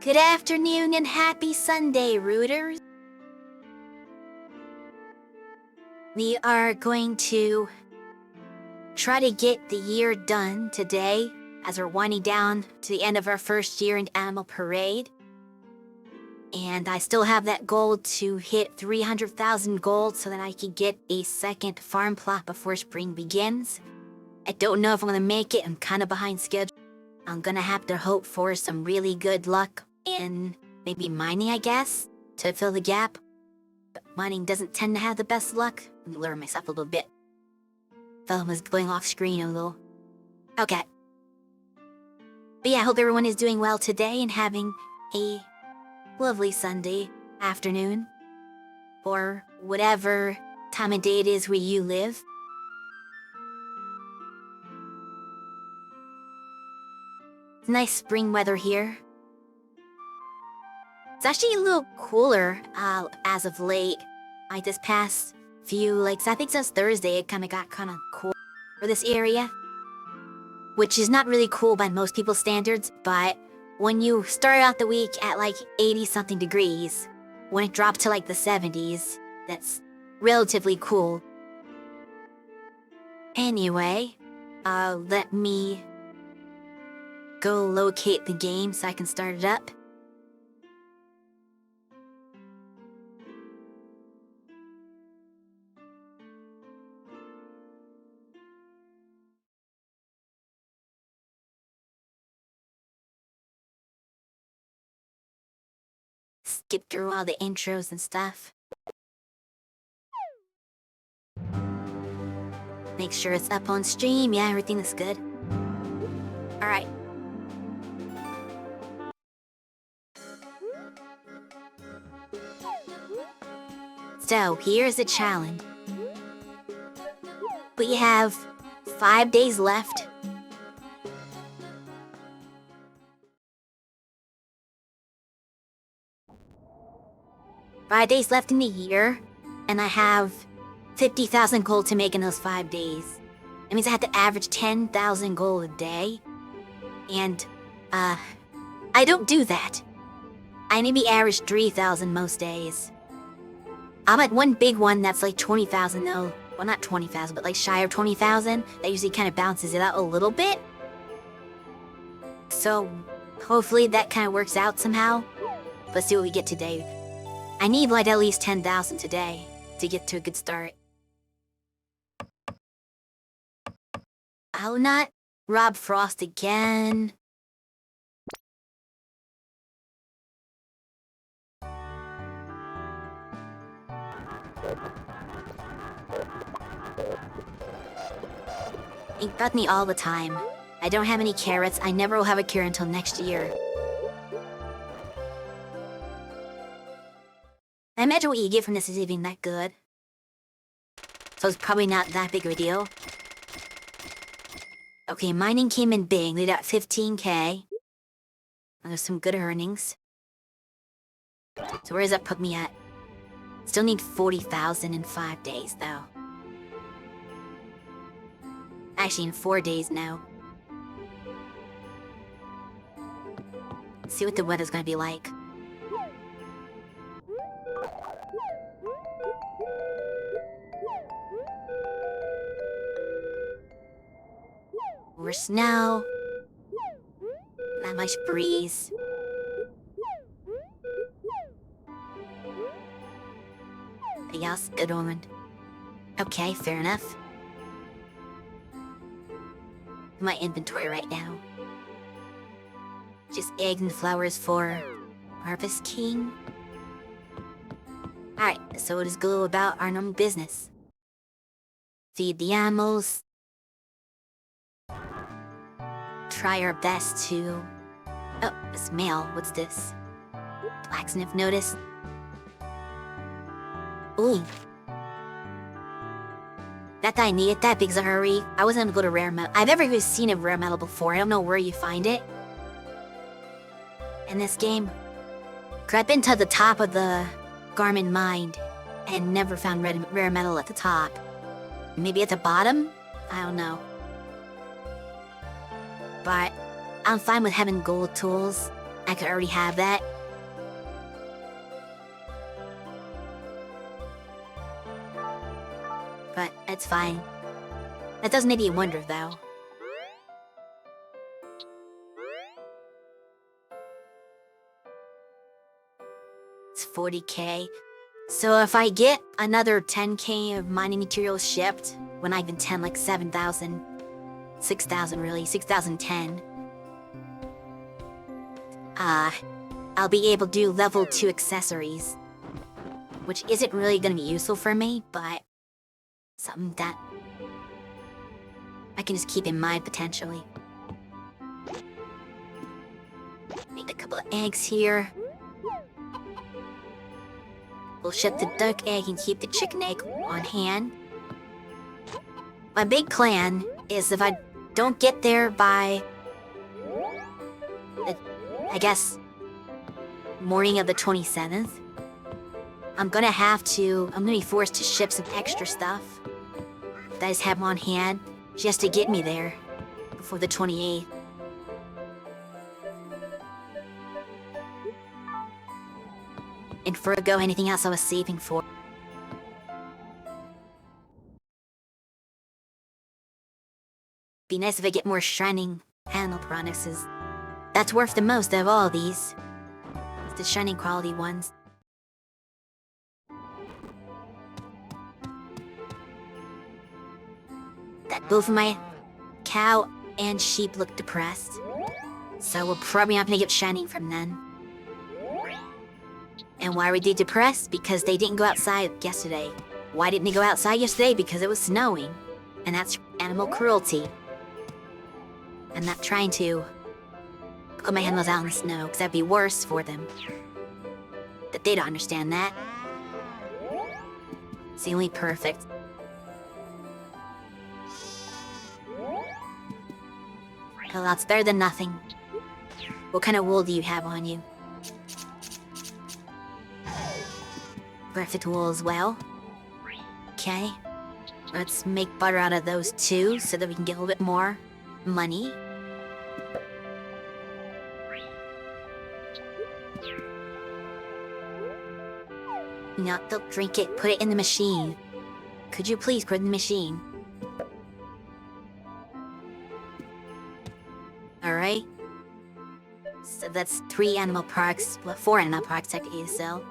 Good afternoon and happy Sunday, rooters. We are going to try to get the year done today as we're winding down to the end of our first year in Animal Parade. And I still have that goal to hit 300,000 gold so that I can get a second farm plot before spring begins. I don't know if I'm gonna make it. I'm kind of behind schedule. I'm gonna have to hope for some really good luck in maybe mining, I guess, to fill the gap. But mining doesn't tend to have the best luck. Let me lower myself a little bit. Film was going off screen a little. Okay. But yeah, I hope everyone is doing well today and having a lovely Sunday afternoon. Or whatever time of day it is where you live. It's nice spring weather here. It's actually a little cooler as of late. Like this past few, I think since Thursday, it got kind of cool for this area. Which is not really cool by most people's standards, but when you start out the week at 80-something degrees, when it dropped to the 70s, that's relatively cool. Anyway, let me go locate the game so I can start it up. Skip through all the intros and stuff. Make sure it's up on stream. Yeah, everything is good. Alright. So, here's the challenge. We have 5 days left. In the year, and I have 50,000 gold to make in those 5 days. That means I have to average 10,000 gold a day. And, I don't do that. I maybe average 3,000 most days. I'm at one big one that's 20,000 though. Well, not 20,000, but shy of 20,000. That usually kind of bounces it out a little bit. So, hopefully that kind of works out somehow. Let's see what we get today. I need at least 10,000 today to get to a good start. I'll not rob Frost again. It got me all the time. I don't have any carrots. I never will have a carrot until next year. I imagine what you get from this is even that good. So it's probably not that big of a deal. Okay, mining came in big. They got 15k. There's some good earnings. So where does that put me at? Still need 40,000 in 5 days, though. Actually, in 4 days now. Let's see what the weather's gonna be like. More snow. Not much breeze. Yes, good omen. Okay, fair enough. My inventory right now. Just eggs and flowers for Harvest King. Alright, so let's go about our normal business. Feed the animals. Try our best to... Oh, it's mail. What's this? Blacksmith notice. Ooh. That I needed that because of hurry. I wasn't gonna go to rare metal. I've never even seen a rare metal before. I don't know where you find it in this game. Cause I've been to the top of the Garmin Mine and never found rare metal at the top. Maybe at the bottom? I don't know. But I'm fine with having gold tools. I could already have that. But it's fine. That doesn't make me wonder, though. It's 40k. So if I get another 10k of mining materials shipped, when I've been 10, like 7,000, 6,000 really, 6,010, I'll be able to do level 2 accessories. Which isn't really gonna be useful for me, but something that I can just keep in mind potentially. Make a couple of eggs here. We'll ship the duck egg and keep the chicken egg on hand. My big plan is if I don't get there by, I guess, morning of the 27th, I'm gonna be forced to ship some extra stuff that I just have on hand just to get me there before the 28th. And forego anything else I was saving for. Be nice if I get more shining animal products. That's worth the most of all these. It's the shining quality ones. That both of my cow and sheep look depressed. So we're probably not gonna get shining from them. And why were they depressed? Because they didn't go outside yesterday. Why didn't they go outside yesterday? Because it was snowing. And that's animal cruelty. I'm not trying to put my animals out in the snow, because that'd be worse for them. But they don't understand that. It's the only perfect. A lot's better than nothing. What kind of wool do you have on you? Perfect wool as well. Okay. Let's make butter out of those too, so that we can get a little bit more money. You know, they'll drink it, put it in the machine. Could you please put it in the machine? Alright. So that's 3 animal products, well, 4 animal products technically to sell.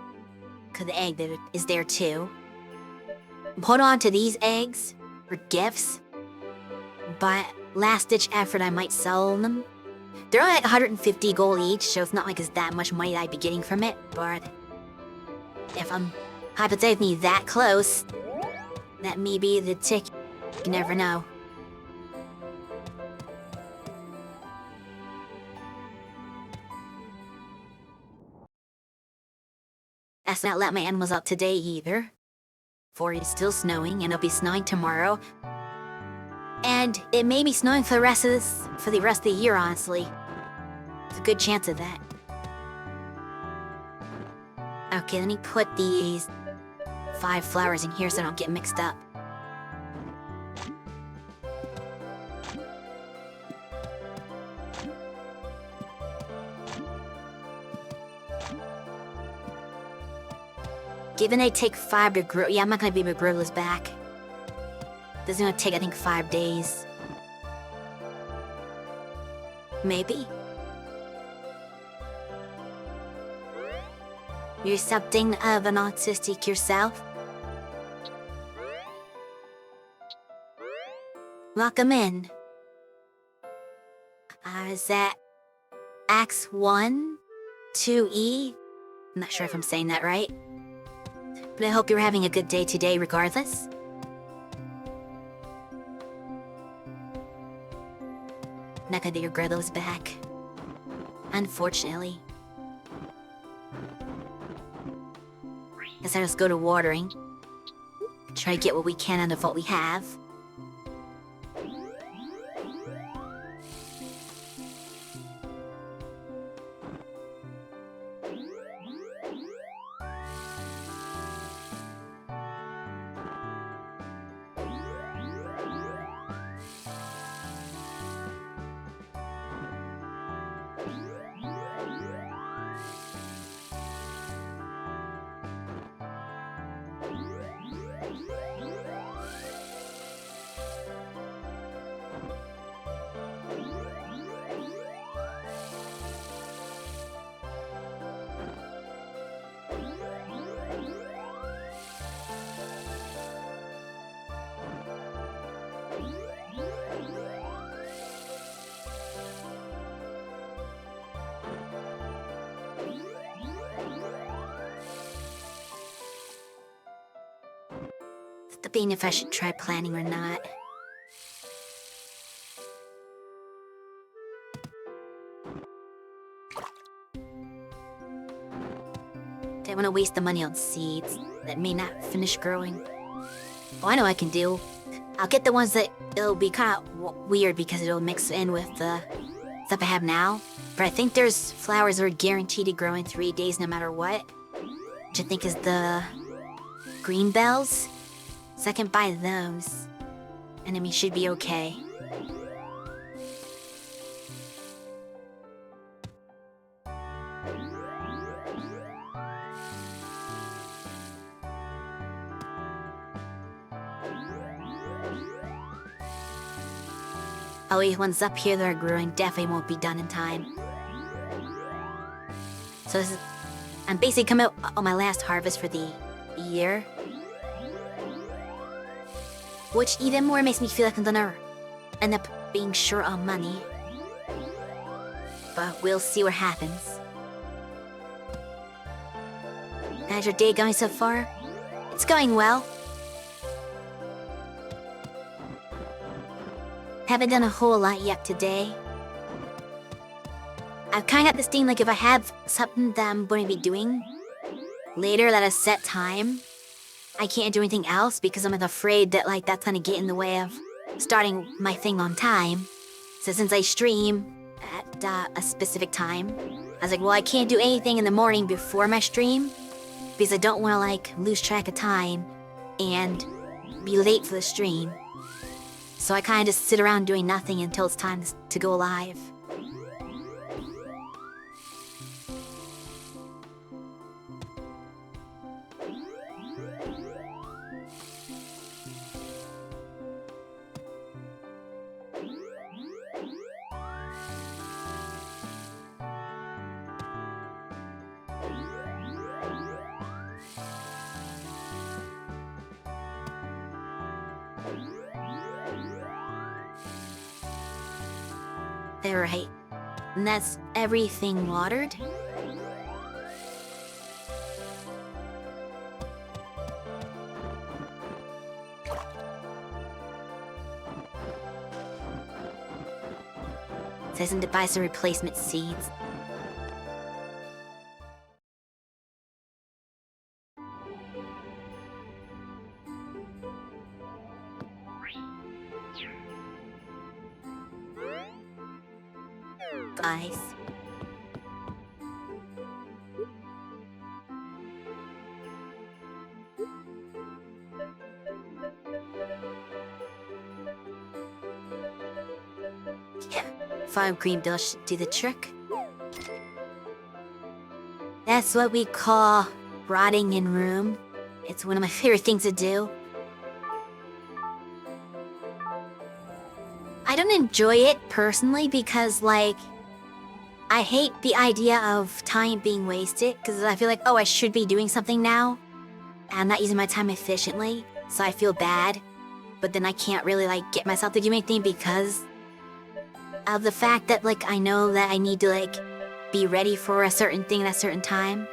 Because the egg is there too. Hold on to these eggs for gifts. But last-ditch effort, I might sell them. They're only like 150 gold each, so it's not like it's that much money that I'd be getting from it. But if I'm hypothetically that close, that may be the ticket. You never know. Let's not let my animals out today either. For it's still snowing, and it'll be snowing tomorrow. And it may be snowing for the rest of the year, honestly. There's a good chance of that. Okay, let me put these 5 flowers in here so I don't get mixed up. Given they take 5 to grow, yeah, I'm not gonna be able to grow this back. This is gonna take, I think, 5 days. Maybe. You're something of an autistic yourself? Welcome in. Is that Axe 1, 2E? I'm not sure if I'm saying that right. But I hope you're having a good day today regardless. Not gonna get your Grillo's back. Unfortunately. Guess I'll just go to watering. Try to get what we can out of what we have. debating if I should try planning or not. Don't want to waste the money on seeds that may not finish growing. Oh, I know what I can do. I'll get the ones that it'll be kind of weird because it'll mix in with the stuff I have now. But I think there's flowers that are guaranteed to grow in 3 days no matter what. Which I think is the green bells. So I can buy those. And then we should be okay. Oh, these ones up here that are growing definitely won't be done in time. So this is... I'm basically coming out on my last harvest for the year. Which even more makes me feel like I'm gonna end up being short on money. But we'll see what happens. How's your day going so far? It's going well. Haven't done a whole lot yet today. I've kind of got this thing like if I have something that I'm going to be doing later at a set time, I can't do anything else because I'm afraid that like that's gonna get in the way of starting my thing on time. So since I stream at a specific time, I was like, well, I can't do anything in the morning before my stream because I don't want to like lose track of time and be late for the stream. So I kind of just sit around doing nothing until it's time to go live. Right. And that's everything watered? It says to buy some replacement seeds. Guys. Yeah, 5 green bills should do the trick. That's what we call rotting in room. It's one of my favorite things to do. I don't enjoy it personally because, like, I hate the idea of time being wasted because I feel like, oh, I should be doing something now. And I'm not using my time efficiently, so I feel bad. But then I can't really, like, get myself to do anything because of the fact that, like, I know that I need to, like, be ready for a certain thing at a certain time.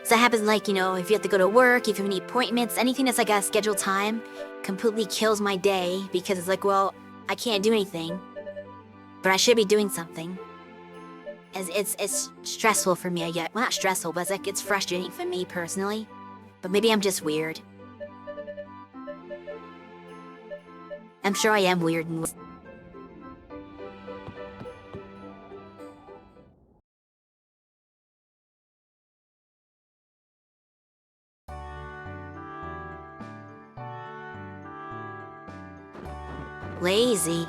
So it happens, like, you know, if you have to go to work, if you have any appointments, anything that's, like, a scheduled time completely kills my day because it's like, well, I can't do anything. But I should be doing something. It's stressful for me, I get. Well, not stressful, but it's like it's frustrating for me personally. But maybe I'm just weird. I'm sure I am weird and lazy.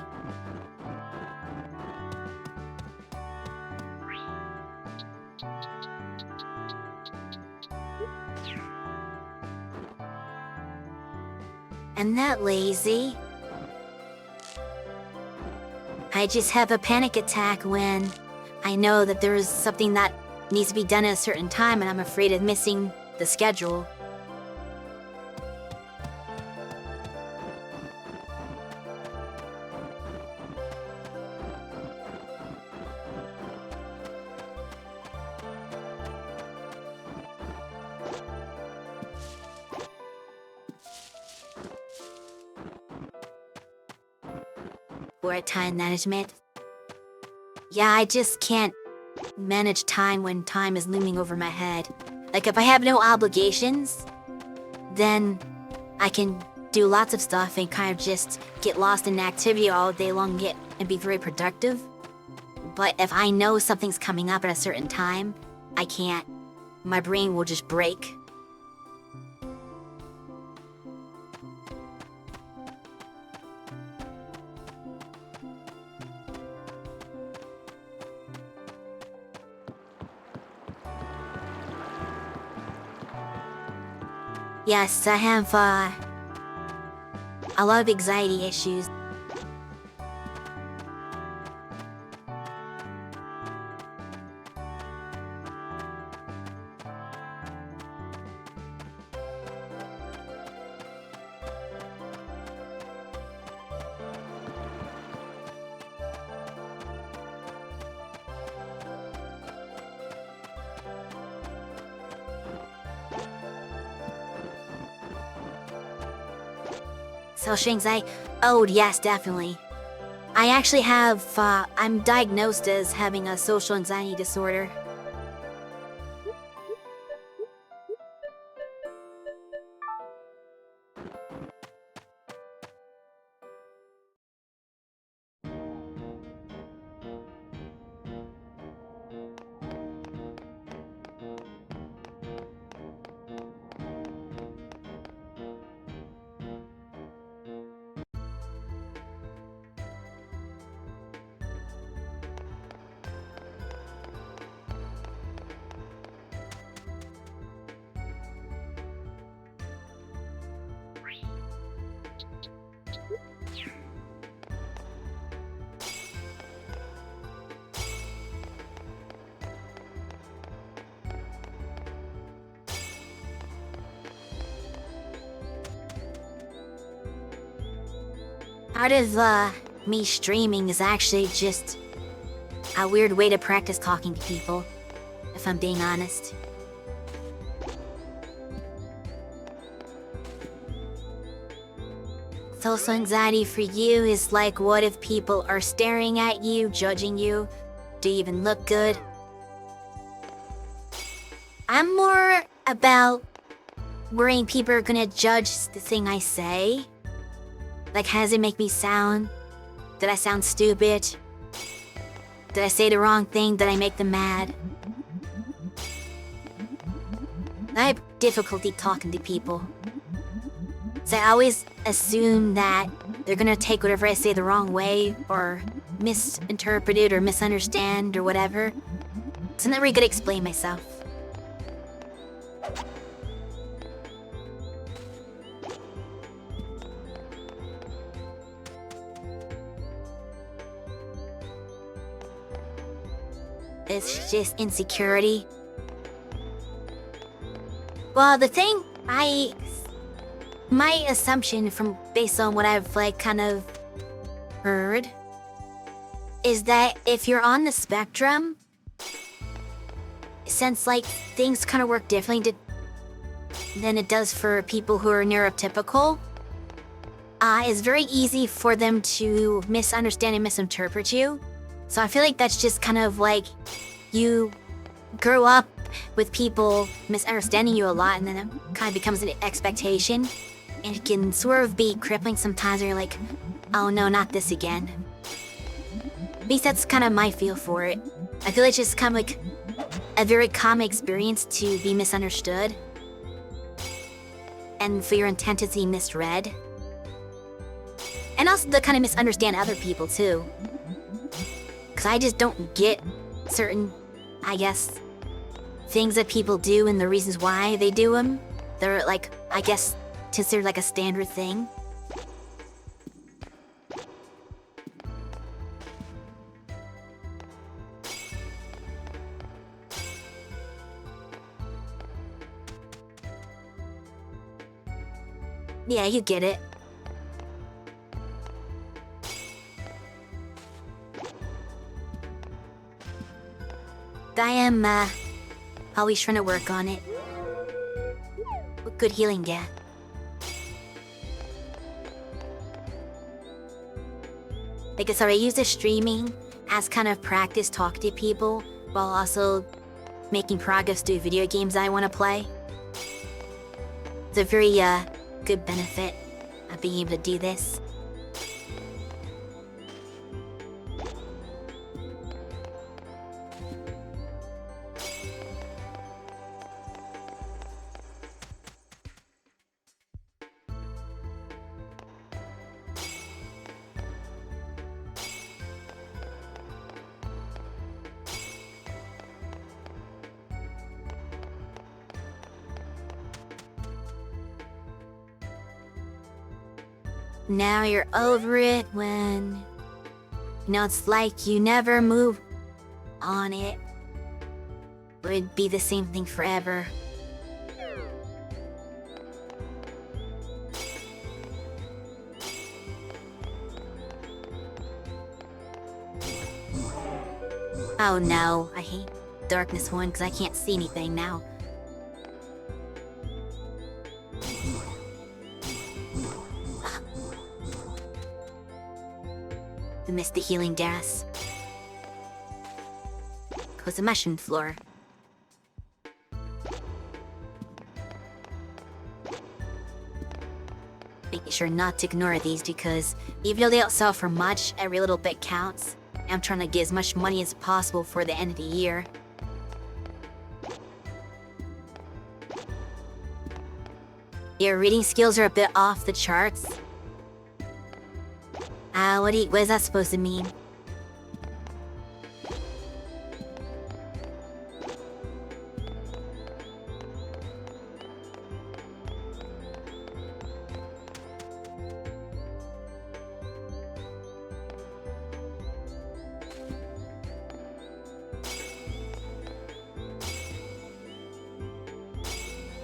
I'm not lazy. I just have a panic attack when I know that there is something that needs to be done at a certain time and I'm afraid of missing the schedule. or time management. Yeah, I just can't manage time when time is looming over my head. Like, if I have no obligations, then I can do lots of stuff and kind of just get lost in activity all day long and be very productive. But if I know something's coming up at a certain time, I can't. My brain will just break. Yes, I have, a lot of anxiety issues. Social anxiety? Oh, yes, definitely. I actually have, I'm diagnosed as having a social anxiety disorder. Part of, me streaming is actually just a weird way to practice talking to people, if I'm being honest. Social anxiety for you is like, what if people are staring at you, judging you? Do you even look good? I'm more about worrying people are gonna judge the thing I say. Like, how does it make me sound? Did I sound stupid? Did I say the wrong thing? Did I make them mad? I have difficulty talking to people. So I always assume that they're gonna take whatever I say the wrong way, or misinterpret it, or misunderstand, or whatever. So I'm not really good at explaining myself. It's just insecurity. Well, the thing my assumption based on what I've kind of heard is that if you're on the spectrum, since things kind of work differently than it does for people who are neurotypical, it's very easy for them to misunderstand and misinterpret you. So I feel like that's just kind of you grow up with people misunderstanding you a lot, and then it kind of becomes an expectation. And it can sort of be crippling sometimes where you're like, oh no, not this again. At least that's kind of my feel for it. I feel it's just kind of a very common experience to be misunderstood. And for your intent to be misread. And also to kind of misunderstand other people too. Because I just don't get certain, I guess, things that people do and the reasons why they do them. They're I guess, considered a standard thing. Yeah, you get it. I am, always trying to work on it. What good healing get? Because I use the streaming as kind of practice talking to people while also making progress through video games I want to play. It's a very good benefit of being able to do this. Now you're over it when... it's like you never move on it. It would be the same thing forever. Oh no, I hate darkness one because I can't see anything now. We missed the healing gas. Goes the mushroom floor. Making sure not to ignore these because even though they don't sell for much, every little bit counts. I'm trying to get as much money as possible for the end of the year. Your reading skills are a bit off the charts. What is that supposed to mean?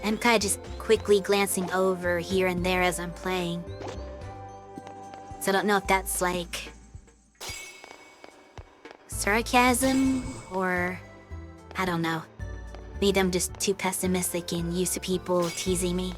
I'm kind of just quickly glancing over here and there as I'm playing. So I don't know if that's like sarcasm or I don't know. Maybe I'm just too pessimistic and used to people teasing me.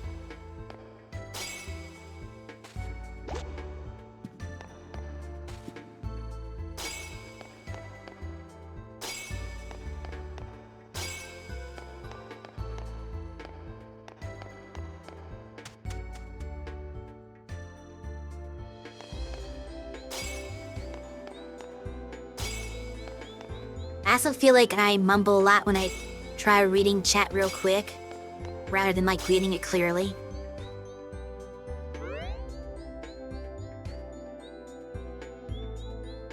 I also feel like I mumble a lot when I try reading chat real quick, rather than like reading it clearly.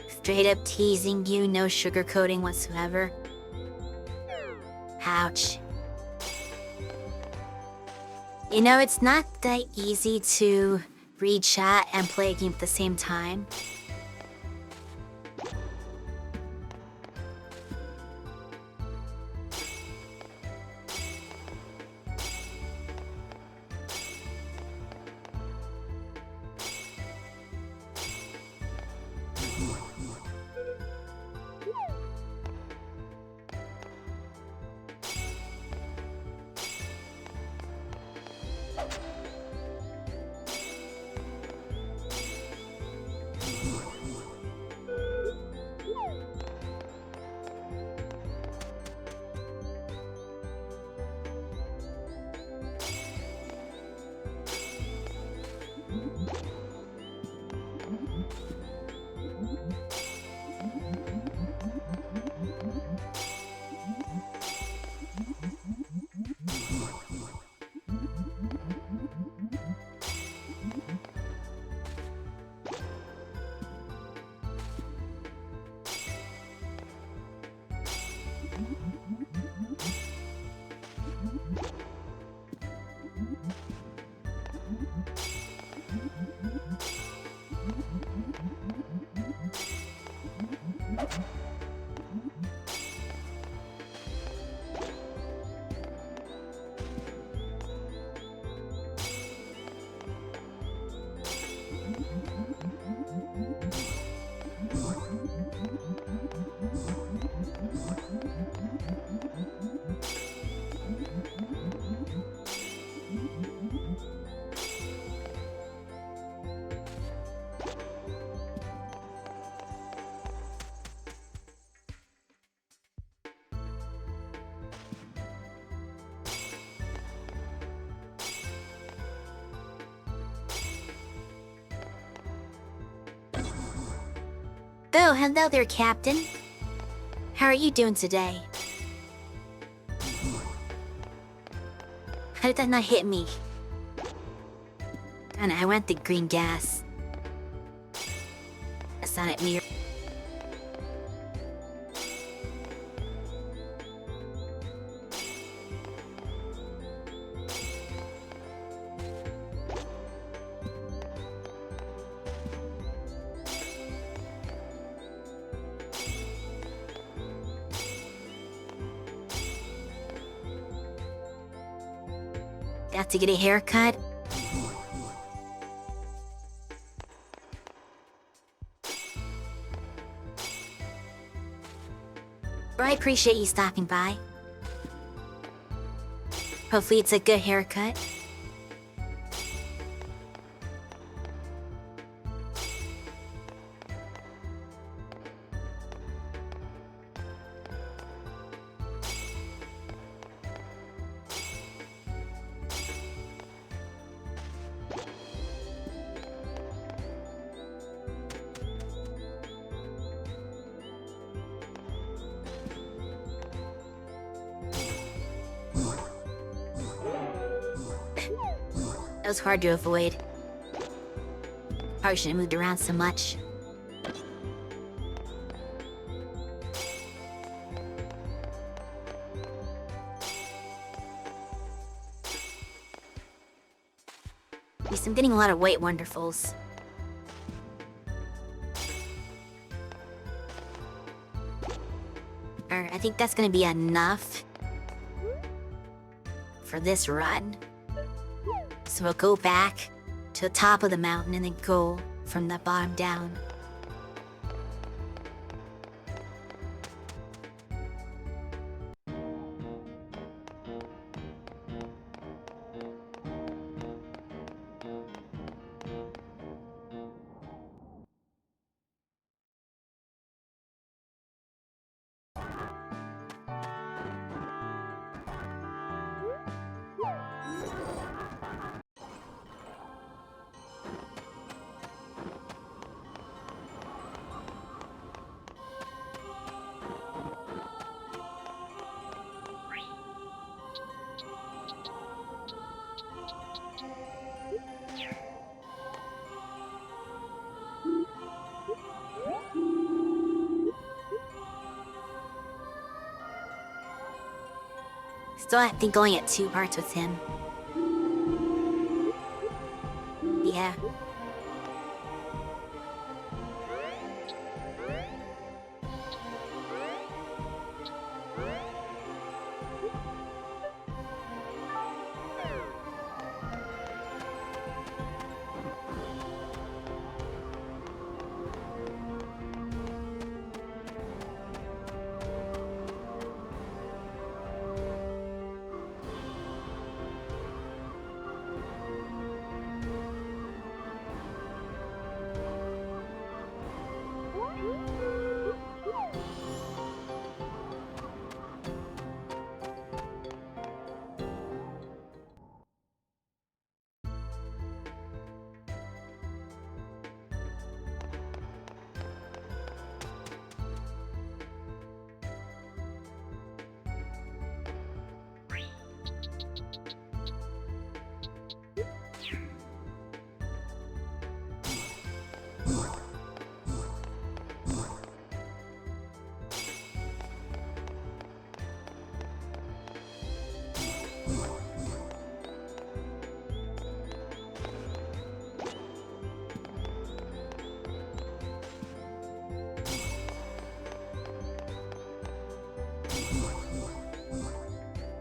Straight up teasing you, no sugarcoating whatsoever. Ouch. It's not that easy to read chat and play a game at the same time. Oh, hello there, Captain. How are you doing today? How did that not hit me? Darn it, I went the green gas. That's not at me. Got to get a haircut? I appreciate you stopping by. Hopefully it's a good haircut. That was hard to avoid. Probably shouldn't have moved around so much. At least I'm getting a lot of white wonderfuls. I think that's gonna be enough for this run. So we'll go back to the top of the mountain and then go from the bottom down. Still, I think going at 2 parts with him. Yeah.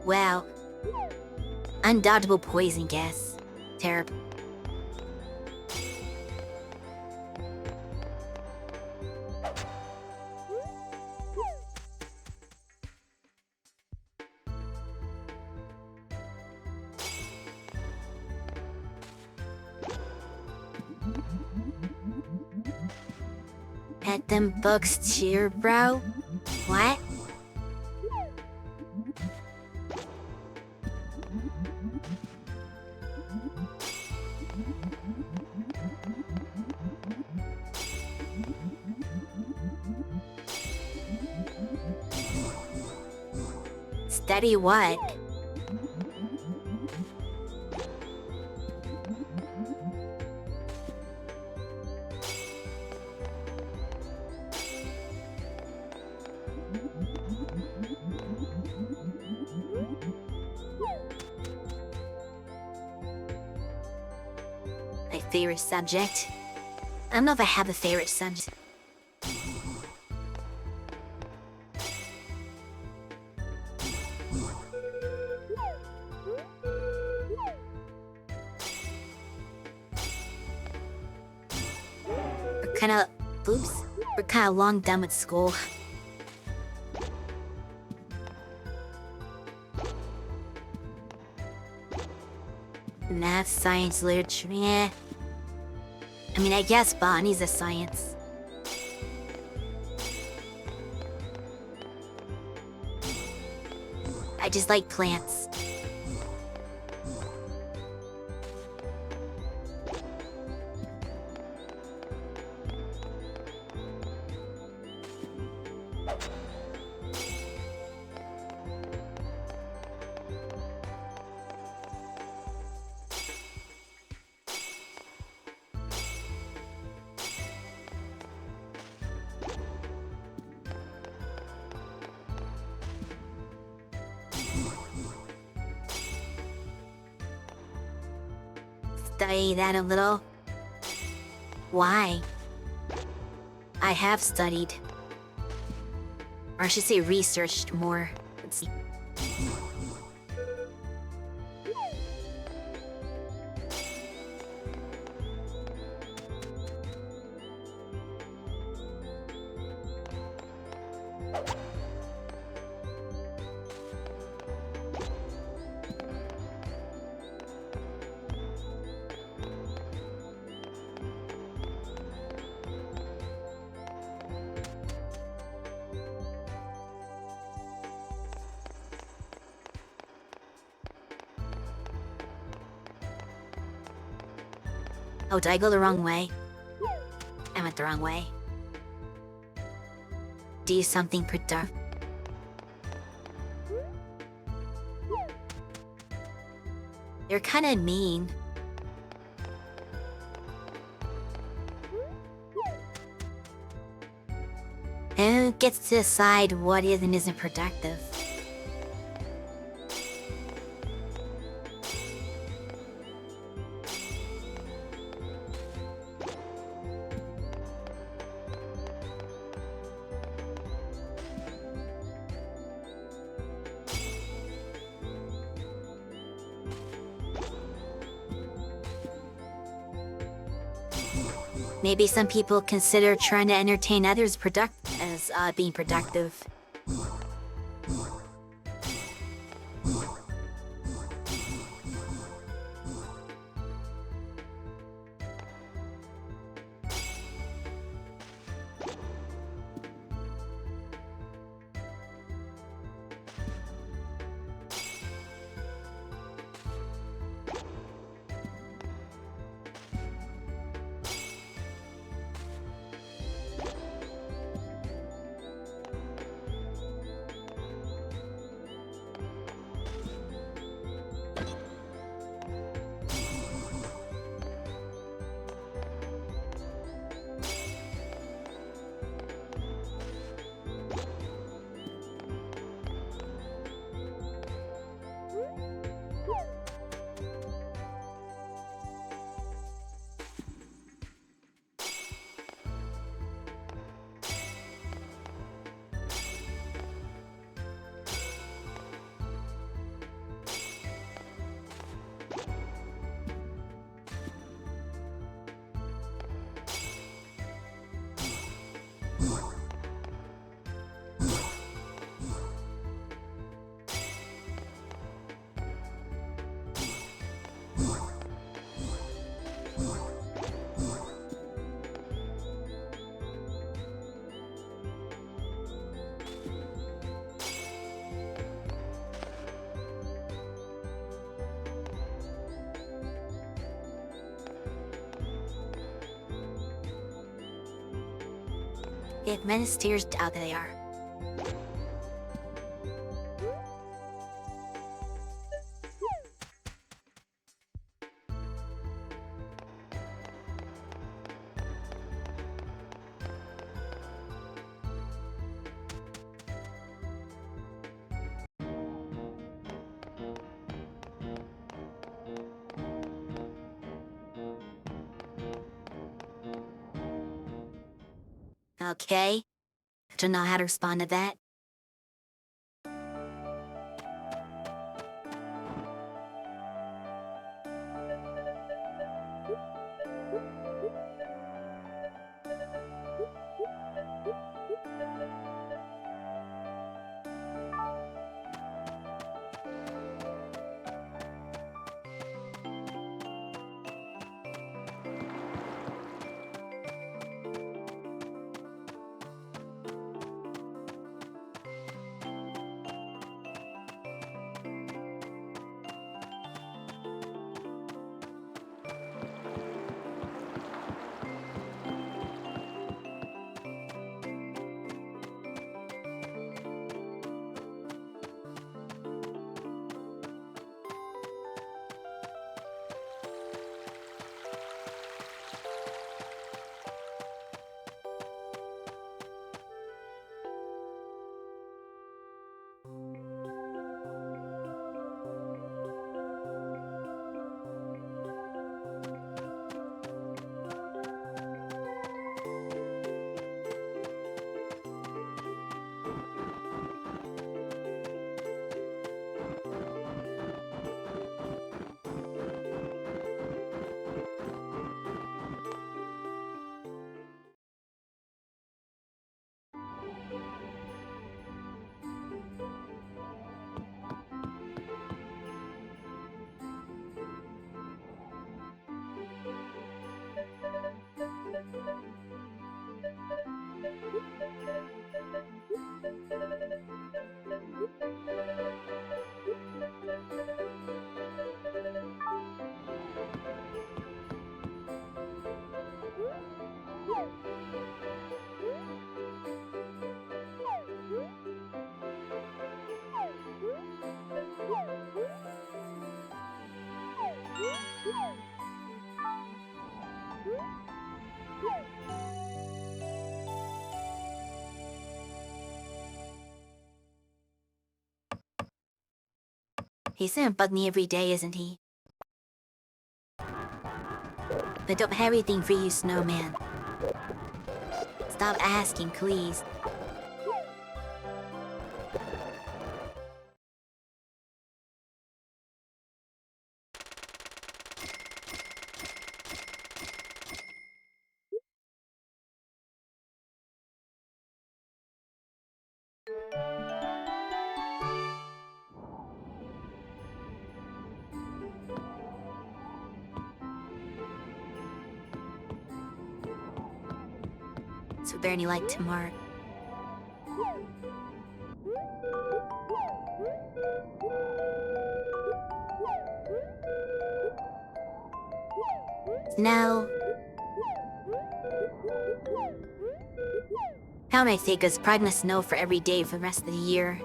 Wow. Undodgeable poison gas. Terrible. Pet them books too, bro? What? Study what? My favorite subject? I don't know if I have a favorite subject. We're kinda long done with school. Math, science, literature, yeah. I mean, I guess botany's a science. I just like plants. Study that a little. Why? I have studied. Or I should say researched more. Let's see. Oh, did I go the wrong way? I went the wrong way. Do something productive. You're kinda mean. Who gets to decide what is and isn't productive? Maybe some people consider trying to entertain others as being productive. The administrators, out there they are. Okay. Don't know how to respond to that. He's gonna bug me every day, isn't he? But don't have anything for you, Snowman. Stop asking, please. So Bernie liked to mark. Now, how may I say goes pride in the snow for every day for the rest of the year?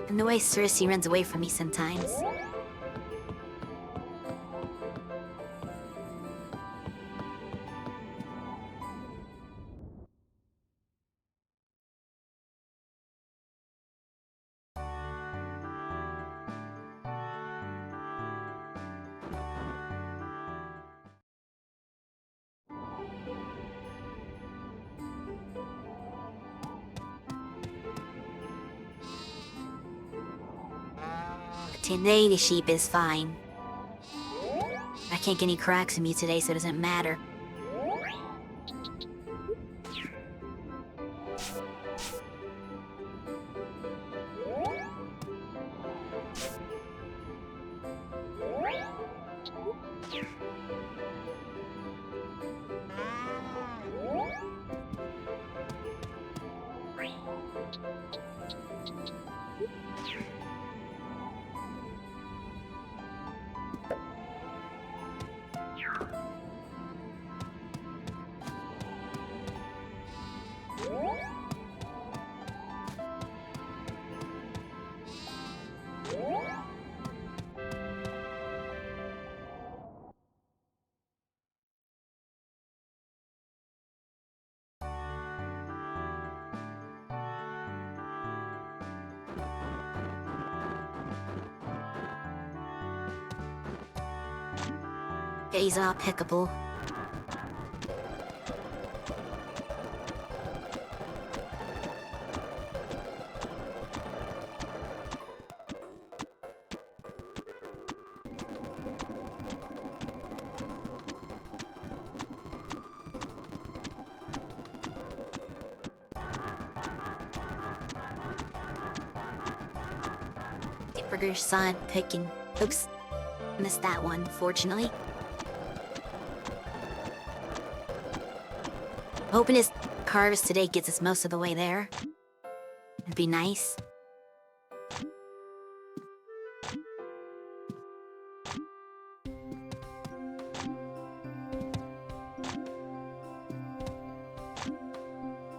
And the way Cersei runs away from me sometimes. Today the sheep is fine. I can't get any cracks in me today, so it doesn't matter. He's all pickable. Burger's son picking. Oops. Missed that one, fortunately. Hoping his harvest today gets us most of the way there. It'd be nice.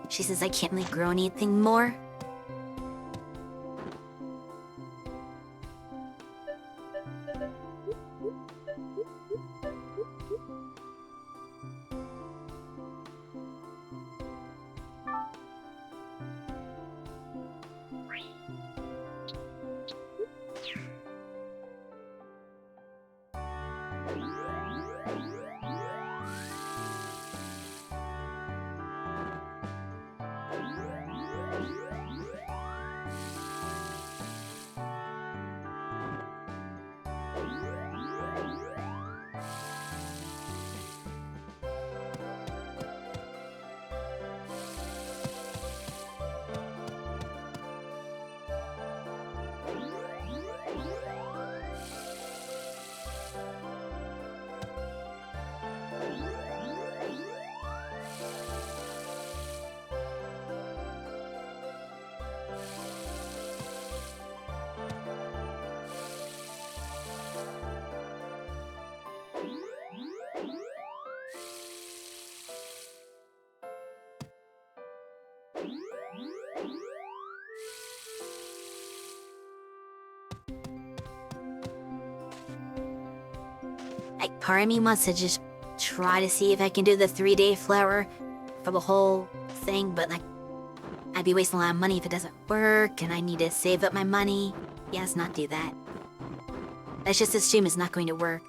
She says I can't really grow anything more. Like, part of me wants to just try to see if I can do the 3-day flower for the whole thing, but like, I'd be wasting a lot of money if it doesn't work, and I need to save up my money. Yeah, let's not do that. Let's just assume it's not going to work.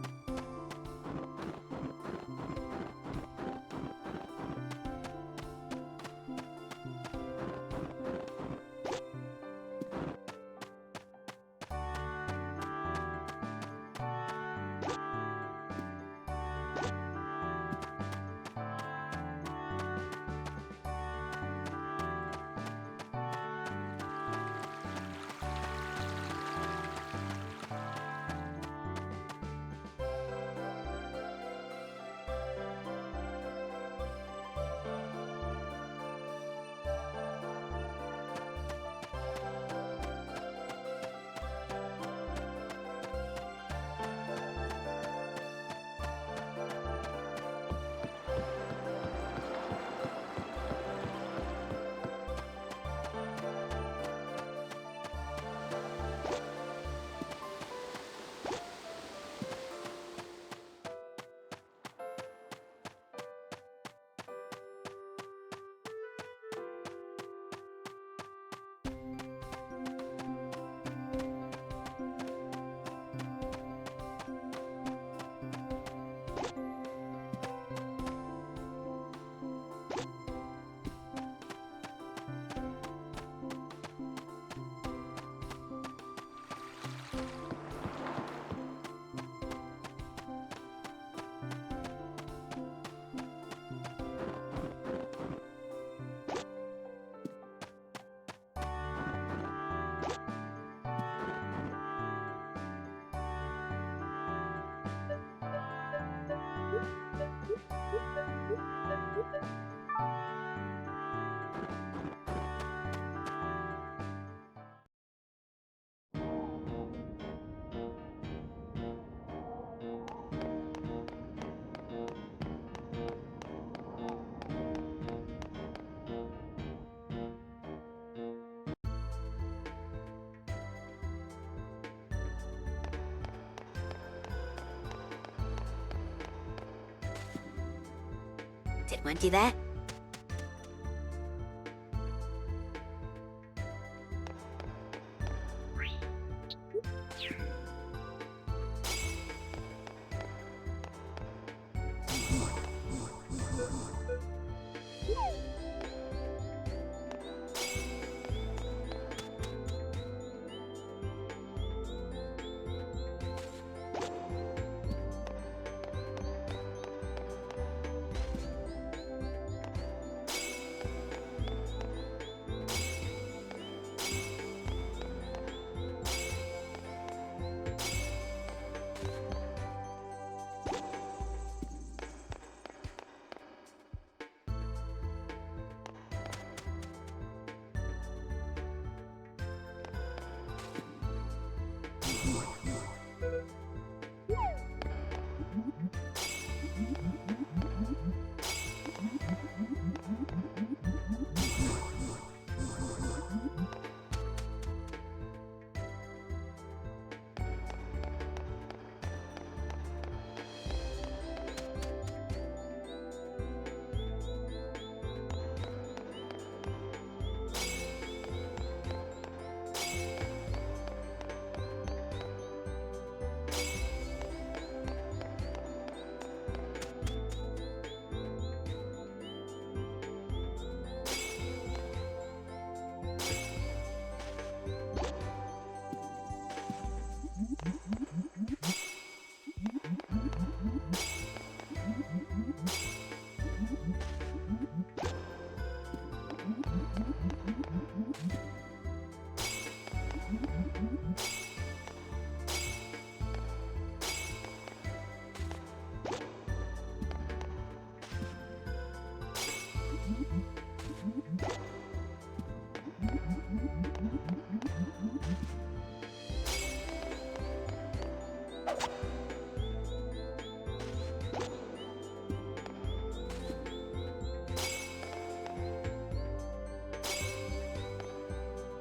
Didn't want to do that.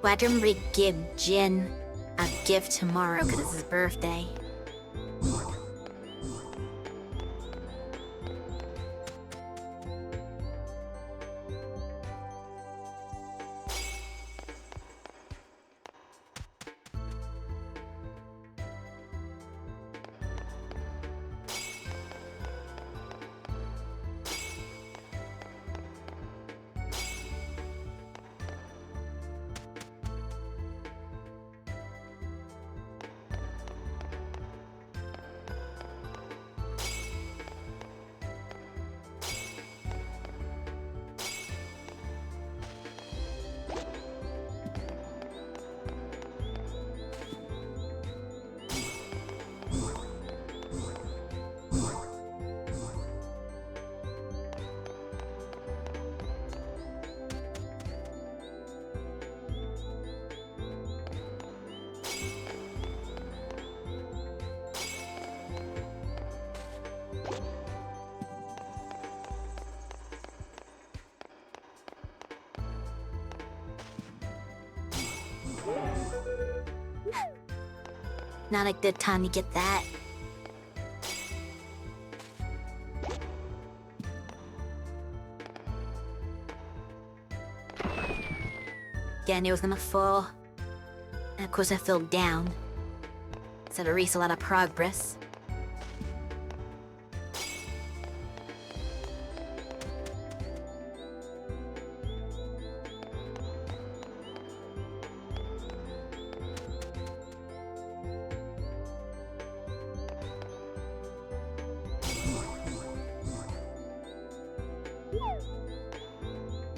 Let him give Jin a gift tomorrow because it's his birthday. Not a good time to get that. Again, it was gonna fall. And of course I fell down. So to erase a lot of progress.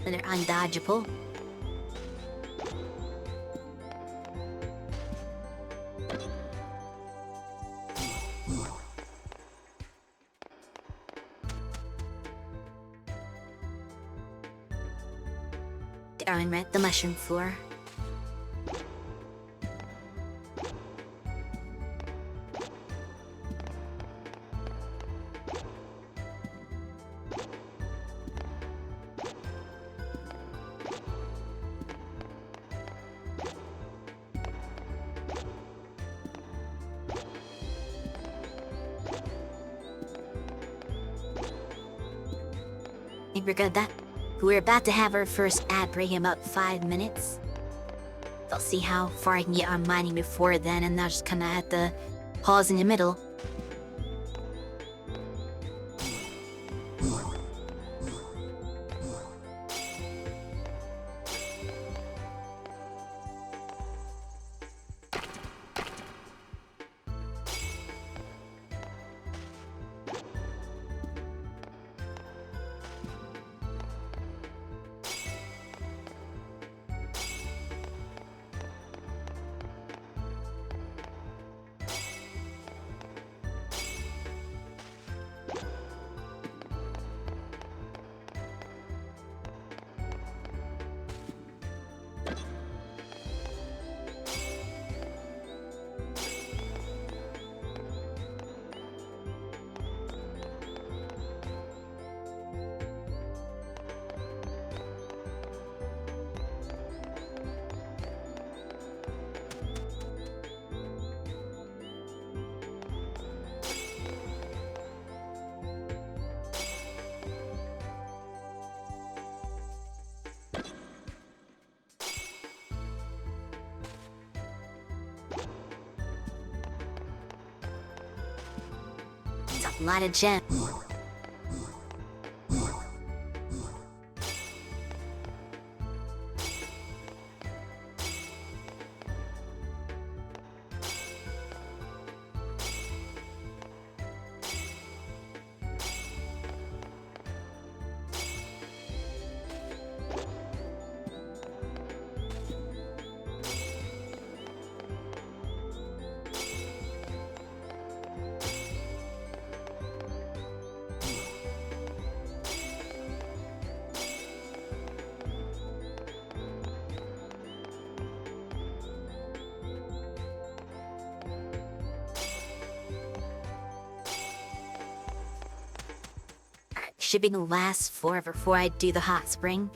And they're undodgeable. Darn right, the mushroom floor. think we're good at that. We're about to have our first ad break in about 5 minutes. I'll see how far I can get on mining before then, and I'll just kinda have to pause in the middle. It's a lot of gems. Shipping will last forever before I do the hot spring.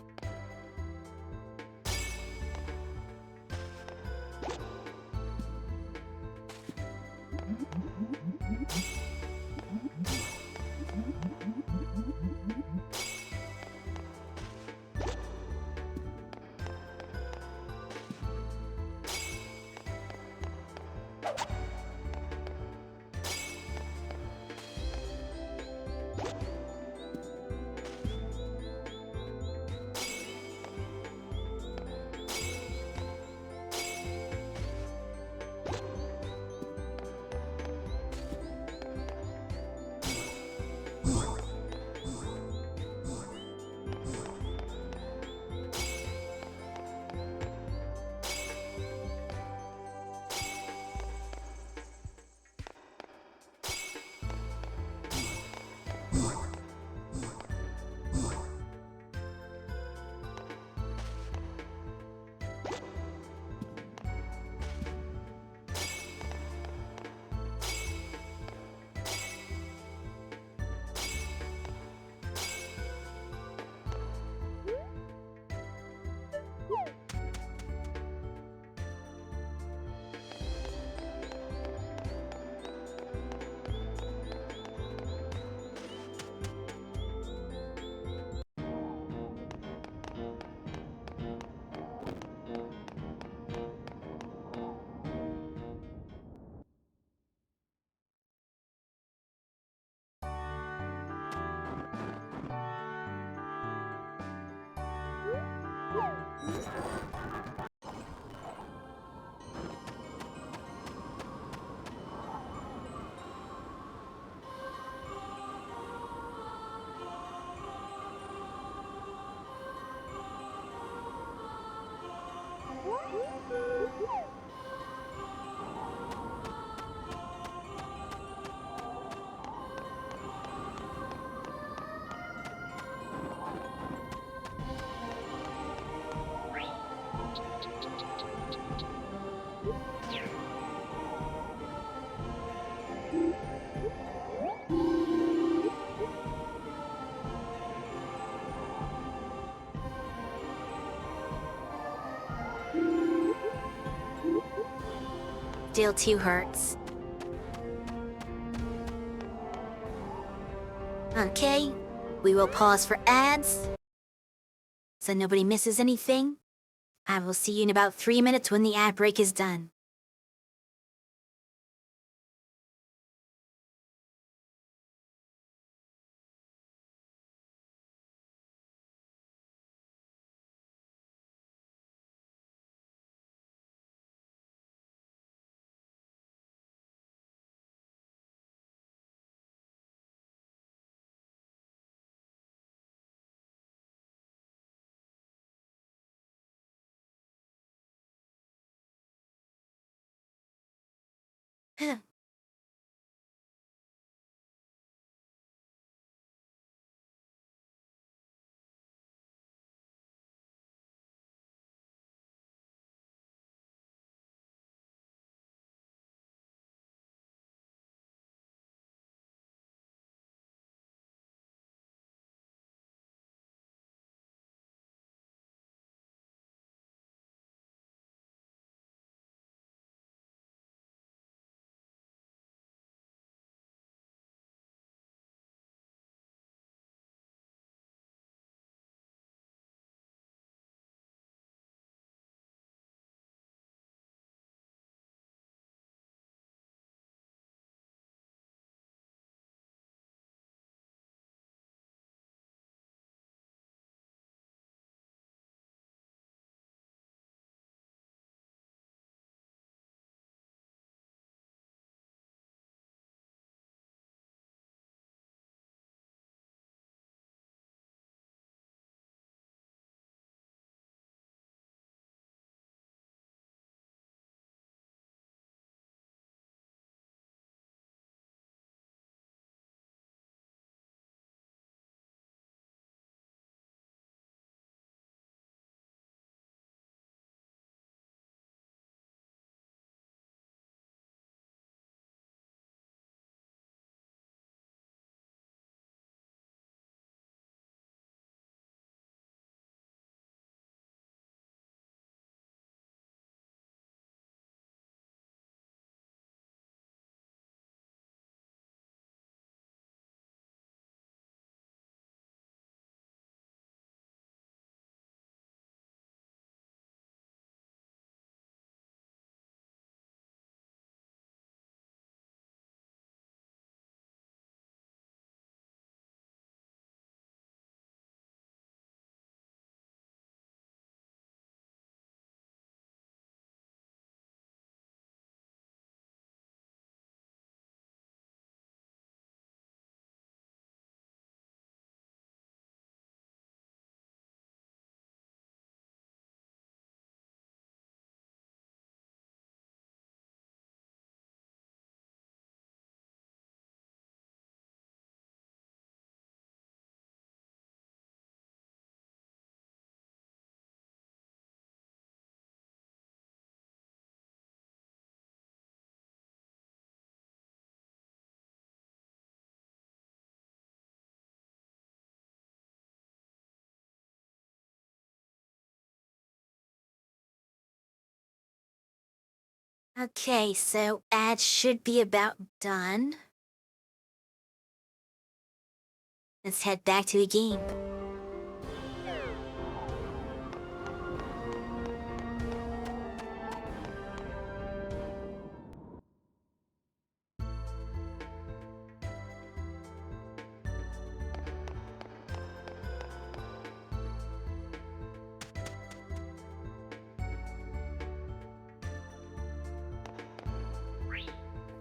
Still 2 hertz. Okay, We will pause for ads, so nobody misses anything. I will see you in about 3 minutes when the ad break is done. Okay, so ads should be about done. Let's head back to the game.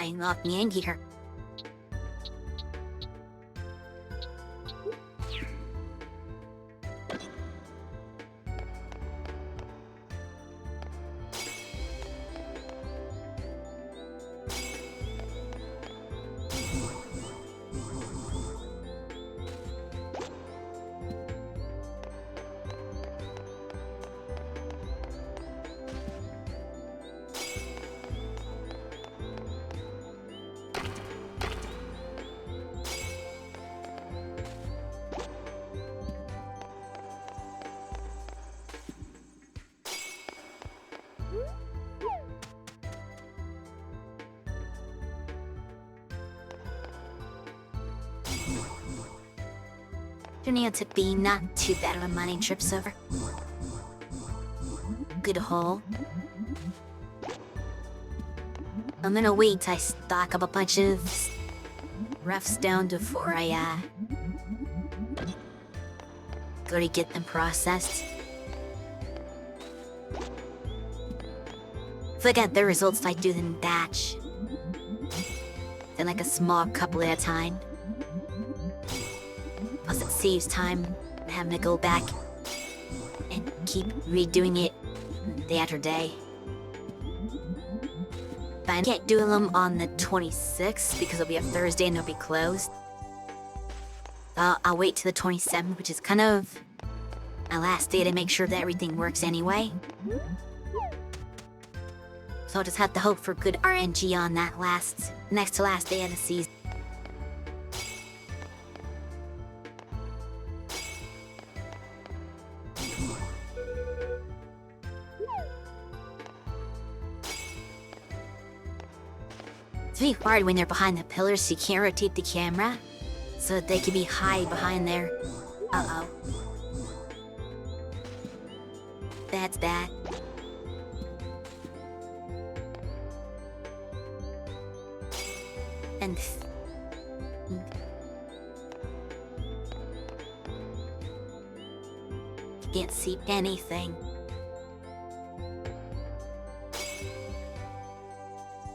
I unlocked the end here. Turning out to be not too bad of a money trip so far. Good haul. I'm gonna wait till I stock up a bunch of rough stone before I go to get them processed. If I get the results, I do them in batch. Then like a small couple at a time. Plus it saves time having to go back and keep redoing it day after day. But I can't do them on the 26th because it'll be a Thursday and they'll be closed. I'll wait till the 27th, which is kind of my last day to make sure that everything works anyway. So I'll just have to hope for good RNG on that next to last day of the season. It's really hard when they're behind the pillars so you can't rotate the camera, so that they can be hide behind there. Uh-oh. That's bad. And can't see anything.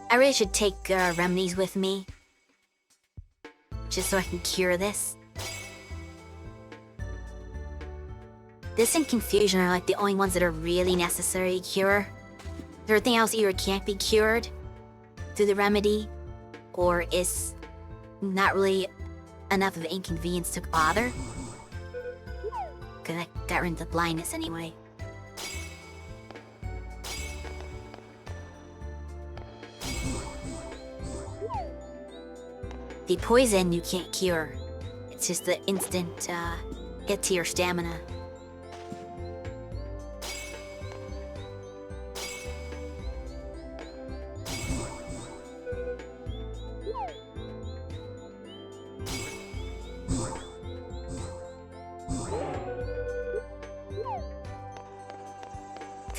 I really should take remedies with me, just so I can cure this. This and confusion are like the only ones that are really necessary to cure. Everything else either can't be cured through the remedy, or is not really enough of an inconvenience to bother. Cause I got rid of the blindness anyway. The poison you can't cure. It's just the instant hit to your stamina.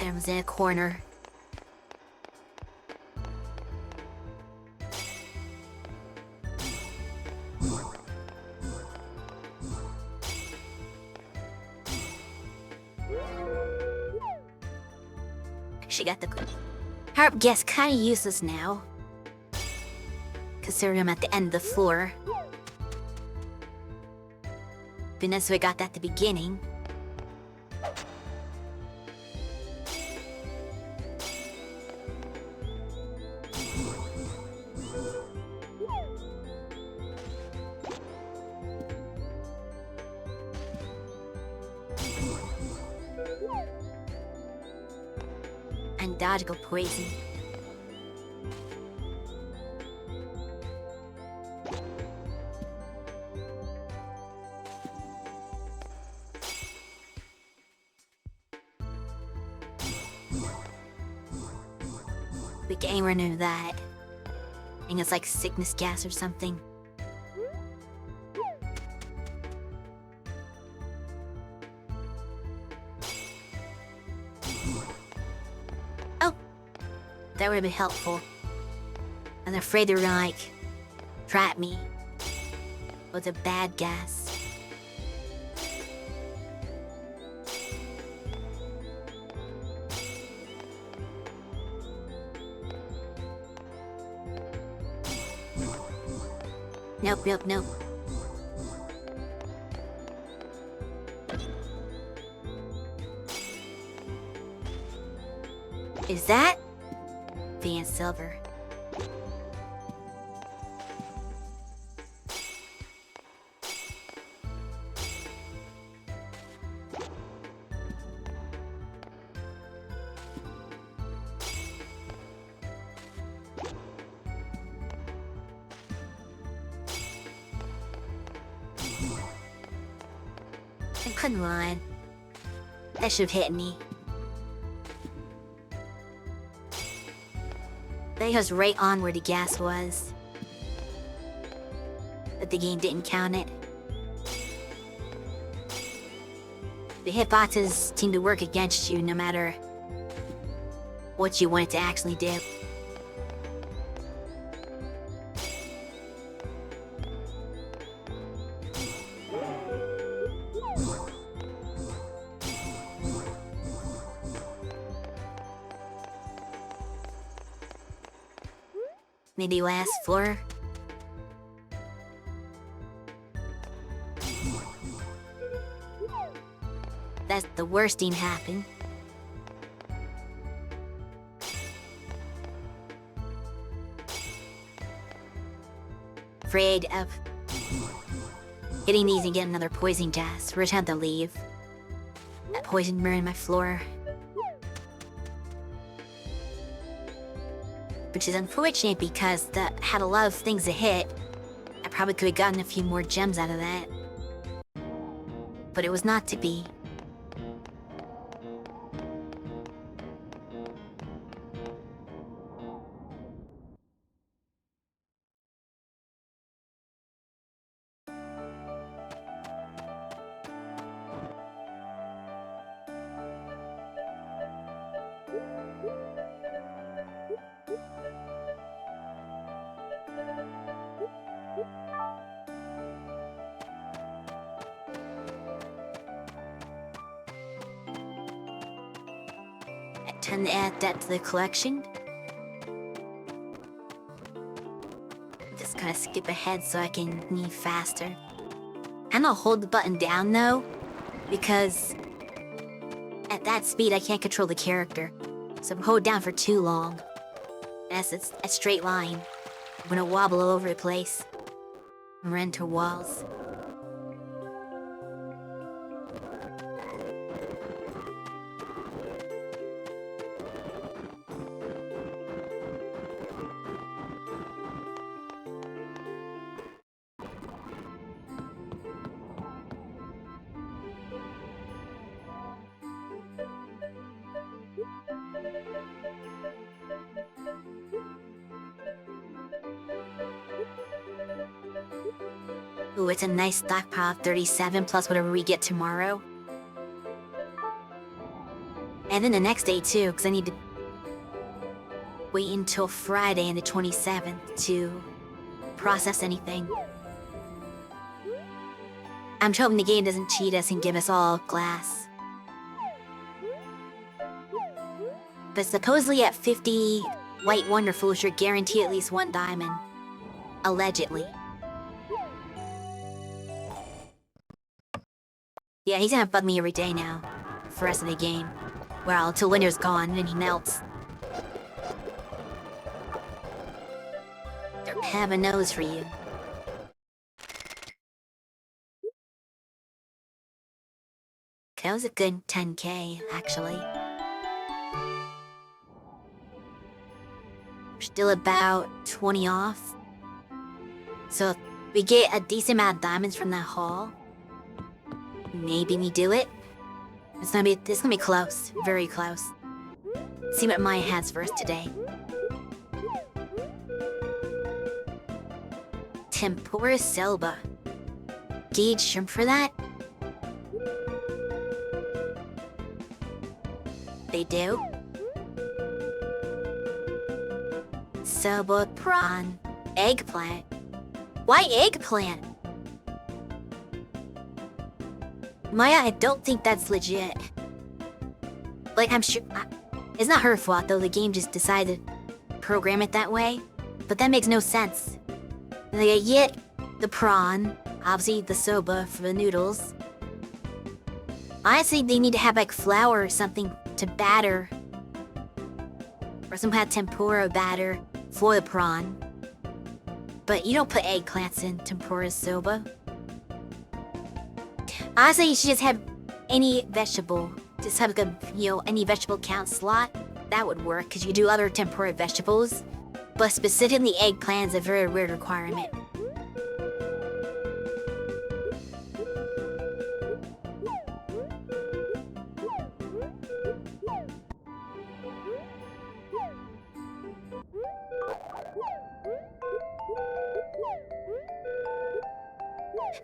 There was in a corner. She got the harp guess kind of useless now, considering I'm at the end of the floor. But that's why I got that at the beginning. And dodgical poison. We can't renew that. I think it's like sickness gas or something. That would have been helpful. I'm afraid they're gonna, like, trap me with a bad gas. Nope, nope, nope. Is that Van Silver? I couldn't lie. That should have hit me. That goes right on where the gas was. But the game didn't count it. The hitboxes seem to work against you no matter what you want it to actually do. Maybe last floor? That's the worst thing happened. Afraid of hitting these and getting another poison gas. We're time to leave. That poison ruined my floor. Which is unfortunate because that had a lot of things to hit. I probably could have gotten a few more gems out of that. But it was not to be. Time to add that to the collection. Just kind of skip ahead so I can move faster. And I'll hold the button down though, because at that speed I can't control the character. So if I hold it down for too long, that's a straight line. I'm gonna wobble all over the place and run into walls. Ooh, it's a nice stockpile of 37 plus whatever we get tomorrow. And then the next day too, because I need to wait until Friday and the 27th to process anything. I'm hoping the game doesn't cheat us and give us all glass. But supposedly at 50 White Wonderfuls, you're guaranteed at least 1 diamond. Allegedly. Yeah, he's gonna bug me every day now. For the rest of the game. Well, till Winter's gone and he melts. Don't have a nose for you. That was a good 10k, actually. We're still about 20 off. So if we get a decent amount of diamonds from that haul, maybe we do it. It's gonna be close, very close. See what Maya has for us today. Tempura Selba. Gauge shrimp for that? They do? Selba prawn. Eggplant. Why eggplant? Maya, I don't think that's legit. Like, I'm sure... it's not her fault, though. The game just decided to program it that way. But that makes no sense. They get the prawn, obviously the soba for the noodles. Honestly, they need to have, like, flour or something to batter. Or some kind of tempura batter for the prawn. But you don't put eggplants in tempura soba. Honestly, you should just have any vegetable. Just have like a, any vegetable count slot. That would work, because you do other tempura vegetables. But specifically eggplant is a very weird requirement.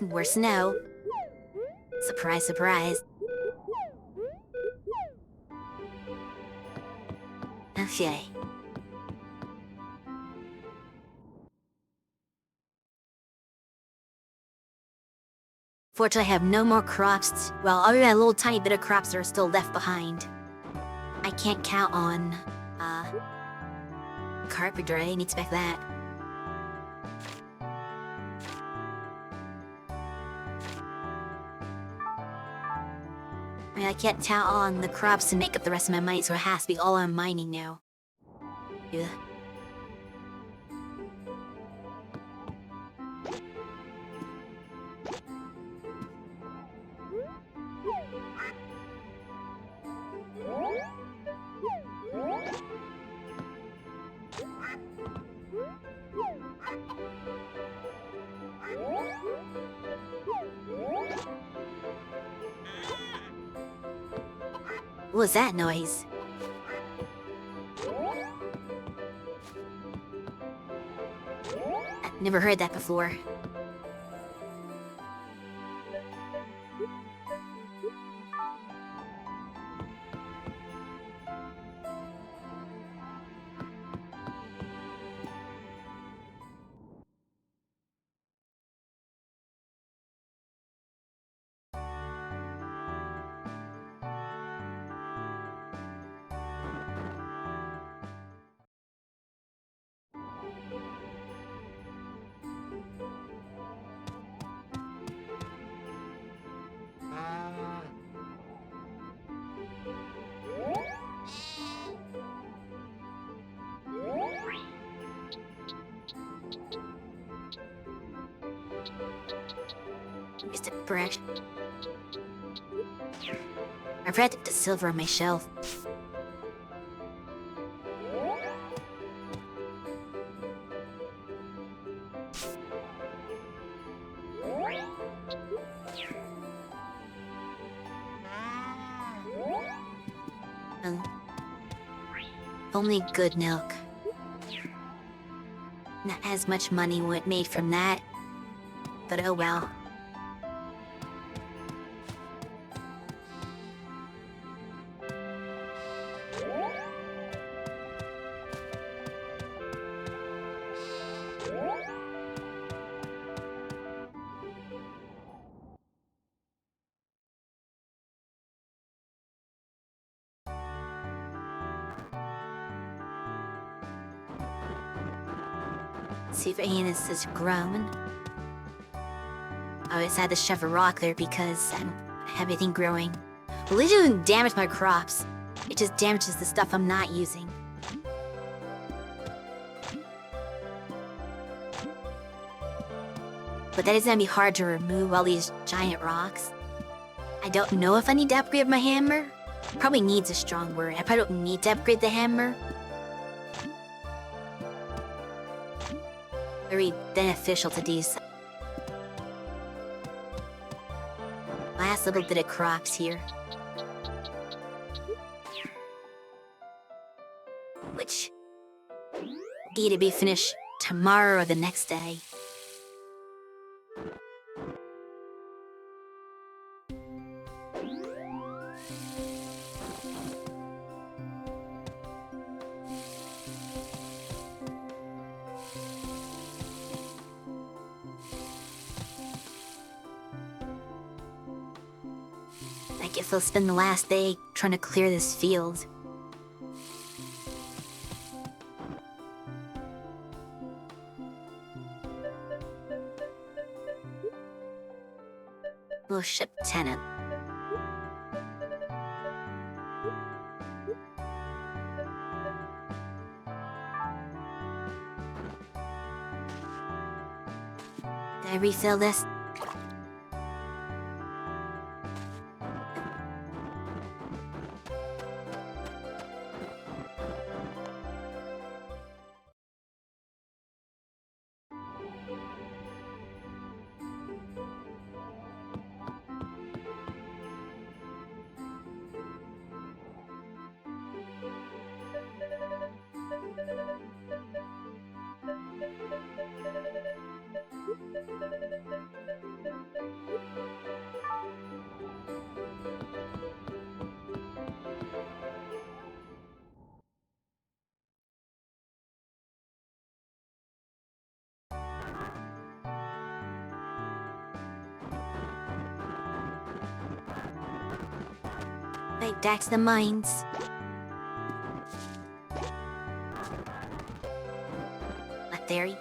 More snow. Surprise, surprise. Okay. Fortunately, I have no more crops. Well, other than a little tiny bit of crops that are still left behind. I can't count on, carpentry. I didn't expect that. I mean, I can't count on the crops to make up the rest of my money, so it has to be all on mining now. Yeah. What was that noise? I've never heard that before. Is it fresh? I've read the silver on my shelf. Only good milk. Not as much money went made from that, but oh well. See if Anus has grown. I always had to shove a rock there because I don't have anything growing. Well, it doesn't damage my crops. It just damages the stuff I'm not using. But that is gonna be hard to remove all these giant rocks. I don't know if I need to upgrade my hammer. Probably needs a strong word. I probably don't need to upgrade the hammer. Very beneficial to do so. Last little bit of crops here. Which need to be finished tomorrow or the next day. I guess I'll spend the last day trying to clear this field. Little ship tenant. Did I refill this? Wait, that's the mines. A theory?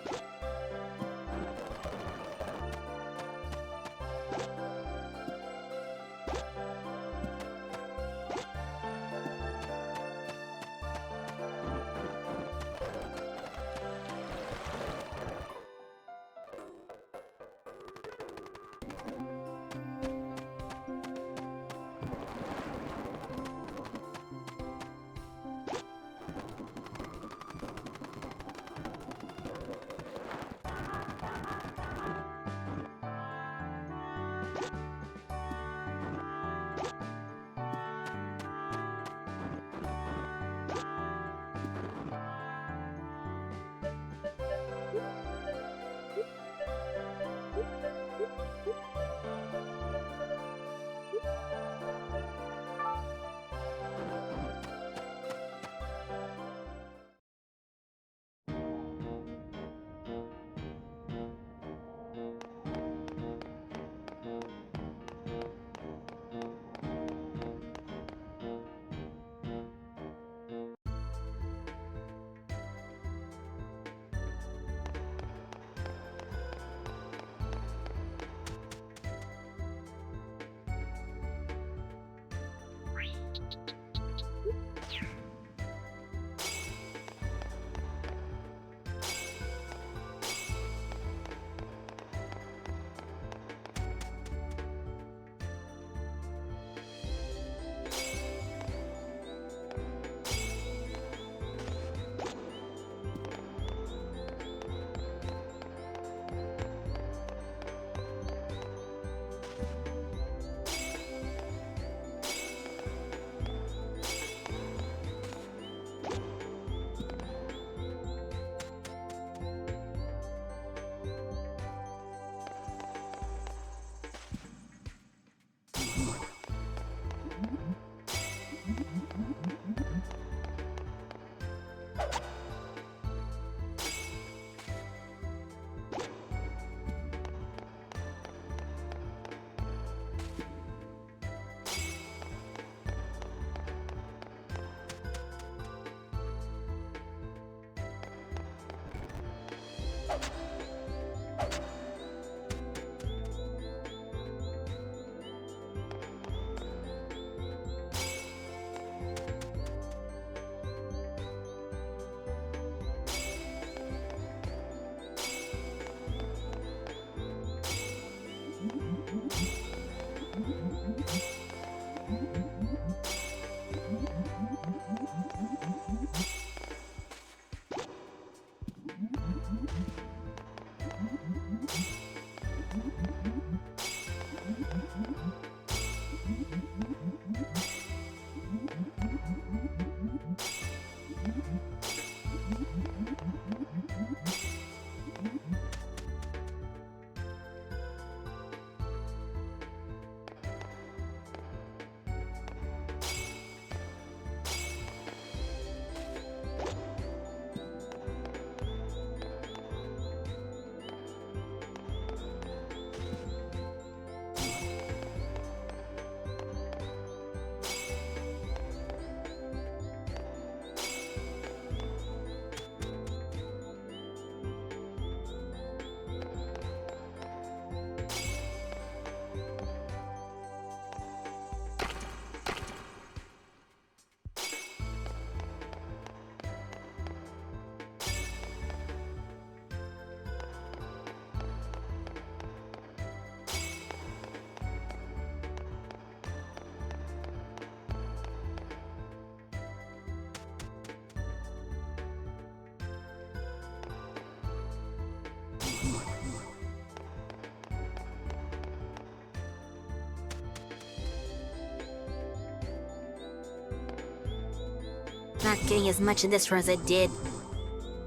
Not getting as much in this run as I did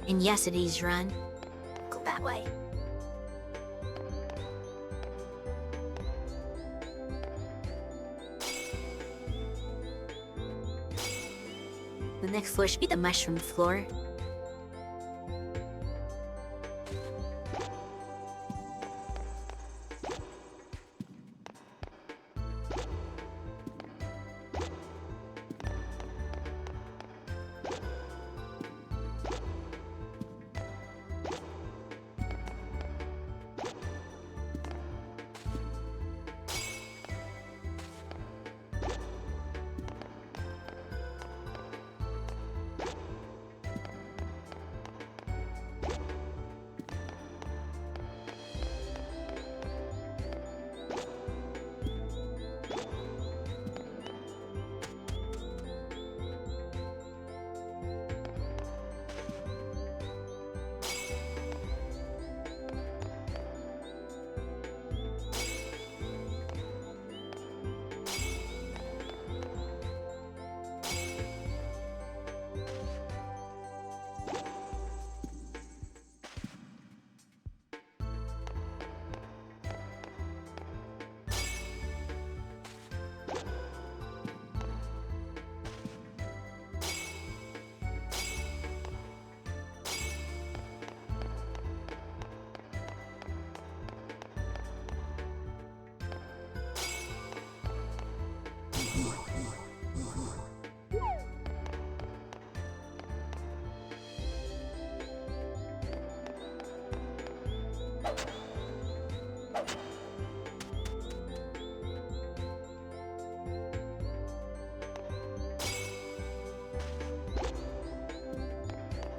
in yesterday's run. Go that way. The next floor should be the mushroom floor.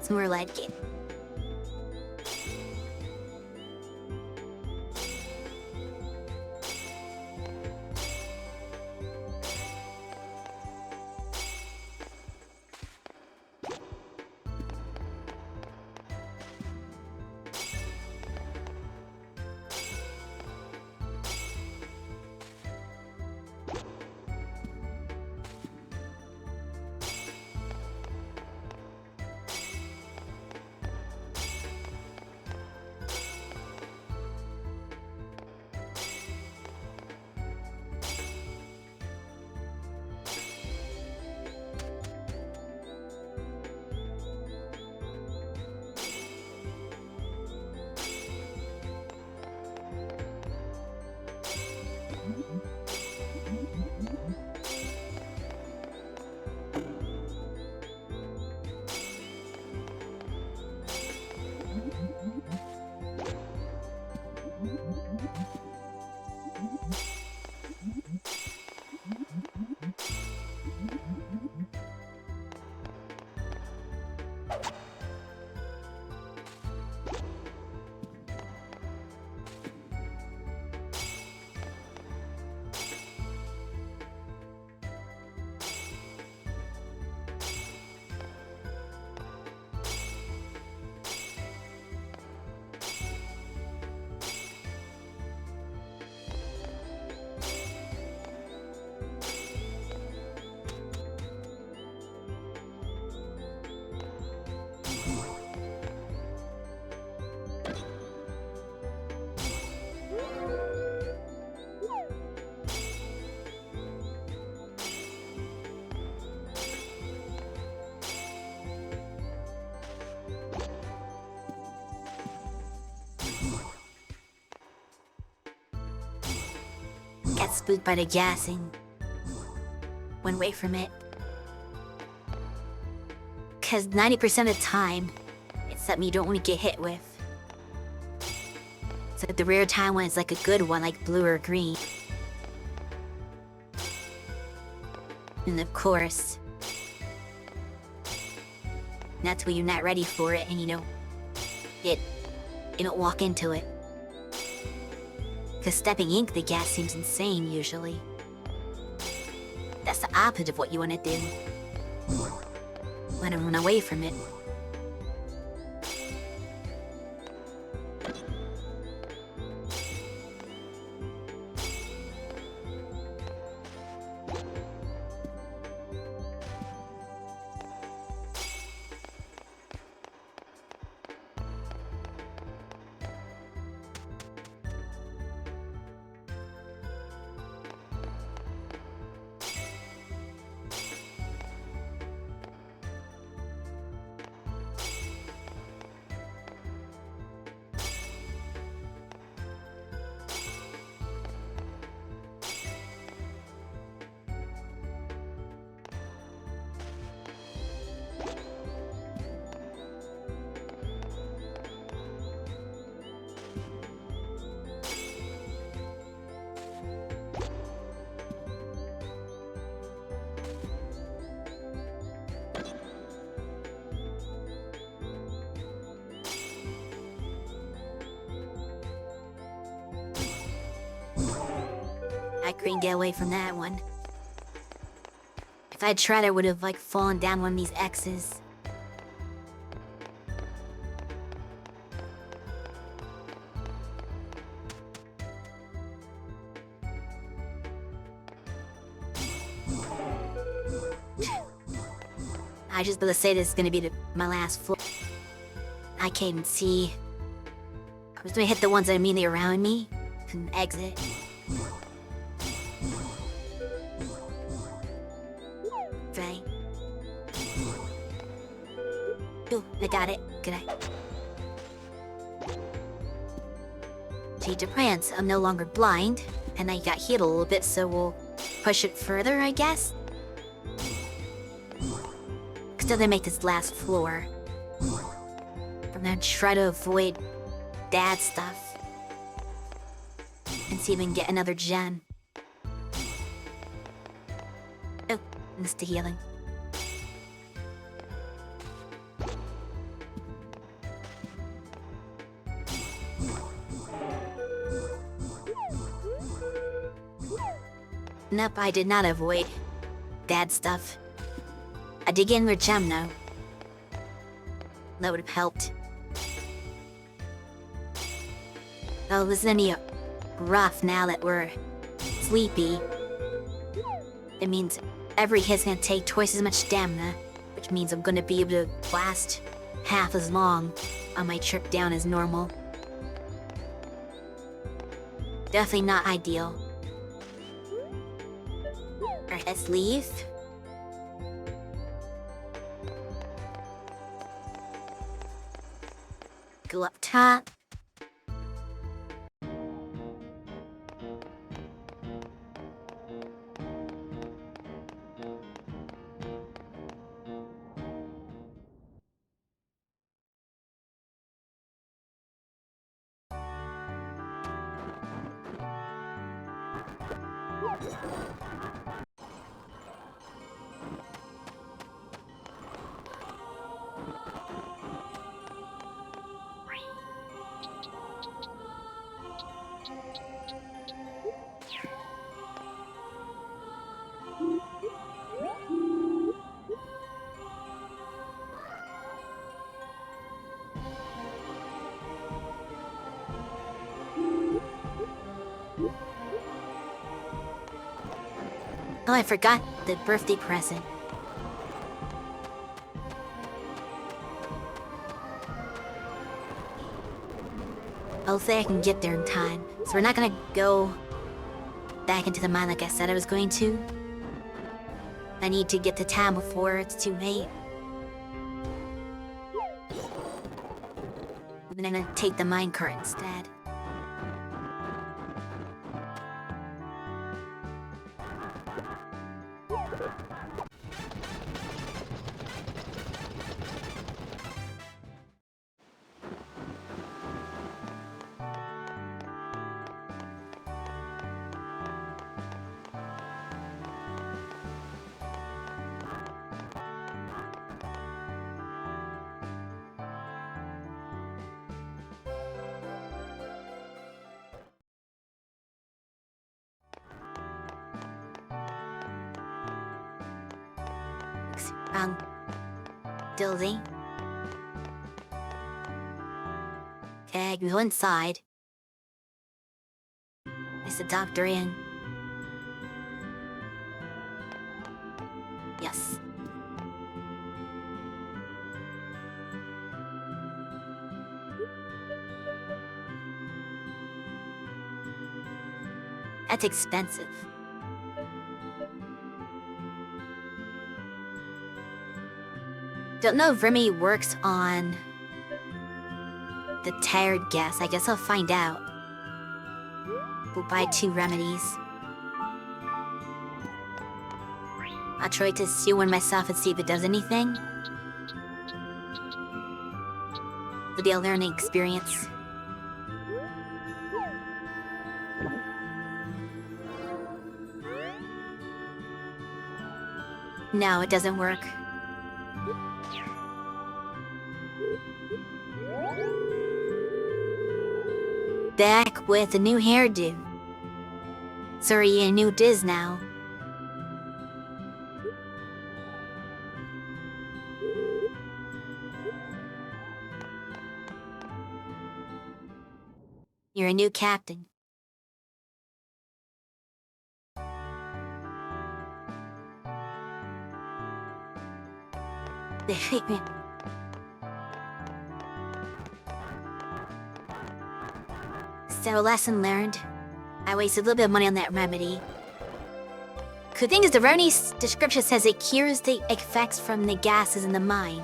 It's more like it. Got spooked by the gas and went away from it. Cause 90% of the time, it's something you don't want to get hit with. It's like the rare time when it's like a good one, like blue or green. And of course, that's when you're not ready for it and you don't walk into it. Cause stepping into the gas seems insane usually. That's the opposite of what you want to do. Want to run away from it. I couldn't get away from that one. If I'd tried, I would have fallen down one of these X's. I just better say this is gonna be my last floor. I can't even see. I was gonna hit the ones that are immediately around me and exit. Right. Ooh, I got it. Good eye. Change of plans. I'm no longer blind, and I got healed a little bit, so we'll push it further, I guess. Still gonna make this last floor. I'm gonna try to avoid dad stuff. And see if we can get another gem. Oh, missed the healing. Nope, I did not avoid bad stuff. I did get another gem though. That would have helped. Oh, this is any rough now that we're sleepy. It means every hit's gonna take twice as much stamina, which means I'm gonna be able to last half as long on my trip down as normal. Definitely not ideal. Alright, let's leave. Go up top. Oh, I forgot the birthday present. Hopefully I can get there in time. So we're not gonna go back into the mine like I said I was going to. I need to get to town before it's too late. Then I'm gonna take the minecart instead. Dilly. Okay, I can go inside. Is the doctor in? Yes. That's expensive. Don't know if Remy works on the tired guest. I guess I'll find out. We'll buy 2 remedies. I'll try to see one myself and see if it does anything. It'll be a learning experience. No, it doesn't work. Back with a new hairdo. Sorry, a new Diz now. You're a new captain. So, lesson learned. I wasted a little bit of money on that remedy. Good thing is the Rony's description says it cures the effects from the gases in the mine.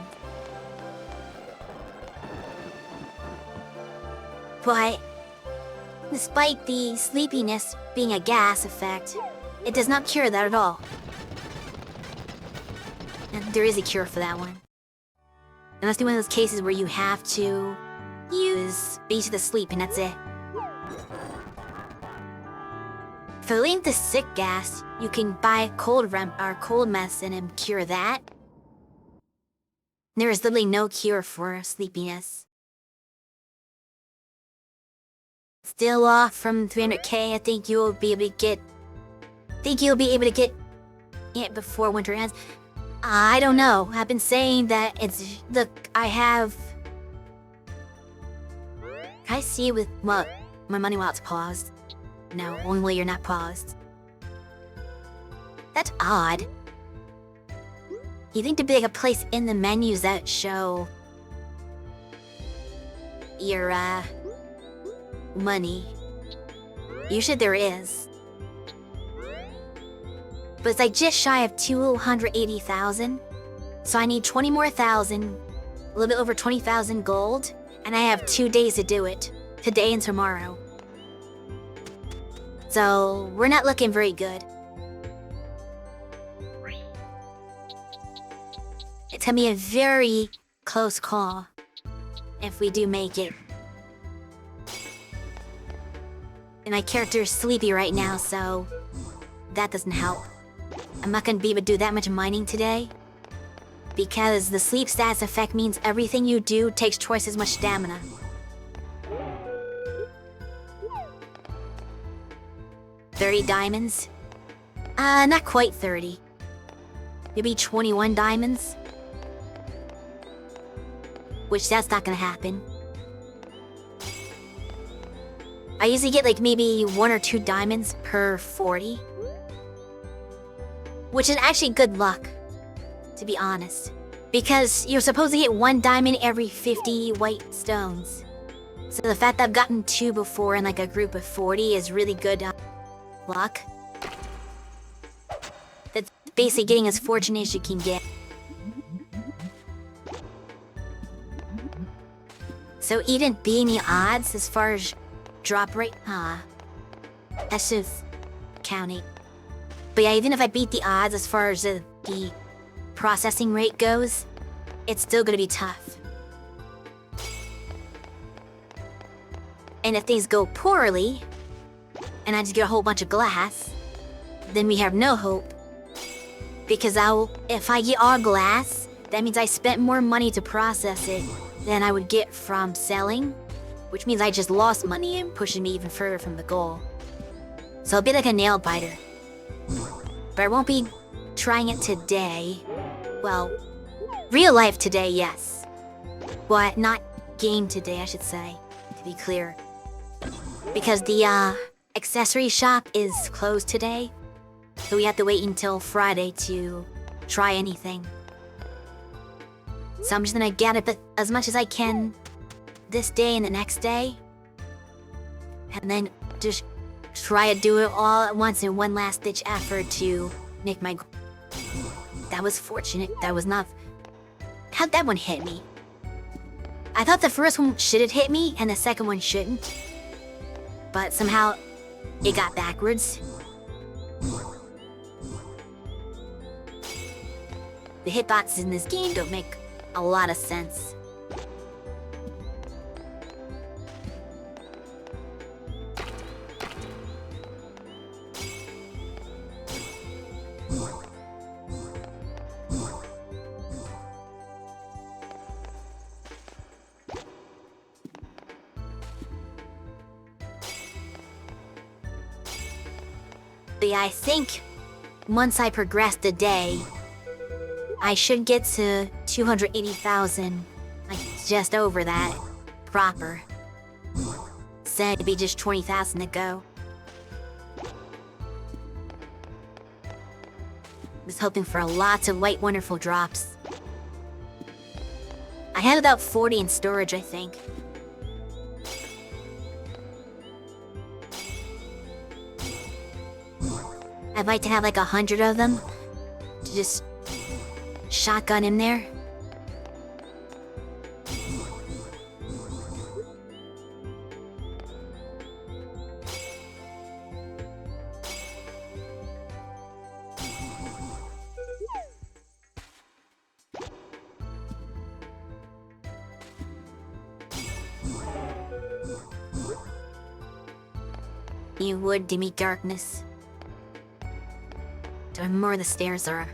But, despite the sleepiness being a gas effect, it does not cure that at all. And there is a cure for that one. It must be one of those cases where you have to use beat the sleep and that's it. For leaving the sick gas, you can buy cold medicine and cure that. There is literally no cure for sleepiness. Still off from 300k, I think you will be able to get think you'll be able to get it before winter ends? I don't know. I've been saying that it's... Look, I have... Can I see with my money while it's paused? No, only while you're not paused. That's odd. You think to be like a place in the menus that show your money. Usually there is. But it's like just shy of 280,000. So I need 20 more thousand, a little bit over 20,000 gold, and I have 2 days to do it. Today and tomorrow. So we're not looking very good. It's gonna be a very close call if we do make it. And my character is sleepy right now, so that doesn't help. I'm not gonna be able to do that much mining today because the sleep status effect means everything you do takes twice as much stamina. $30 diamonds? Not quite 30. Maybe 21 diamonds. Which that's not gonna happen. I usually get like maybe 1 or 2 diamonds per 40. Which is actually good luck, to be honest. Because you're supposed to get 1 diamond every 50 white stones. So the fact that I've gotten 2 before in like a group of 40 is really good luck. That's basically getting as fortunate as you can get. So you didn't beat any odds as far as drop rate? That's just counting. But yeah, even if I beat the odds as far as the processing rate goes, it's still gonna be tough. And if things go poorly, and I just get a whole bunch of glass, then we have no hope. Because if I get all glass, that means I spent more money to process it than I would get from selling, which means I just lost money and pushing me even further from the goal. So it'll be like a nail biter. But I won't be trying it today. Well, real life today, yes. Well, not game today, I should say, to be clear. Because the accessory shop is closed today, so we have to wait until Friday to try anything. So I'm just gonna get it as much as I can this day and the next day. And then just try to do it all at once in one last ditch effort to make my... That was fortunate. That was not... How'd that one hit me? I thought the first one should have hit me and the second one shouldn't. But somehow it got backwards. The hitboxes in this game don't make a lot of sense. But yeah, I think once I progress the day, I should get to 280,000, like just over that, proper. Said to be just 20,000 to go. Was hoping for lots of white wonderful drops. I had about 40 in storage, I think. I'd like to have like 100 of them to just shotgun in there. You would dim me darkness. Do I remember where the stairs are?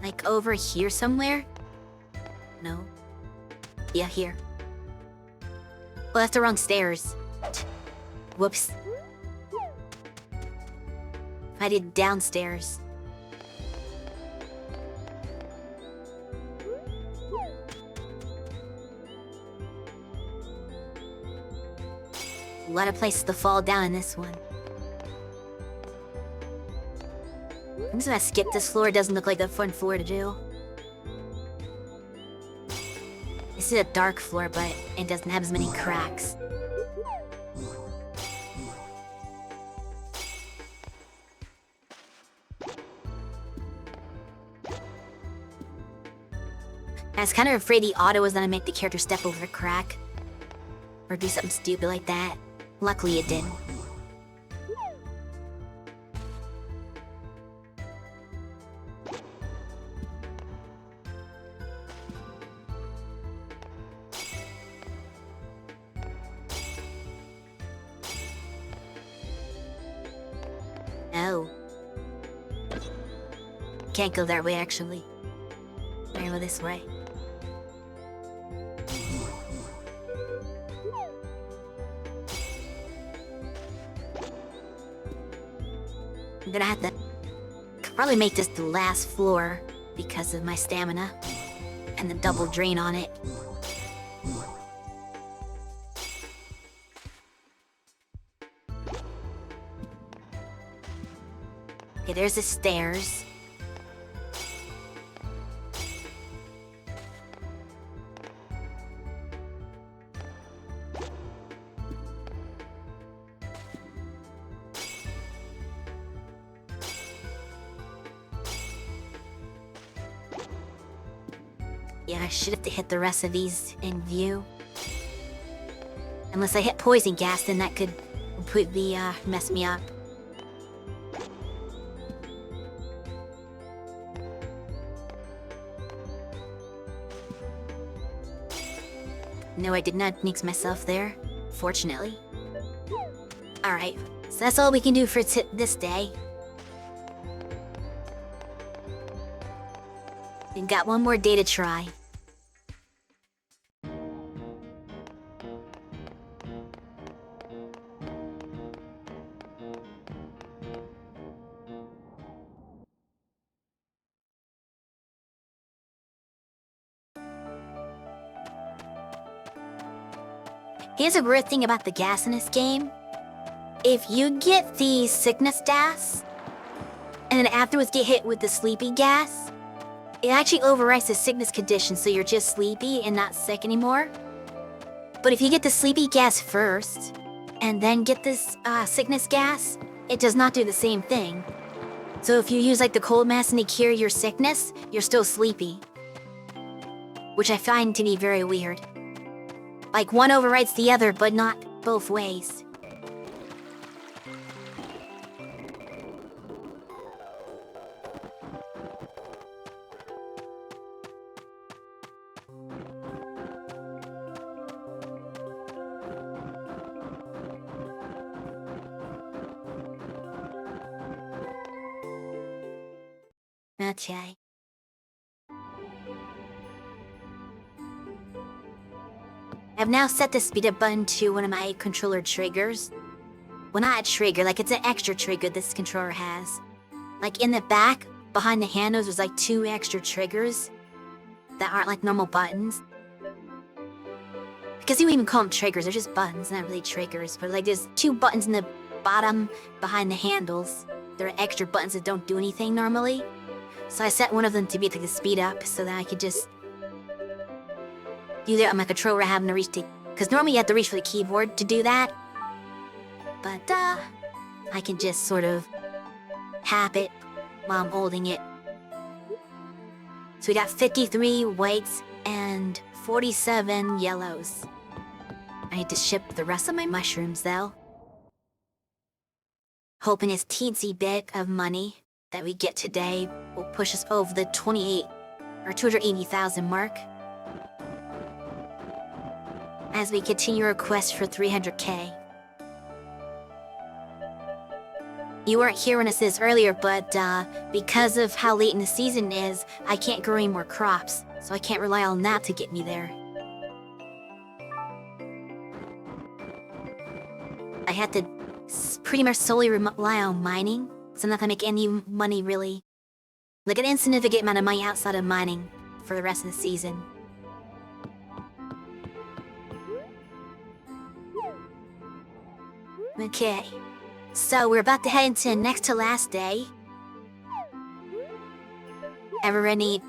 Like over here somewhere? No. Yeah, here. Well, that's the wrong stairs. Whoops. I did downstairs. A lot of places to fall down in this one. I'm just gonna skip this floor. It doesn't look like a fun floor to do. This is a dark floor, but it doesn't have as many cracks. I was kind of afraid the auto was gonna make the character step over a crack. Or do something stupid like that. Luckily it didn't. No. Can't go that way, actually. I go this way. I'm gonna have to probably make this the last floor because of my stamina and the double drain on it. Okay, there's the stairs. Yeah, I should have to hit the rest of these in view. Unless I hit poison gas, then that could completely mess me up. No, I did not jinx myself there, fortunately. Alright, so that's all we can do for this day. We've got one more day to try. Here's a weird thing about the gas in this game. If you get the sickness gas, and then afterwards get hit with the sleepy gas, it actually overrides the sickness condition, so you're just sleepy and not sick anymore. But if you get the sleepy gas first, and then get this sickness gas, it does not do the same thing. So if you use like the cold medicine to cure your sickness, you're still sleepy. Which I find to be very weird. Like one overrides the other, but not both ways. Okay. I've now set the speed up button to one of my controller triggers. Well, not a trigger, like it's an extra trigger this controller has. Like in the back, behind the handles, there's like 2 extra triggers that aren't like normal buttons. Because you even call them triggers, they're just buttons, not really triggers. But like there's 2 buttons in the bottom behind the handles. There are extra buttons that don't do anything normally. So I set one of them to be like the speed up so that I could just do that on my controller having to reach the... Because normally you have to reach for the keyboard to do that. But I can just sort of tap it while I'm holding it. So we got 53 whites and 47 yellows. I need to ship the rest of my mushrooms though. Hoping this teensy bit of money that we get today will push us over the 280,000 mark. As we continue our quest for 300k. You weren't hearing us this earlier, but because of how late in the season is, I can't grow any more crops, so I can't rely on that to get me there. I had to pretty much solely rely on mining So I'm not gonna make any money, really. Like an insignificant amount of money outside of mining for the rest of the season. Okay. So we're about to head into next to last day. And we're gonna need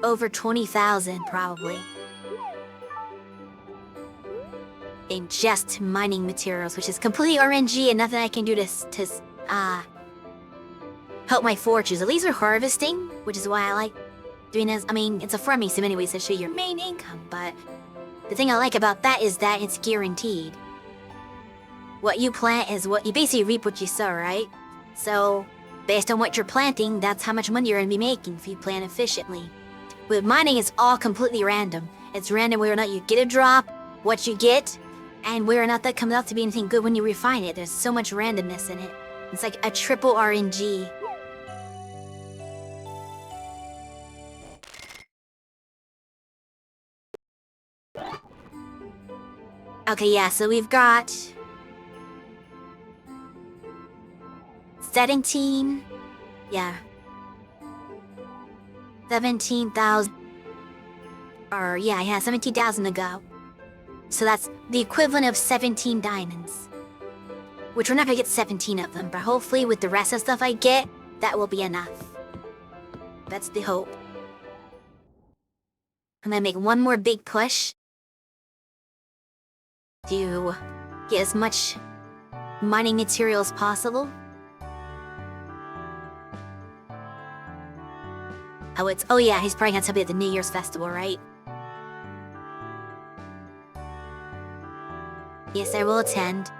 over 20,000, probably. In just mining materials, which is completely RNG and nothing I can do to help my fortunes. At least we're harvesting, which is why I like doing this. I mean, it's a farming sim anyways to show your main income, but the thing I like about that is that it's guaranteed. What you plant is what you basically reap what you sow, right? So, based on what you're planting, that's how much money you're gonna be making if you plant efficiently. With mining, it's all completely random. It's random whether or not you get a drop, what you get, and whether or not that comes out to be anything good when you refine it. There's so much randomness in it. It's like a triple RNG. Okay, yeah, so we've got 17, yeah, 17,000, or yeah, 17,000 to go. So that's the equivalent of 17 diamonds. Which we're not gonna get 17 of them, but hopefully with the rest of the stuff I get, that will be enough. That's the hope. I'm gonna make one more big push to get as much mining material as possible. Oh yeah, he's probably gonna tell me at the New Year's festival, right? Yes, I will attend.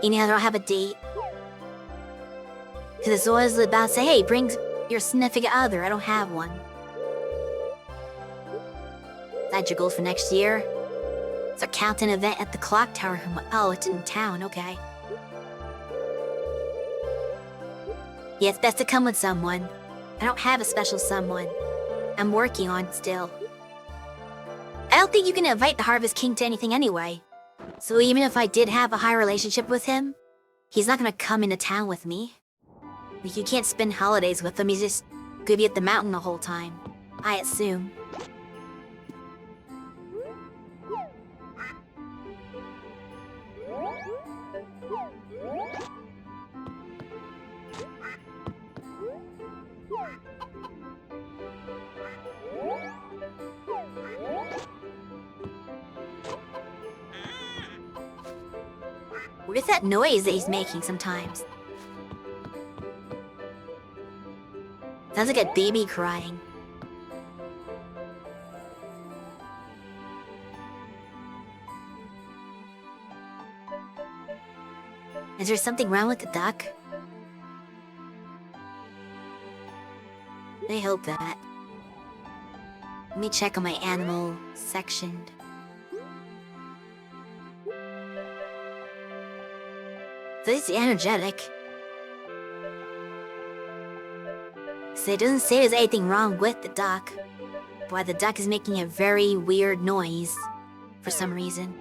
You know, I don't have a date. Because it's always about to say, hey, bring your significant other. I don't have one. Is that your goal for next year? It's a countdown event at the clock tower. Oh, it's in town, okay. Yeah, it's best to come with someone. I don't have a special someone. I'm working on still. I don't think you can invite the Harvest King to anything anyway. So even if I did have a high relationship with him, he's not gonna come into town with me. Like, you can't spend holidays with him, he's just gonna be at the mountain the whole time. I assume. What is that noise that he's making sometimes? Sounds like a baby crying. Is there something wrong with the duck? I hope that. Let me check on my animal section. So it's energetic. So it doesn't say there's anything wrong with the duck. But the duck is making a very weird noise for some reason.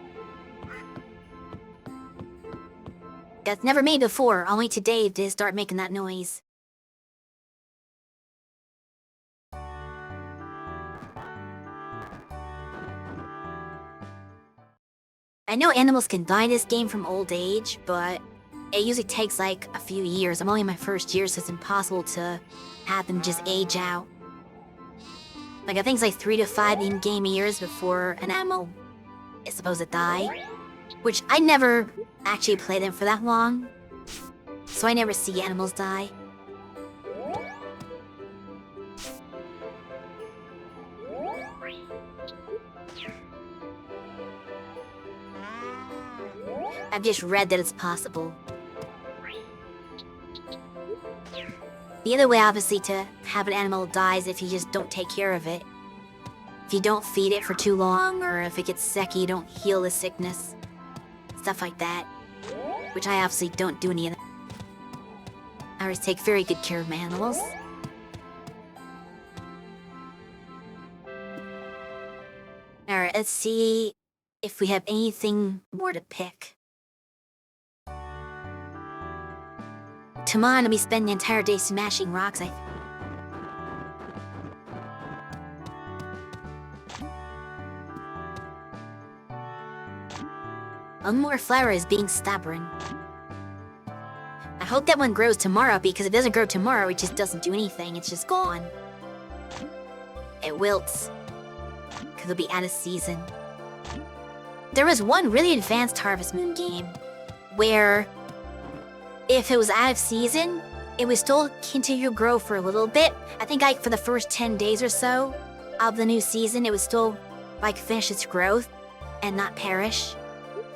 That's never made before, only today did it start making that noise. I know animals can die in this game from old age, but it usually takes like a few years. I'm only in my first year, so it's impossible to have them just age out. Like, I think it's like 3 to 5 in-game years before an animal is supposed to die. Which I never actually play them for that long, so I never see animals die. I've just read that it's possible. The other way, obviously, to have an animal die is if you just don't take care of it. If you don't feed it for too long, or if it gets sick, you don't heal the sickness. Stuff like that. Which I obviously don't do any of that. I always take very good care of my animals. Alright, let's see if we have anything more to pick. tomorrow I'll be spending the entire day smashing rocks. One more flower is being stubborn. I hope that one grows tomorrow, because if it doesn't grow tomorrow, it just doesn't do anything. It's just gone. It wilts. Because it'll be out of season. There was one really advanced Harvest Moon game where if it was out of season, it would still continue to grow for a little bit. I think like for the first 10 days or so of the new season, it would still like finish its growth and not perish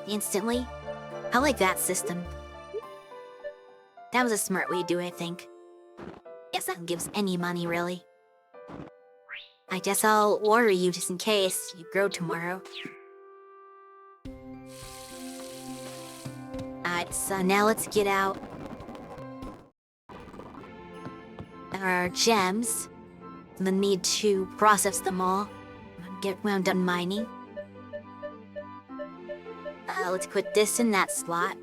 instantly. I like that system. That was a smart way to do it, I think. Guess that gives any money, really. I guess I'll order you just in case you grow tomorrow. Alright, so now let's get out our gems. I'm gonna need to process them all. Get when I'm done mining. Let's put this in that slot.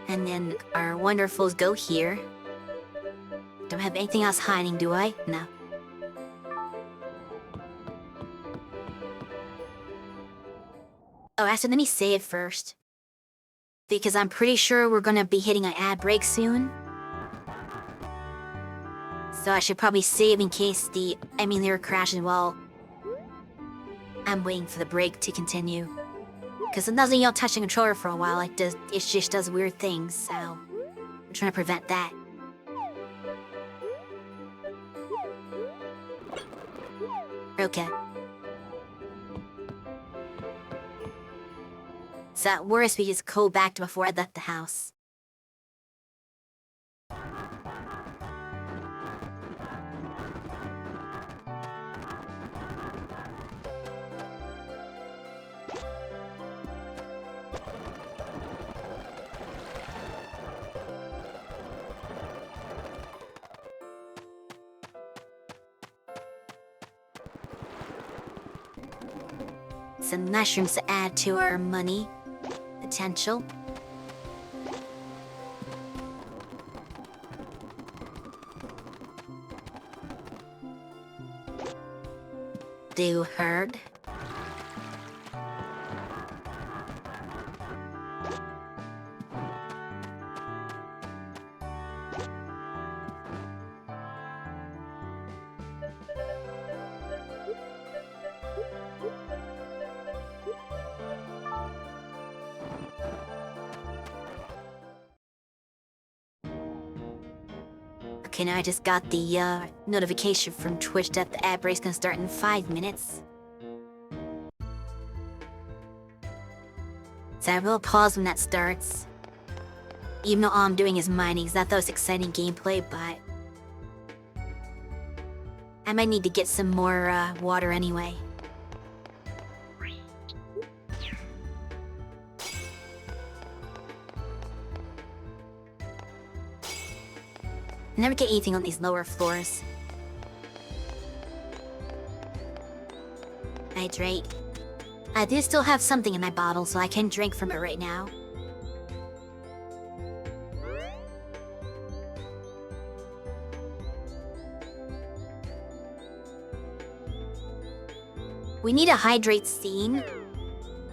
And then our wonderfuls go here. Don't have anything else hiding, do I? No. Oh, actually, let me save first. Because I'm pretty sure we're gonna be hitting an ad break soon. So I should probably save in case the emulator crashes while I'm waiting for the break to continue. Because it doesn't, touch the controller for a while, it just does weird things, so I'm trying to prevent that. Okay. So at worst, we just go back to before I left the house. Some mushrooms to add to our money potential. Do heard. Okay, now I just got the notification from Twitch that the ad break's gonna start in 5 minutes. So I will pause when that starts. Even though all I'm doing is mining, it's not the most exciting gameplay, but I might need to get some more water anyway. I never get anything on these lower floors. Hydrate. I do still have something in my bottle, so I can drink from it right now. We need a hydrate scene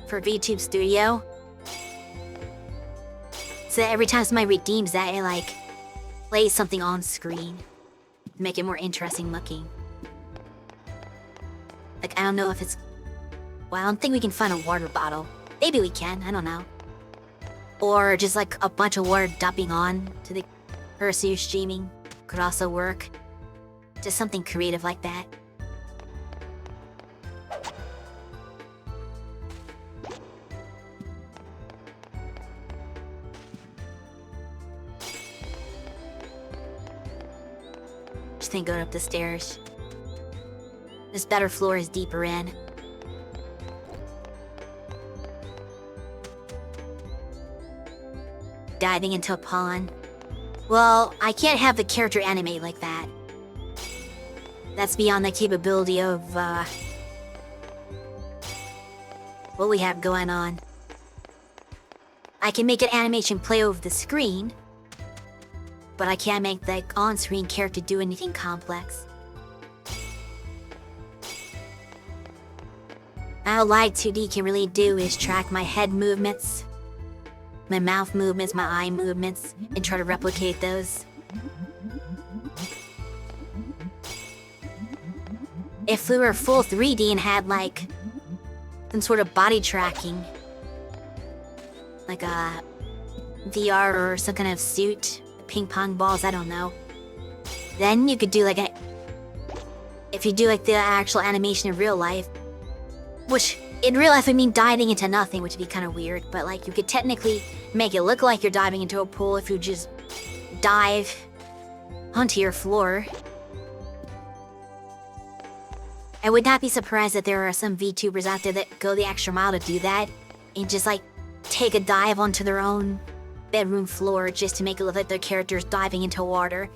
for VTube Studio. So that every time somebody redeems that, it plays something on screen to make it more interesting looking. I don't know if it's... Well, I don't think we can find a water bottle. Maybe we can, I don't know. Or just a bunch of water dumping on to the person who's streaming could also work. Just something creative like that. Just think going up the stairs. This better floor is deeper in. Diving into a pond. Well, I can't have the character animate like that. That's beyond the capability of, what we have going on. I can make an animation play over the screen, but I can't make the on-screen character do anything complex. All Light 2D can really do is track my head movements, my mouth movements, my eye movements, and try to replicate those. If we were full 3D and had like some sort of body tracking, like a VR or some kind of suit, ping pong balls, I don't know, then you could do like if you do like the actual animation in real life, which in real life would mean diving into nothing, which would be kind of weird, but like you could technically make it look like you're diving into a pool if you just dive onto your floor. I would not be surprised that there are some VTubers out there that go the extra mile to do that and just like take a dive onto their own bedroom floor just to make it look like their character's diving into water.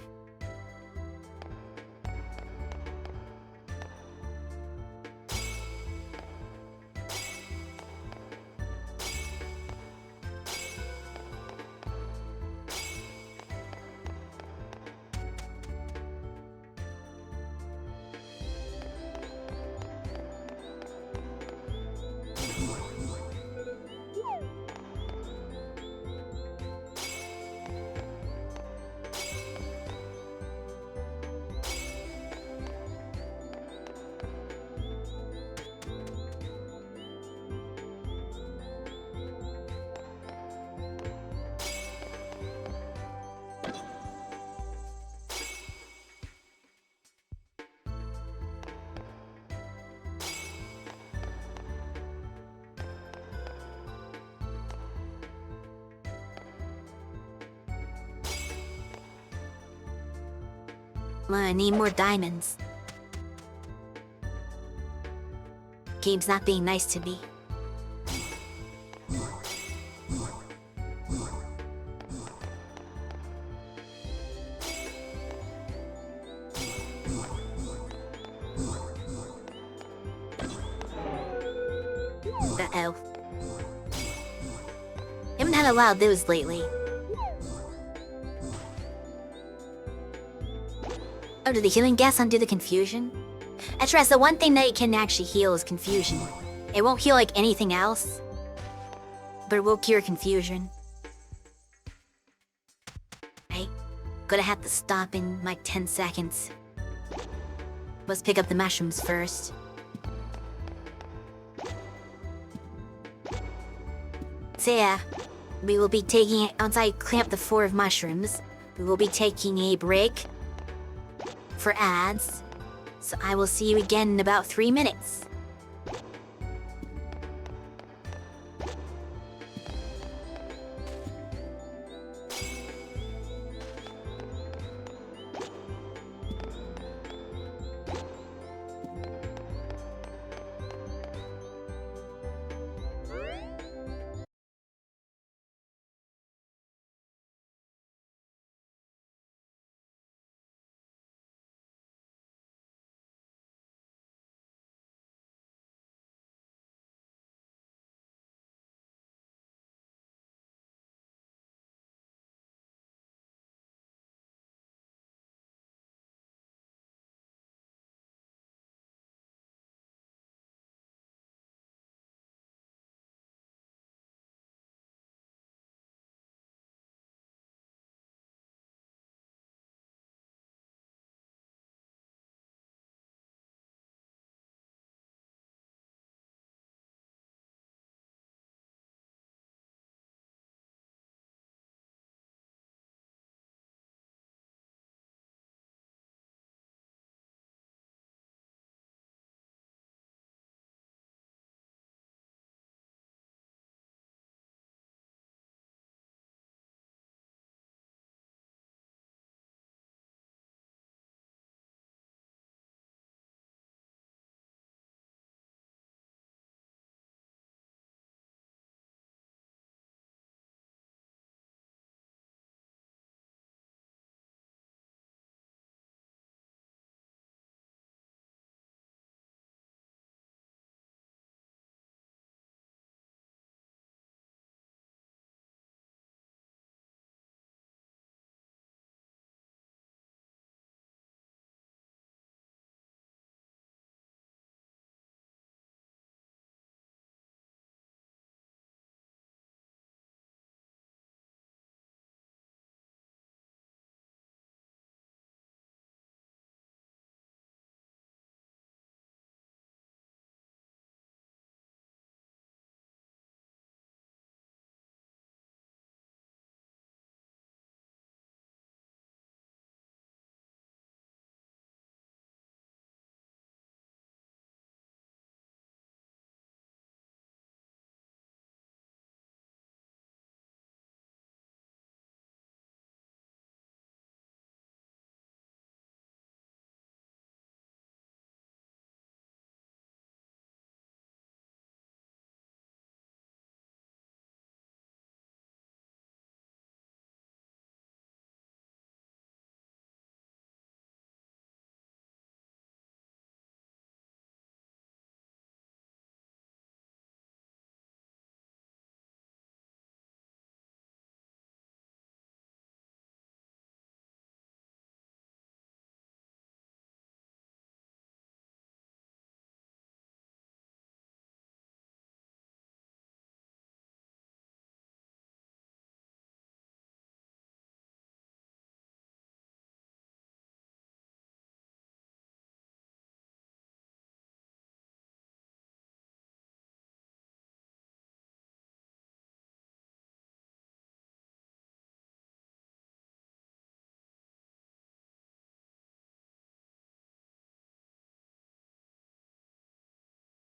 I need more diamonds. Game's not being nice to me. Uh-oh. Haven't had a lot of those lately. Oh, did the healing gas undo the confusion? That's right, the one thing that it can actually heal is confusion. It won't heal like anything else, but it will cure confusion. Right? Gonna have to stop in like 10 seconds. Let's pick up the mushrooms first. So yeah, we will be taking, once I clean up the 4 mushrooms, we will be taking a break for ads, so I will see you again in about 3 minutes.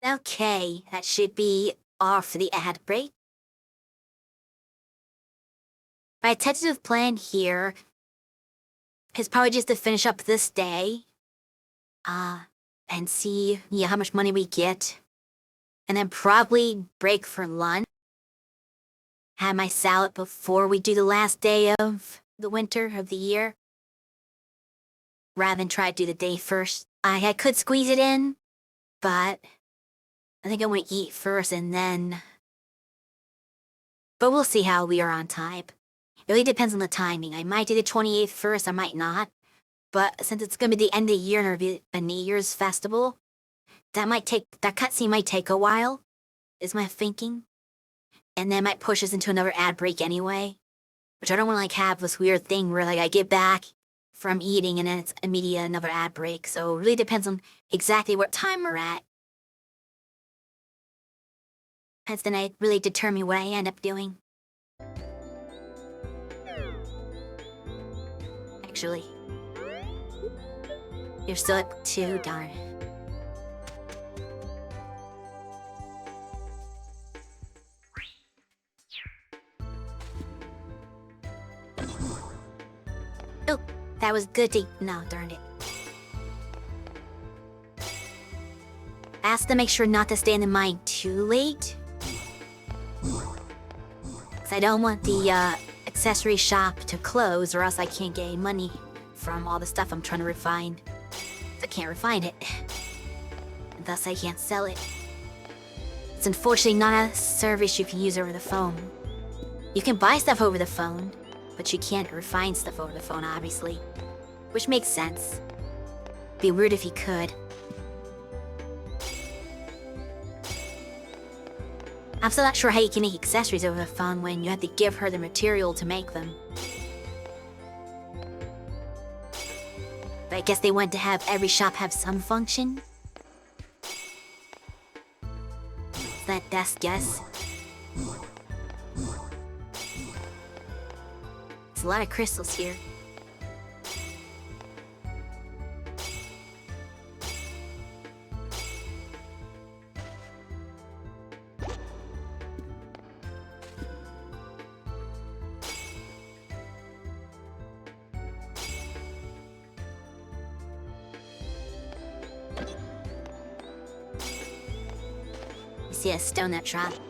Okay, that should be all for the ad break. My tentative plan here is probably just to finish up this day, and see, how much money we get. And then probably break for lunch. Have my salad before we do the last day of the winter of the year. Rather than try to do the day first. I could squeeze it in, but I think I want to eat first and then. But we'll see how we are on time. It really depends on the timing. I might do the 28th first, I might not. But since it's going to be the end of the year and it'll be a New Year's festival, that cutscene might take a while, is my thinking. And that might push us into another ad break anyway. Which I don't want to have this weird thing where I get back from eating and then it's immediate another ad break. So it really depends on exactly what time we're at. As then I really determine what I end up doing. Actually, you're still at 2, darn. Oh, that was good to. No, darn it. Ask to make sure not to stay in the mine too late. Cause I don't want the accessory shop to close or else I can't get any money from all the stuff I'm trying to refine. I can't refine it. And thus I can't sell it. It's unfortunately not a service you can use over the phone. You can buy stuff over the phone, but you can't refine stuff over the phone, obviously. Which makes sense. Be weird if you could. I'm still not sure how you can make accessories over the phone when you have to give her the material to make them. But I guess they want to have every shop have some function. Is that best guess? There's a lot of crystals here. You see a stone that dropped.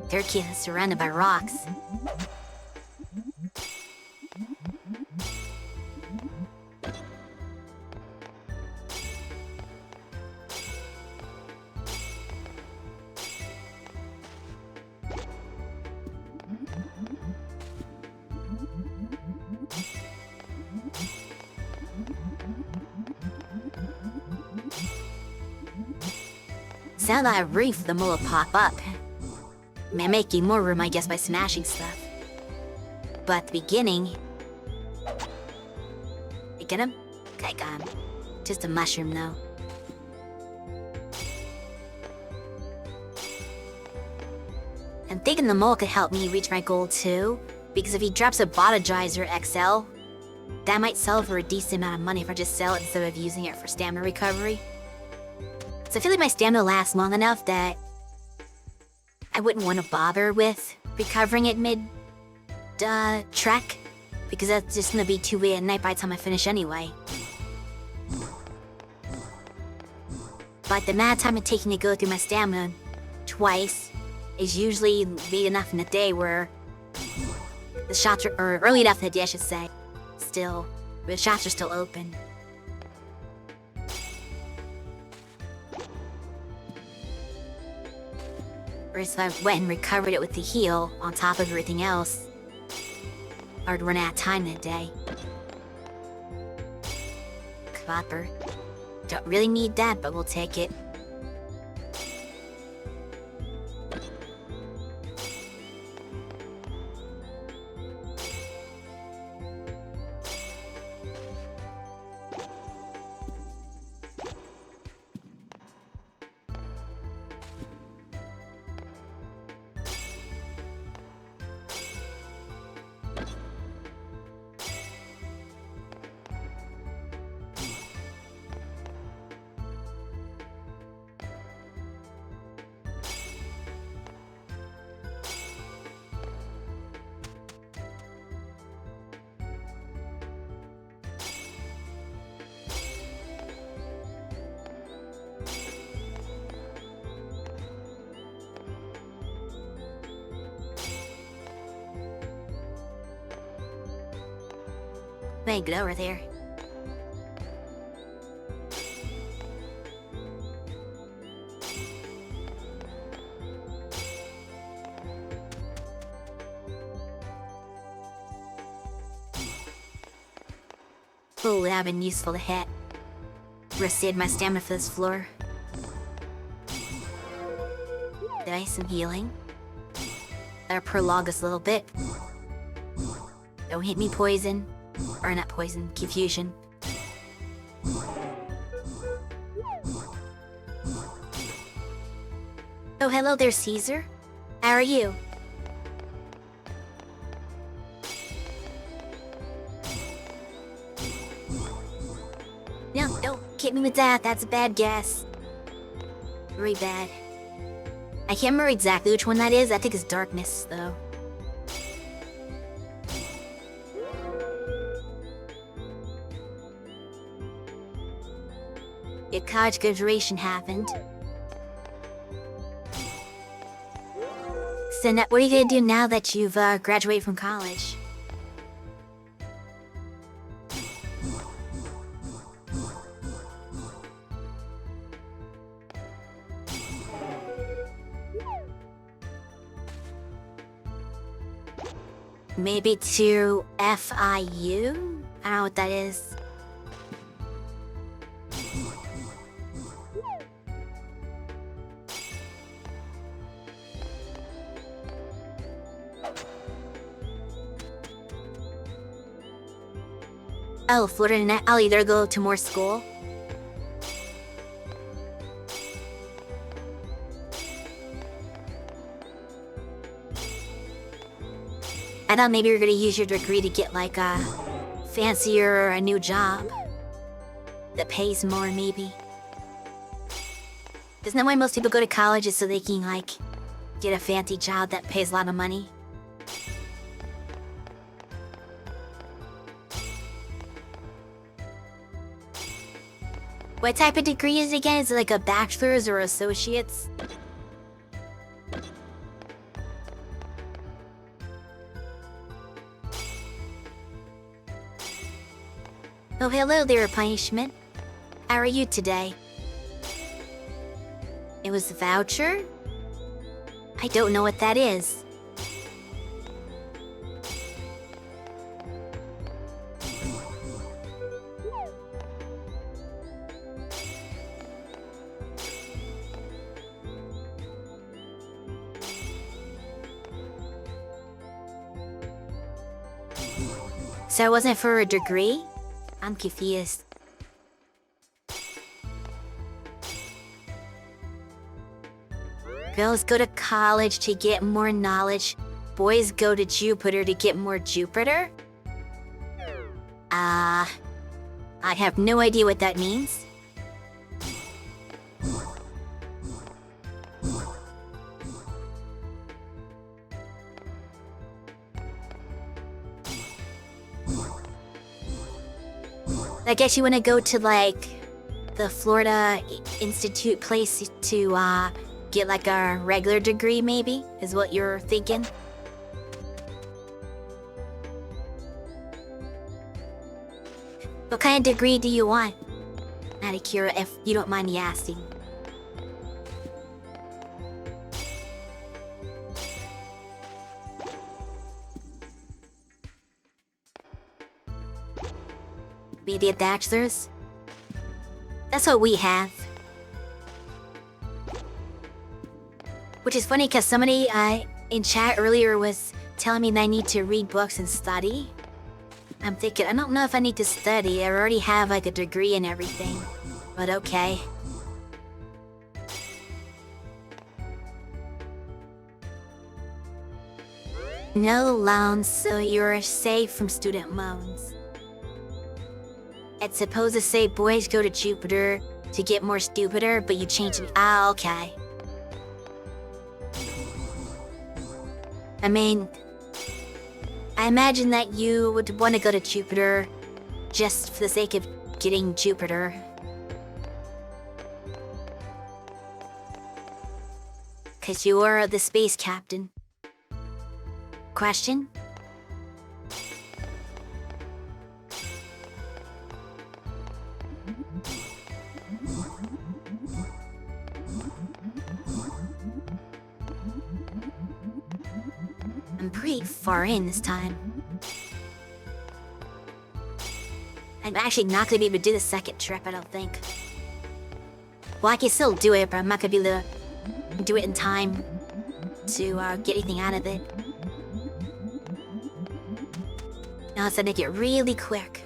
Turkey is surrounded by rocks. Sound like a reef, the mole will pop up. Making more room, I guess, by smashing stuff. But at the beginning... You get him? Okay, got him. Just a mushroom, though. I'm thinking the mole could help me reach my goal, too. Because if he drops a Botagizer XL, that might sell for a decent amount of money if I just sell it instead of using it for stamina recovery. So I feel like my stamina lasts long enough that I wouldn't want to bother with recovering it mid-trek, because that's just gonna be too late at night by the time I finish anyway. But the amount of time it's taking to go through my stamina twice is usually late enough in the day where the shops are, or early enough in the day, I should say, still, where the shops are still open. Whereas if I went and recovered it with the heal, on top of everything else, I would run out of time that day. Copper. Don't really need that, but we'll take it. Wait, get over there. Oh, that would been useful to hit. Rested my stamina for this floor. Nice some healing. That'll prolong us a little bit. Don't hit me, poison. Or not poison, confusion. Oh, hello there, Caesar. How are you? No, don't hit me with that. That's a bad guess. Very bad. I can't remember exactly which one that is. I think it's darkness, though. Your college graduation happened. So now, what are you gonna do now that you've graduated from college? Maybe to FIU? I don't know what that is. Oh, Florida Net. I'll either go to more school. I thought maybe you're gonna use your degree to get like a fancier or a new job that pays more, maybe. Isn't that why most people go to college, is so they can like get a fancy job that pays a lot of money? What type of degree is it again? Is it like a bachelor's or associate's? Oh, hello there, punishment. How are you today? It was a voucher? I don't know what that is. So it wasn't for a degree? I'm confused. Girls go to college to get more knowledge. Boys go to Jupiter to get more Jupiter? I have no idea what that means. I guess you want to go to, like, the Florida Institute place to, get, like, a regular degree, maybe? Is what you're thinking? What kind of degree do you want? Out of curiosity, if you don't mind me asking. Maybe a bachelor's? That's what we have. Which is funny because somebody in chat earlier was telling me that I need to read books and study. I'm thinking, I don't know if I need to study. I already have like a degree and everything. But okay. No loans, so you're safe from student loans. It's supposed to say boys go to Jupiter to get more stupider, but you changed it. Ah, okay. I mean, I imagine that you would want to go to Jupiter just for the sake of getting Jupiter. Because you are the space captain. I'm pretty far in this time. I'm actually not gonna be able to do the second trip, I don't think. Well, I can still do it, but I'm not gonna be able to do it in time to get anything out of it. Now let's make it really quick.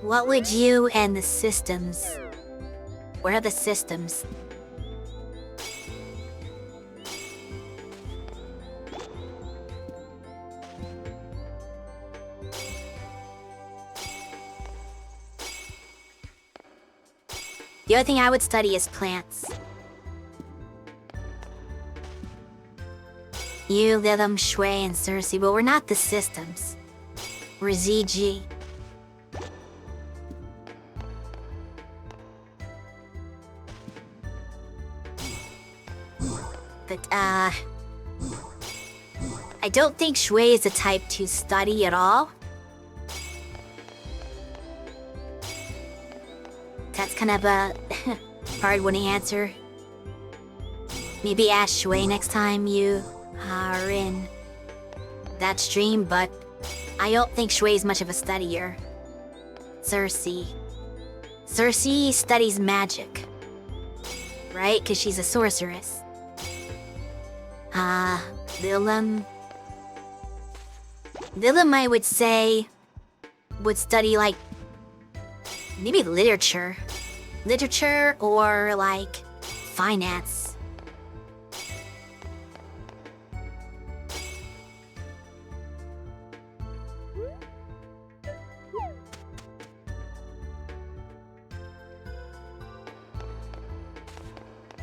What would you and the systems? Where are the systems? The other thing I would study is plants. You, Lilum, Shui, and Cersei, but we're not the systems. We're ZG. But, I don't think Shui is the type to study at all. That's kind of a hard one to answer. Maybe ask Shui next time you are in that stream, but I don't think Shui is much of a studier. Cersei studies magic, right? Because she's a sorceress. Lilum, I would say, would study, like, maybe literature. Literature or, like, finance.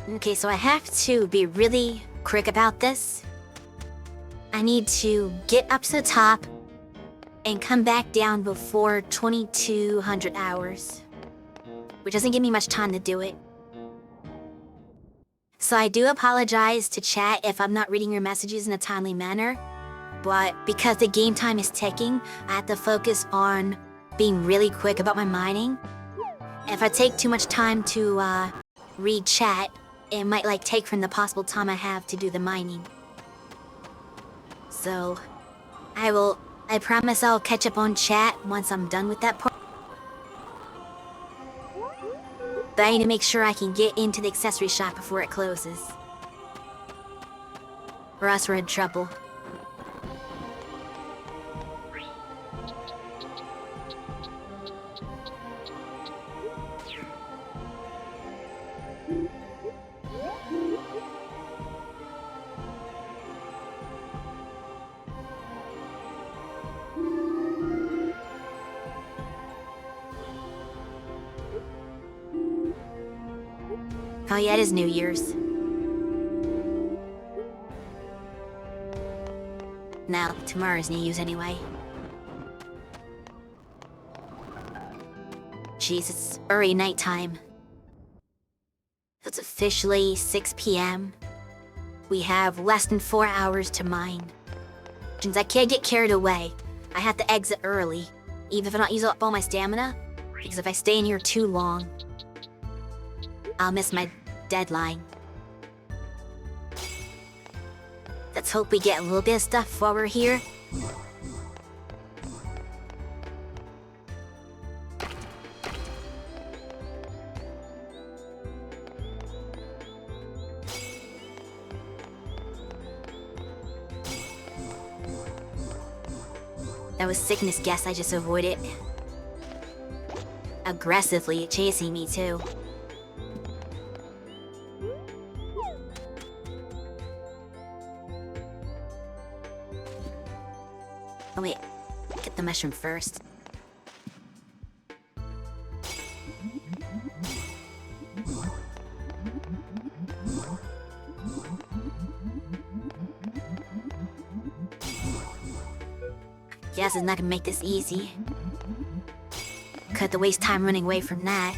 Okay, so I have to be really quick about this. I need to get up to the top and come back down before 2200 hours, which doesn't give me much time to do it. So I do apologize to chat if I'm not reading your messages in a timely manner, but because the game time is ticking, I have to focus on being really quick about my mining. If I take too much time to read chat, it might take from the possible time I have to do the mining. So, I promise I'll catch up on chat once I'm done with that part. But I need to make sure I can get into the accessory shop before it closes. Or else we're in trouble. Oh yeah, it is New Year's. Now, tomorrow's New Year's anyway. Jeez, it's already nighttime. It's officially 6 p.m. We have less than 4 hours to mine. Since I can't get carried away, I have to exit early, even if I don't use up all my stamina, because if I stay in here too long, I'll miss my deadline. Let's hope we get a little bit of stuff while we're here. That was sickness gas I just avoided. Aggressively chasing me too. Oh wait, get the mushroom first. Guess it's not gonna make this easy. Could to waste time running away from that.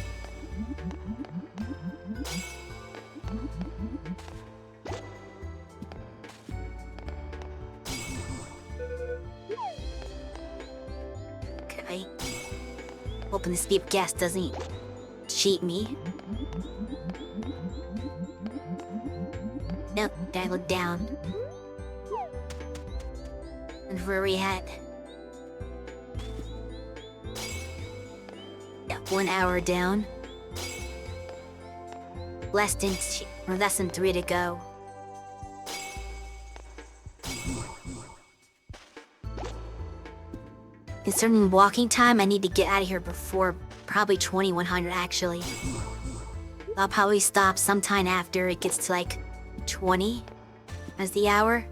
Okay. Hoping this beep gas doesn't cheat me. Nope, gotta look down. And where are we at? Yeah, 1 hour down. Less than 3 to go. Concerning walking time, I need to get out of here before probably 2100 actually. I'll probably stop sometime after it gets to like 20 as the hour.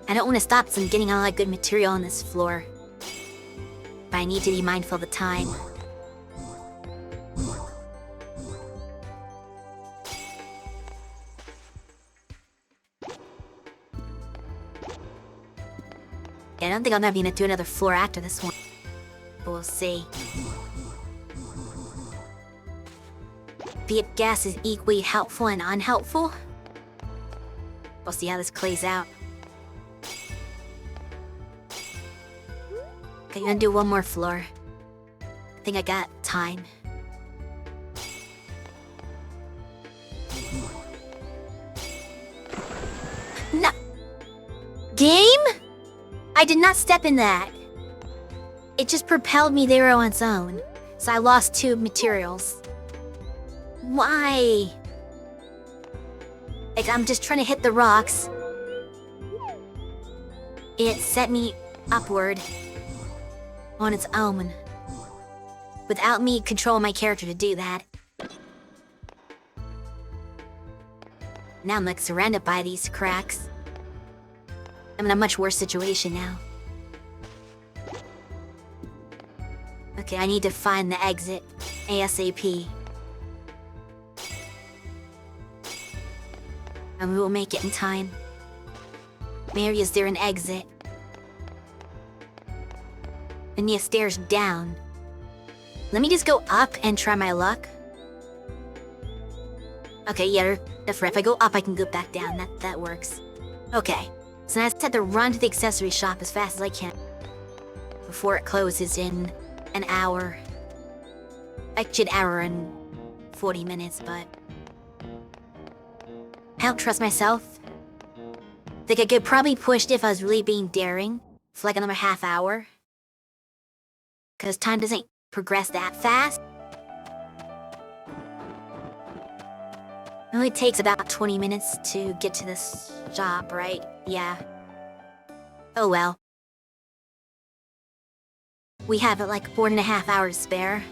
I don't want to stop from getting all that good material on this floor. But I need to be mindful of the time. Yeah, I don't think I'll never be able to do another floor after this one. But we'll see. Be it gas is equally helpful and unhelpful. We'll see how this plays out. Okay, I'm gonna do one more floor. I think I got time. No! Game? I did not step in that. It just propelled me there on its own. So I lost 2 materials. Why? Like, I'm just trying to hit the rocks. It set me upward. On its own. Without me controlling my character to do that. Now I'm like surrounded by these cracks. I'm in a much worse situation now. Okay, I need to find the exit ASAP. And we will make it in time. Mary, is there an exit? And the stairs down. Let me just go up and try my luck. Okay, yeah, if I go up, I can go back down. That works. Okay, so now I just have to run to the accessory shop as fast as I can before it closes in an hour. Actually, an hour and 40 minutes, but I don't trust myself. Think I could probably push it if I was really being daring for like another half hour. Because time doesn't progress that fast. It only takes about 20 minutes to get to this shop, right? Yeah. Oh well. We have like 4.5 hours spare.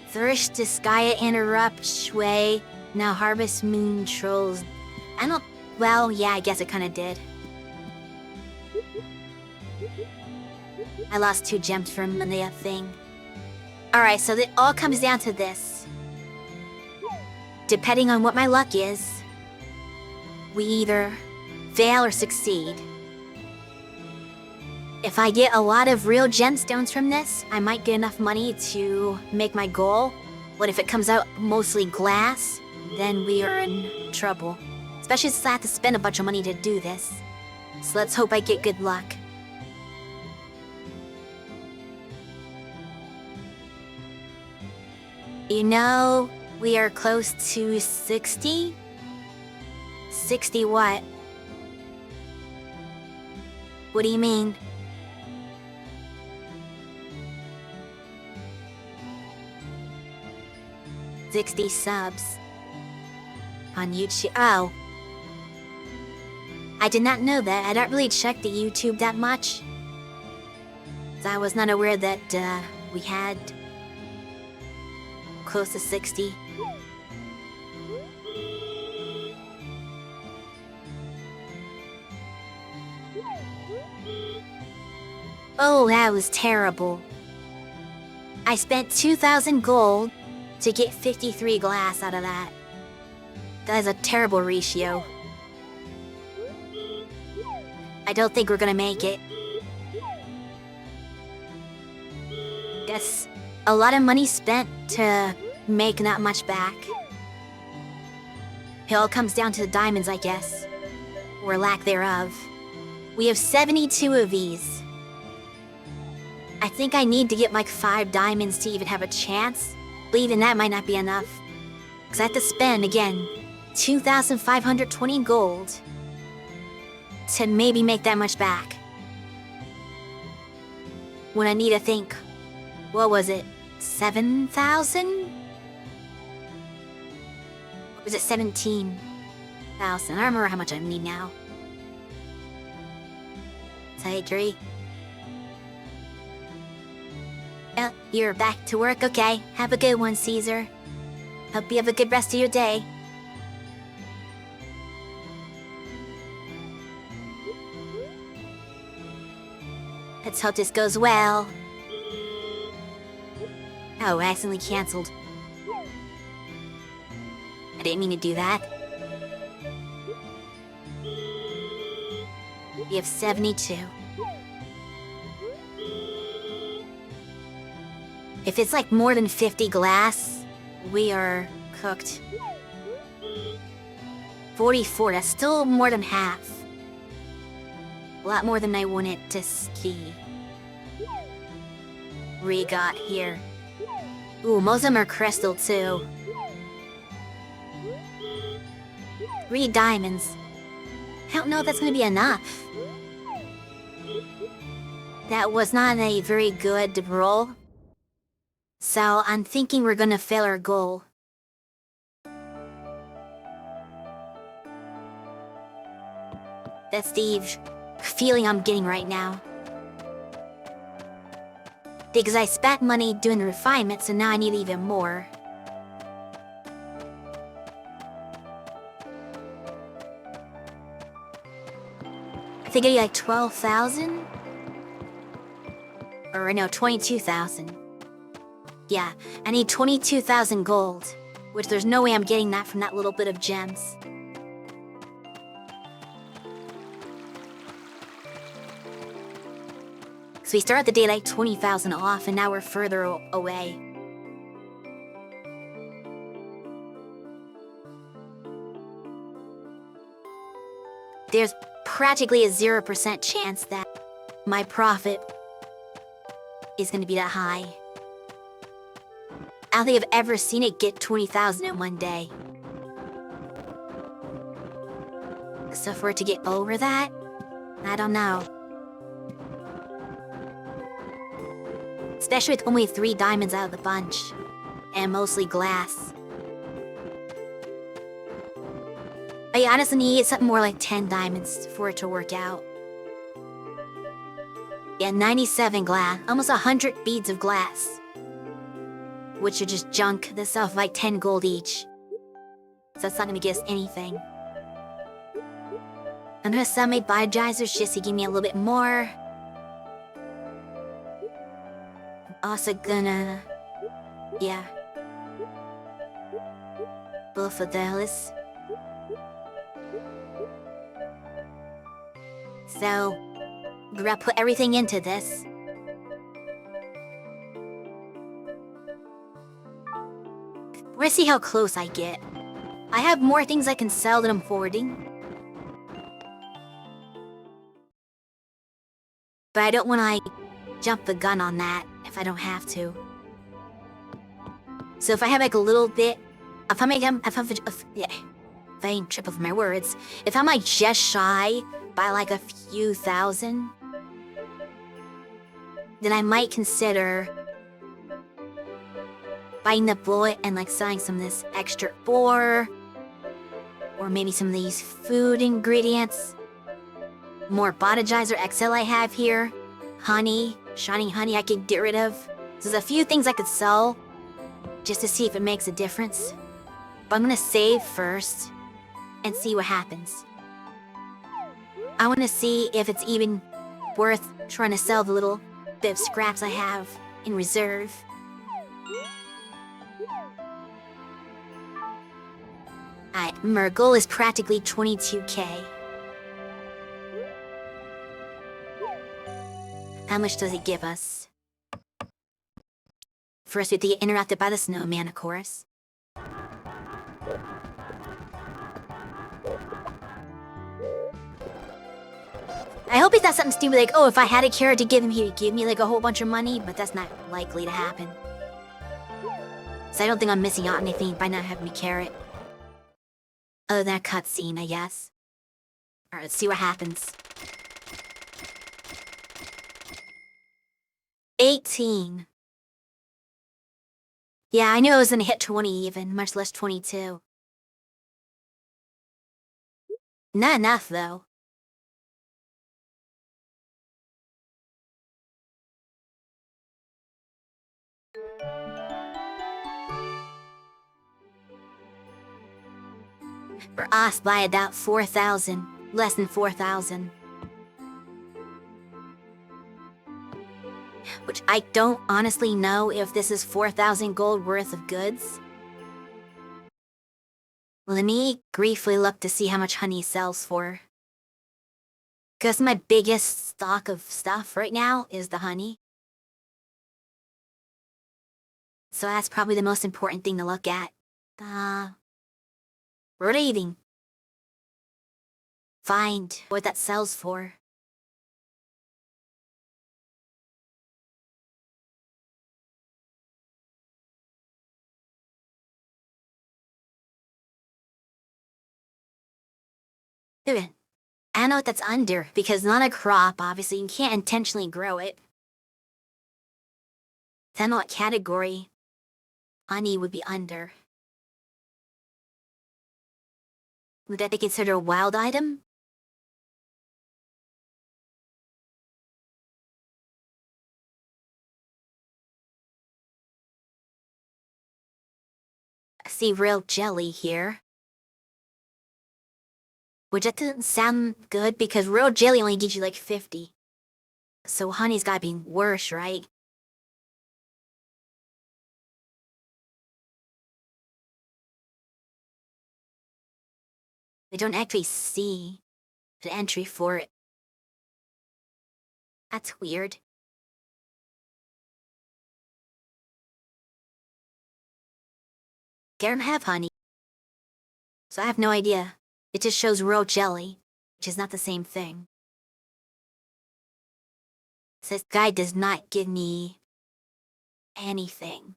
Thirst to Skya interrupt Shui. Now harvest moon trolls. Well, yeah, I guess it kinda did. I lost 2 gems from the thing. Alright, so it all comes down to this. Depending on what my luck is, we either fail or succeed. If I get a lot of real gemstones from this, I might get enough money to make my goal. But if it comes out mostly glass, then we are in trouble. Especially since I have to spend a bunch of money to do this. So let's hope I get good luck. You know, we are close to 60? 60 what? What do you mean? $60 subs on YouTube. Oh. I did not know that. I don't really check the YouTube that much. So I was not aware that we had close to 60. Oh, that was terrible. I spent 2,000 gold to get 53 glass out of that. That is a terrible ratio. I don't think we're gonna make it. That's a lot of money spent to make not much back. It all comes down to the diamonds, I guess. Or lack thereof. We have 72 of these. I think I need to get like 5 diamonds to even have a chance. But even that might not be enough. Because I have to spend, again, 2,520 gold to maybe make that much back. When I need to think, what was it, 7,000? Or was it 17,000? I don't remember how much I need now. Deirdre. Oh, you're back to work? Okay. Have a good one, Caesar. Hope you have a good rest of your day. Let's hope this goes well. Oh, I accidentally canceled. I didn't mean to do that. We have 72. If it's like more than 50 glass, we are cooked. 44, that's still more than half. A lot more than I wanted to ski. We got here. Ooh, most of them are crystal too. 3 diamonds. I don't know if that's gonna be enough. That was not a very good roll. So I'm thinking we're gonna fail our goal. That's the feeling I'm getting right now. Because I spent money doing the refinement, so now I need even more. I think I need like 12,000? Or no, 22,000. Yeah, I need 22,000 gold, which there's no way I'm getting that from that little bit of gems. So we started the day like 20,000 off, and now we're further away. There's practically a 0% chance that my profit is going to be that high. I don't think I've ever seen it get 20,000 in one day. So for it to get over that, I don't know. Especially with only 3 diamonds out of the bunch, and mostly glass. I honestly need something more like 10 diamonds for it to work out. Yeah, 97 glass, almost 100 beads of glass. Which are just junk that sell for like 10 gold each. So that's not gonna get us anything. I'm gonna sell my biogizers just to give me a little bit more. Also gonna... yeah. Both of those. So, we're gonna put everything into this. We're gonna see how close I get. I have more things I can sell than I'm forwarding. But I don't want to jump the gun on that if I don't have to. So if I have like a little bit, if I ain't trip over my words, if I'm like just shy by like a few thousand, then I might consider buying the bullet and like selling some of this extra ore, or maybe some of these food ingredients. More Botagizer XL I have here, honey, shining honey I could get rid of. So there's a few things I could sell just to see if it makes a difference. But I'm gonna save first and see what happens. I want to see if it's even worth trying to sell the little bit of scraps I have in reserve. Alright, our goal is practically 22k. How much does it give us? First, we have to get interrupted by the snowman, of course. I hope it's not something stupid like, oh, if I had a carrot to give him, he would give me like a whole bunch of money, but that's not likely to happen. So I don't think I'm missing out on anything by not having a carrot. Other than a cutscene, I guess. Alright, let's see what happens. 18. Yeah, I knew I was gonna hit 20 even, much less 22. Not enough, though. For us, by about 4,000. Less than 4,000. Which I don't honestly know if this is 4,000 gold worth of goods. Let me briefly look to see how much honey sells for. Because my biggest stock of stuff right now is the honey. So that's probably the most important thing to look at. Rating. Find what that sells for. I don't know what that's under, because not a crop, obviously, you can't intentionally grow it. Then what category honey would be under? Would that be considered a wild item? I see real jelly here. Which that doesn't sound good, because real jelly only gives you like 50. So honey's gotta be worse, right? I don't actually see an entry for it. That's weird. I don't have honey, so I have no idea. It just shows real jelly, which is not the same thing. This guide does not give me anything.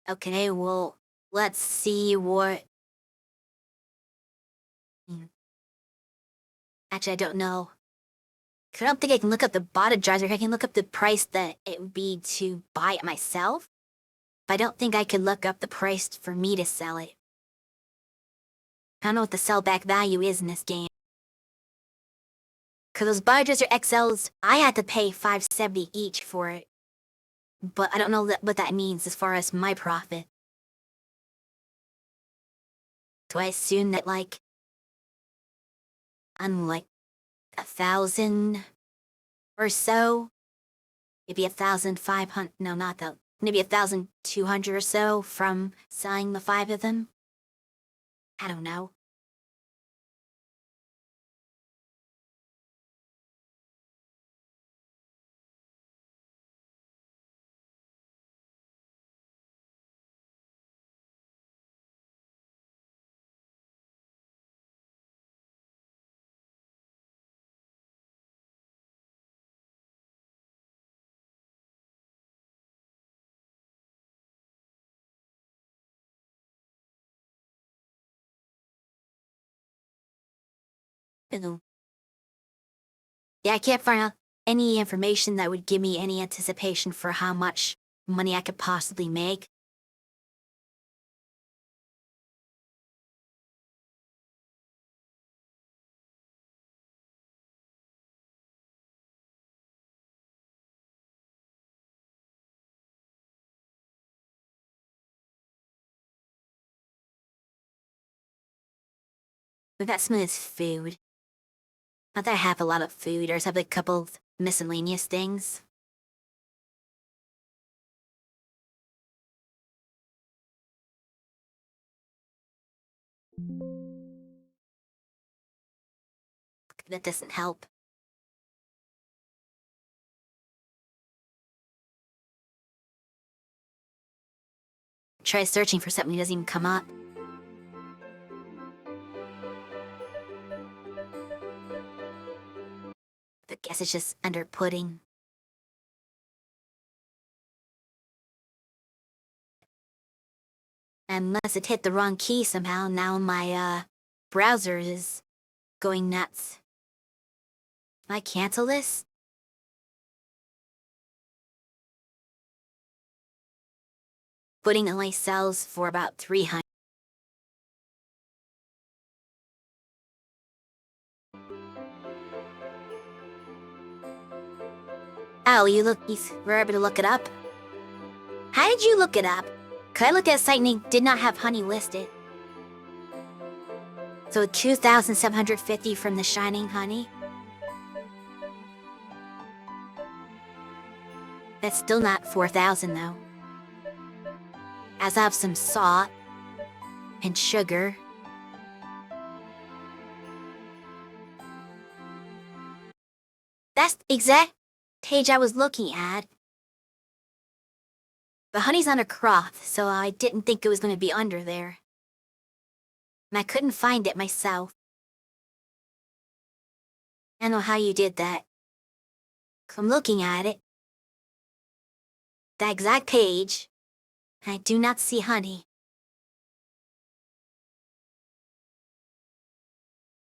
Okay, well, let's see what... Actually, I don't know. I don't think I can look up the bottle jars, or I can look up the price that it would be to buy it myself. But I don't think I could look up the price for me to sell it. I don't know what the sellback value is in this game. Cause those Biodresser XLs, I had to pay $5.70 each for it. But I don't know what that means as far as my profit. Do I assume that, like, I'm like 1,000 or so? Maybe 1,500, no, not that. Maybe 1,200 or so from selling the 5 of them? I don't know. Ew. Yeah, I can't find out any information that would give me any anticipation for how much money I could possibly make. But that smooth is food. Not that I have a lot of food, or just have like a couple of miscellaneous things. That doesn't help. Try searching for something that doesn't even come up. But guess it's just under pudding. I must have hit the wrong key somehow. Now my browser is going nuts. Can I cancel this? Pudding only sells for about 300. Oh, you were able to look it up? How did you look it up? Could I look at a site and it did not have honey listed? So 2,750 from the Shining Honey? That's still not 4,000 though. As I have some salt and sugar. That's the exact page I was looking at. But honey's on a cloth, so I didn't think it was going to be under there. And I couldn't find it myself. I don't know how you did that. 'Cause I'm looking at it. That exact page. And I do not see honey.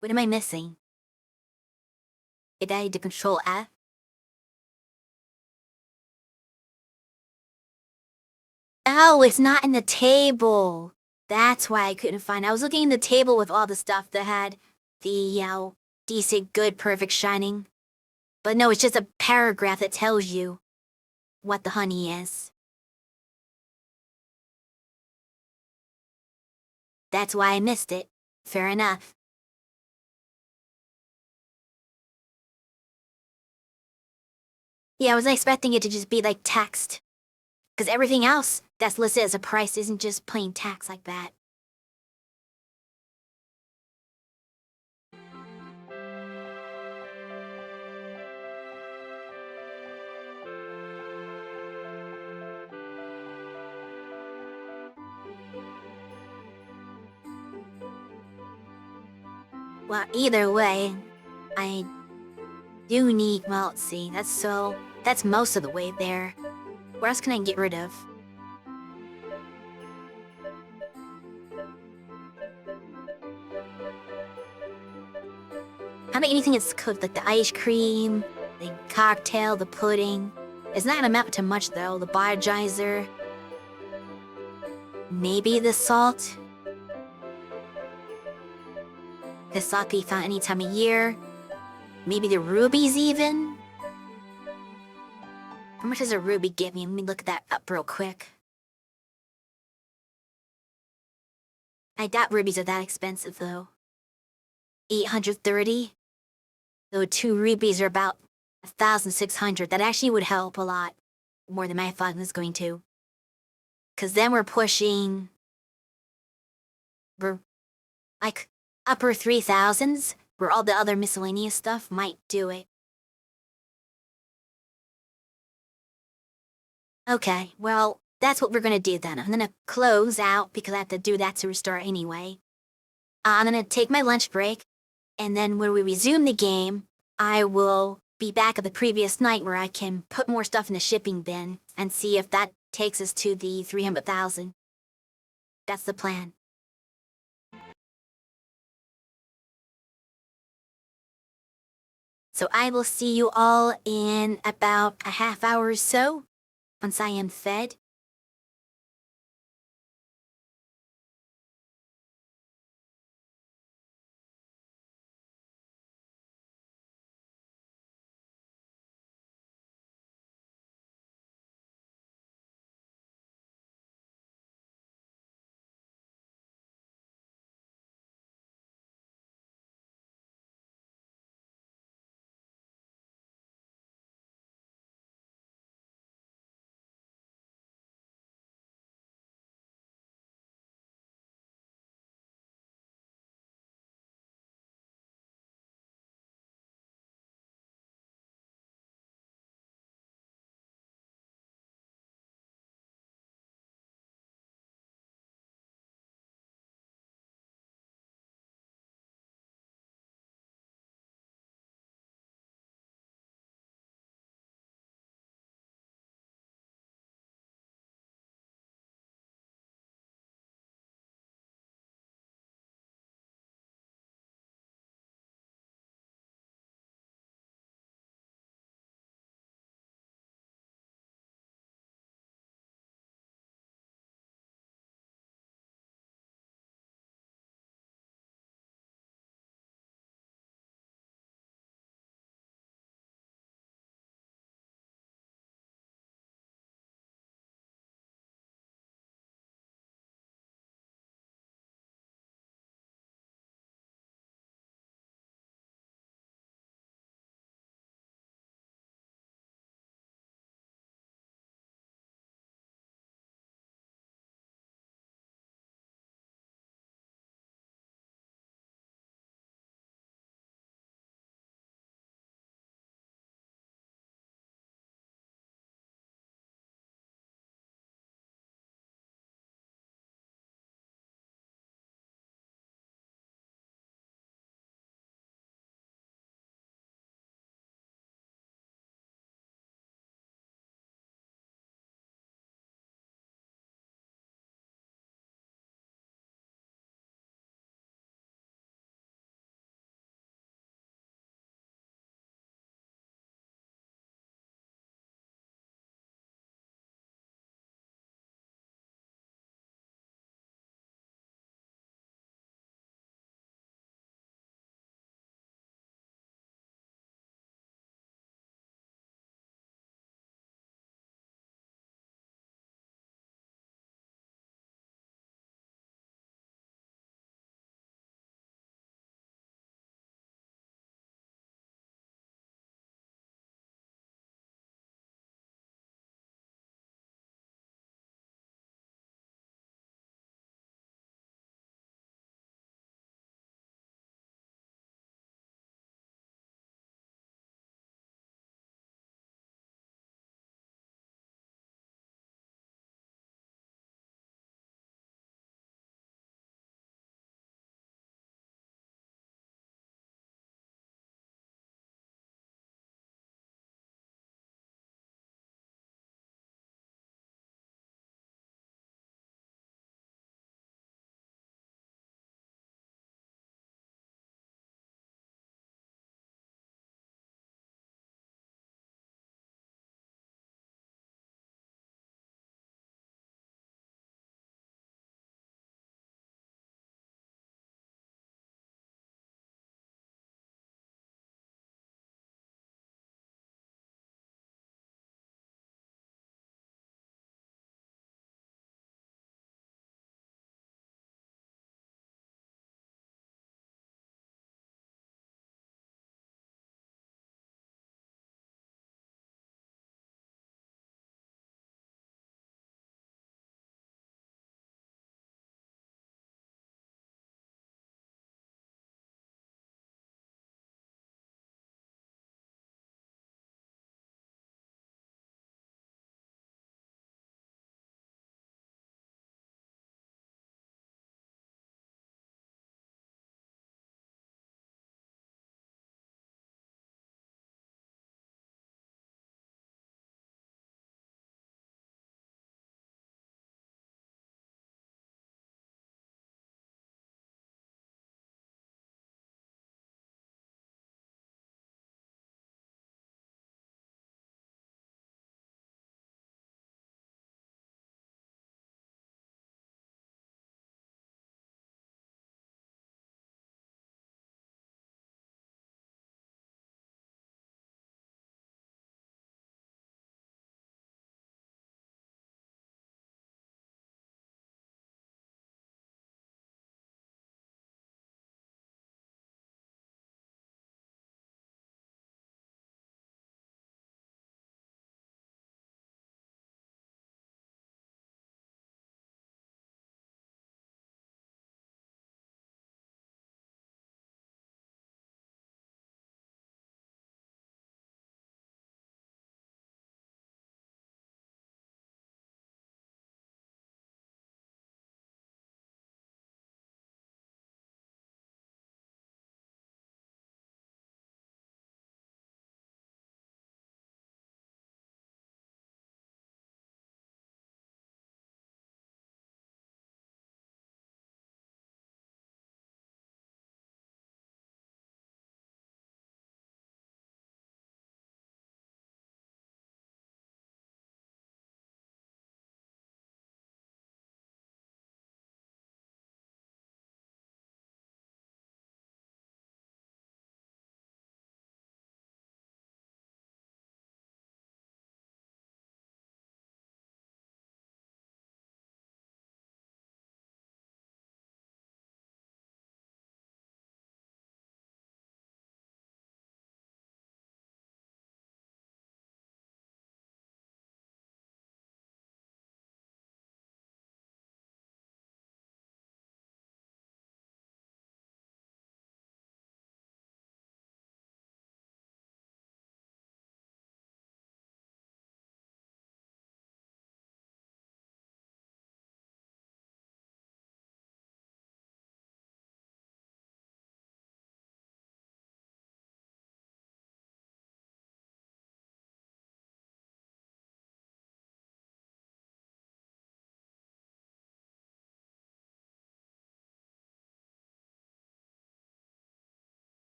What am I missing? Did I do Control F? Oh, it's not in the table. That's why I couldn't find it. I was looking in the table with all the stuff that had the, decent, good, perfect, shining. But no, it's just a paragraph that tells you what the honey is. That's why I missed it. Fair enough. Yeah, I was expecting it to just be like text. Because everything else that's listed as a price isn't just plain text like that. Well, either way, I do need, well, let's see, that's most of the way there. What else can I get rid of? How about anything that's cooked, like the ice cream, the cocktail, the pudding? It's not gonna amount to much though. The biodizer, maybe the salt. The salt can be found any time of year. Maybe the rubies even. How much does a ruby give me? Let me look that up real quick. I doubt rubies are that expensive though. 830. So 2 rubies are about 1,600. That actually would help a lot more than I thought it was going to. Cause then we're like upper 3,000s, where all the other miscellaneous stuff might do it. Okay, well, that's what we're gonna do then. I'm gonna close out because I have to do that to restart anyway. I'm gonna take my lunch break, and then when we resume the game, I will be back at the previous night where I can put more stuff in the shipping bin and see if that takes us to the 300,000. That's the plan. So I will see you all in about a half hour or so, once I am fed.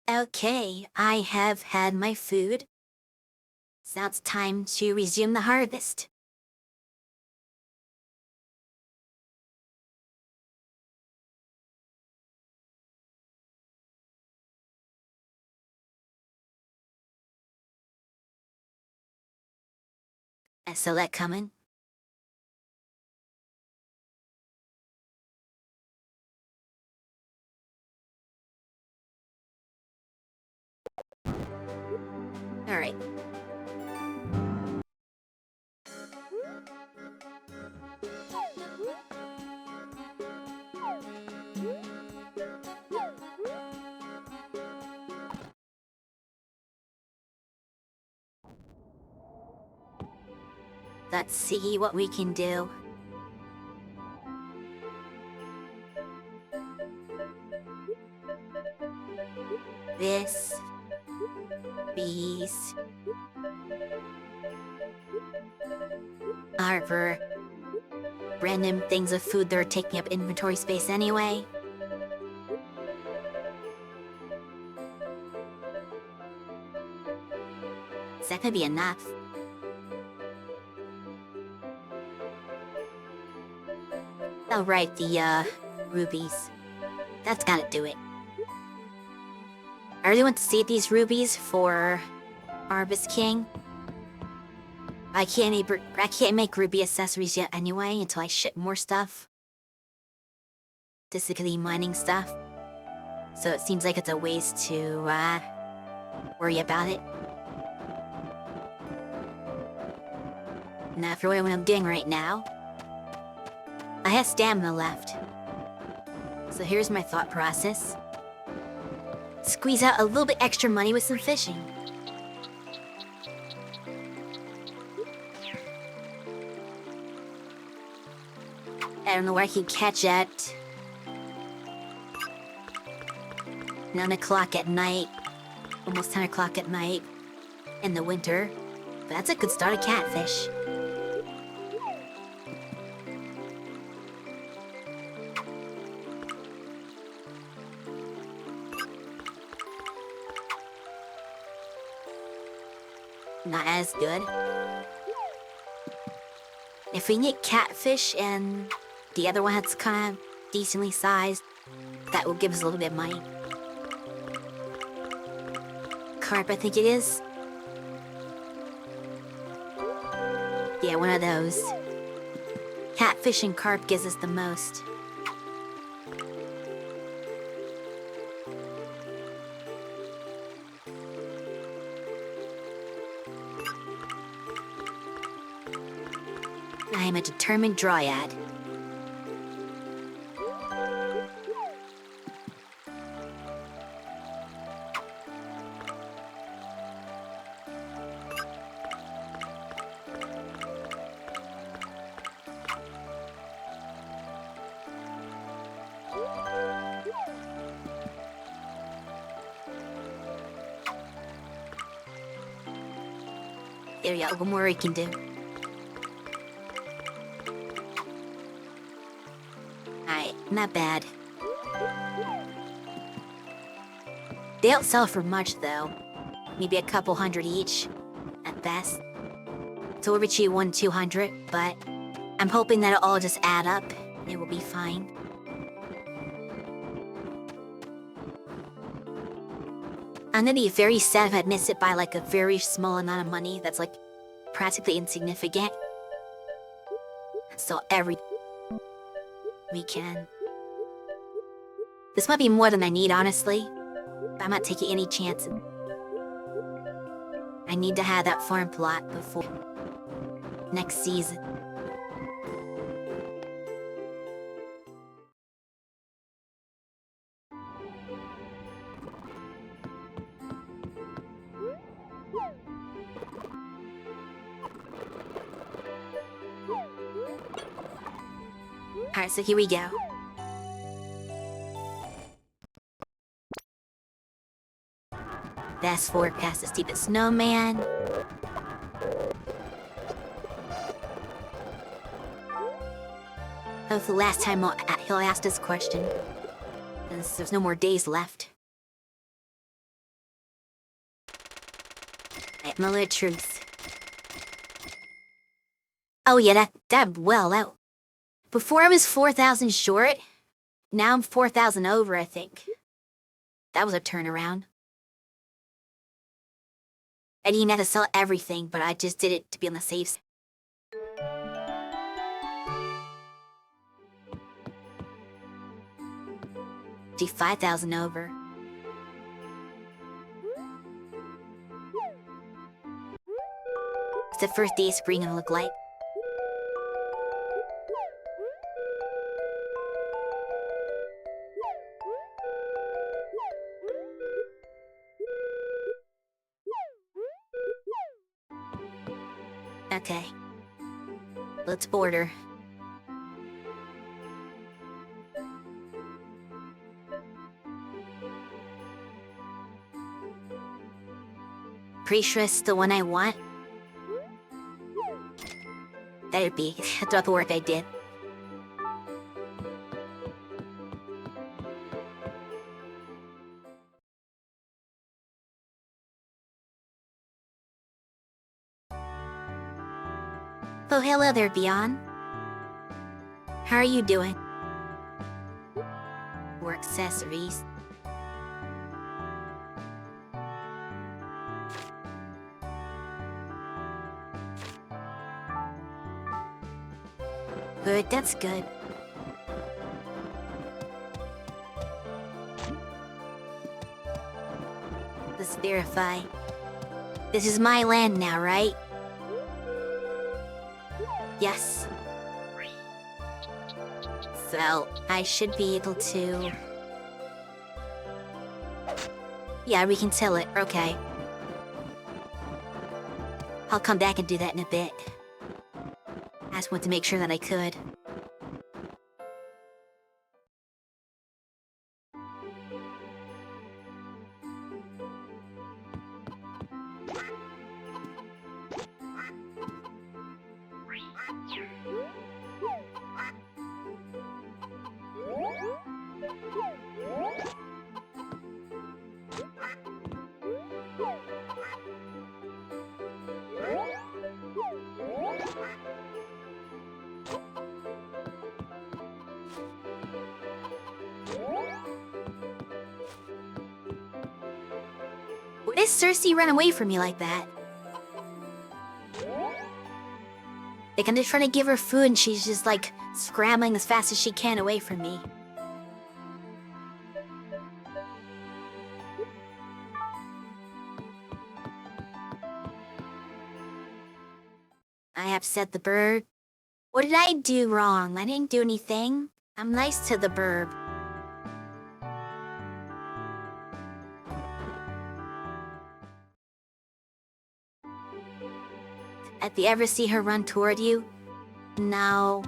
Okay, I have had my food. So now it's time to resume the harvest. I saw that coming. Alright. Let's see what we can do. This. These. Are for random things of food that are taking up inventory space anyway. Is that gonna be enough? Oh right, the rubies. That's gotta do it. I really want to save these rubies for Arbus King. I can't make ruby accessories yet anyway until I ship more stuff. Basically mining stuff. So it seems like it's a waste to worry about it. Not for what I'm doing right now. I have stamina left. So here's my thought process. Squeeze out a little bit extra money with some fishing. I don't know where I can catch at 9 o'clock at night. Almost 10 o'clock at night in the winter. But that's a good start of catfish. Not as good. If we get catfish and the other one that's kind of decently sized, that will give us a little bit of money. Carp, I think it is. Yeah, one of those. Catfish and carp gives us the most. I am a determined dryad. There we go, one more we can do. Alright, not bad. They don't sell for much though. Maybe a couple hundred each, at best. So we'll reach 200, but I'm hoping that it'll all just add up and it will be fine. I'm gonna be very sad if I miss it by like a very small amount of money that's like practically insignificant. So every weekend. This might be more than I need, honestly. But I'm not taking any chances. I need to have that farm plot before next season. Alright, so here we go. Fast forward past the stupid snowman. That was the last time he'll ask this question. Since there's no more days left. Moment of truth. Oh yeah, that, before I was 4,000 short, now I'm 4,000 over, I think. That was a turnaround. I didn't have to sell everything, but I just did it to be on the safe side. Do 5,000 over. What's the first day of spring gonna look like? Okay. Let's border. Pretty sure it's the one I want. That'd be throughout the work I did. Oh, hello there, Beyond. How are you doing? Or accessories. Good, that's good. Let's verify. This is my land now, right? Yes. So, I should be able to... Yeah, we can till it, okay. I'll come back and do that in a bit. I just want to make sure that I could. Why does Cersei run away from me like that? Like, I'm just trying to give her food and she's just like scrambling as fast as she can away from me. I upset the bird. What did I do wrong? I didn't do anything. I'm nice to the burb. Did you ever see her run toward you? No.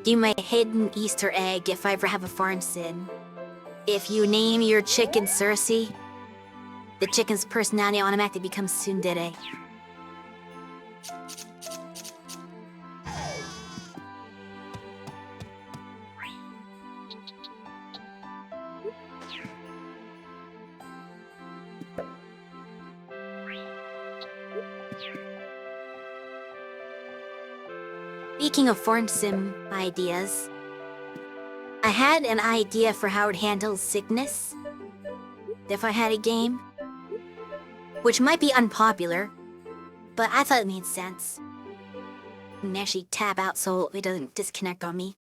Do my hidden Easter egg if I ever have a farm sim. If you name your chicken Cersei, the chicken's personality automatically becomes tsundere. Speaking of farm sim ideas, I had an idea for how to handle sickness if I had a game, which might be unpopular, but I thought it made sense. And actually tab out so it doesn't disconnect on me.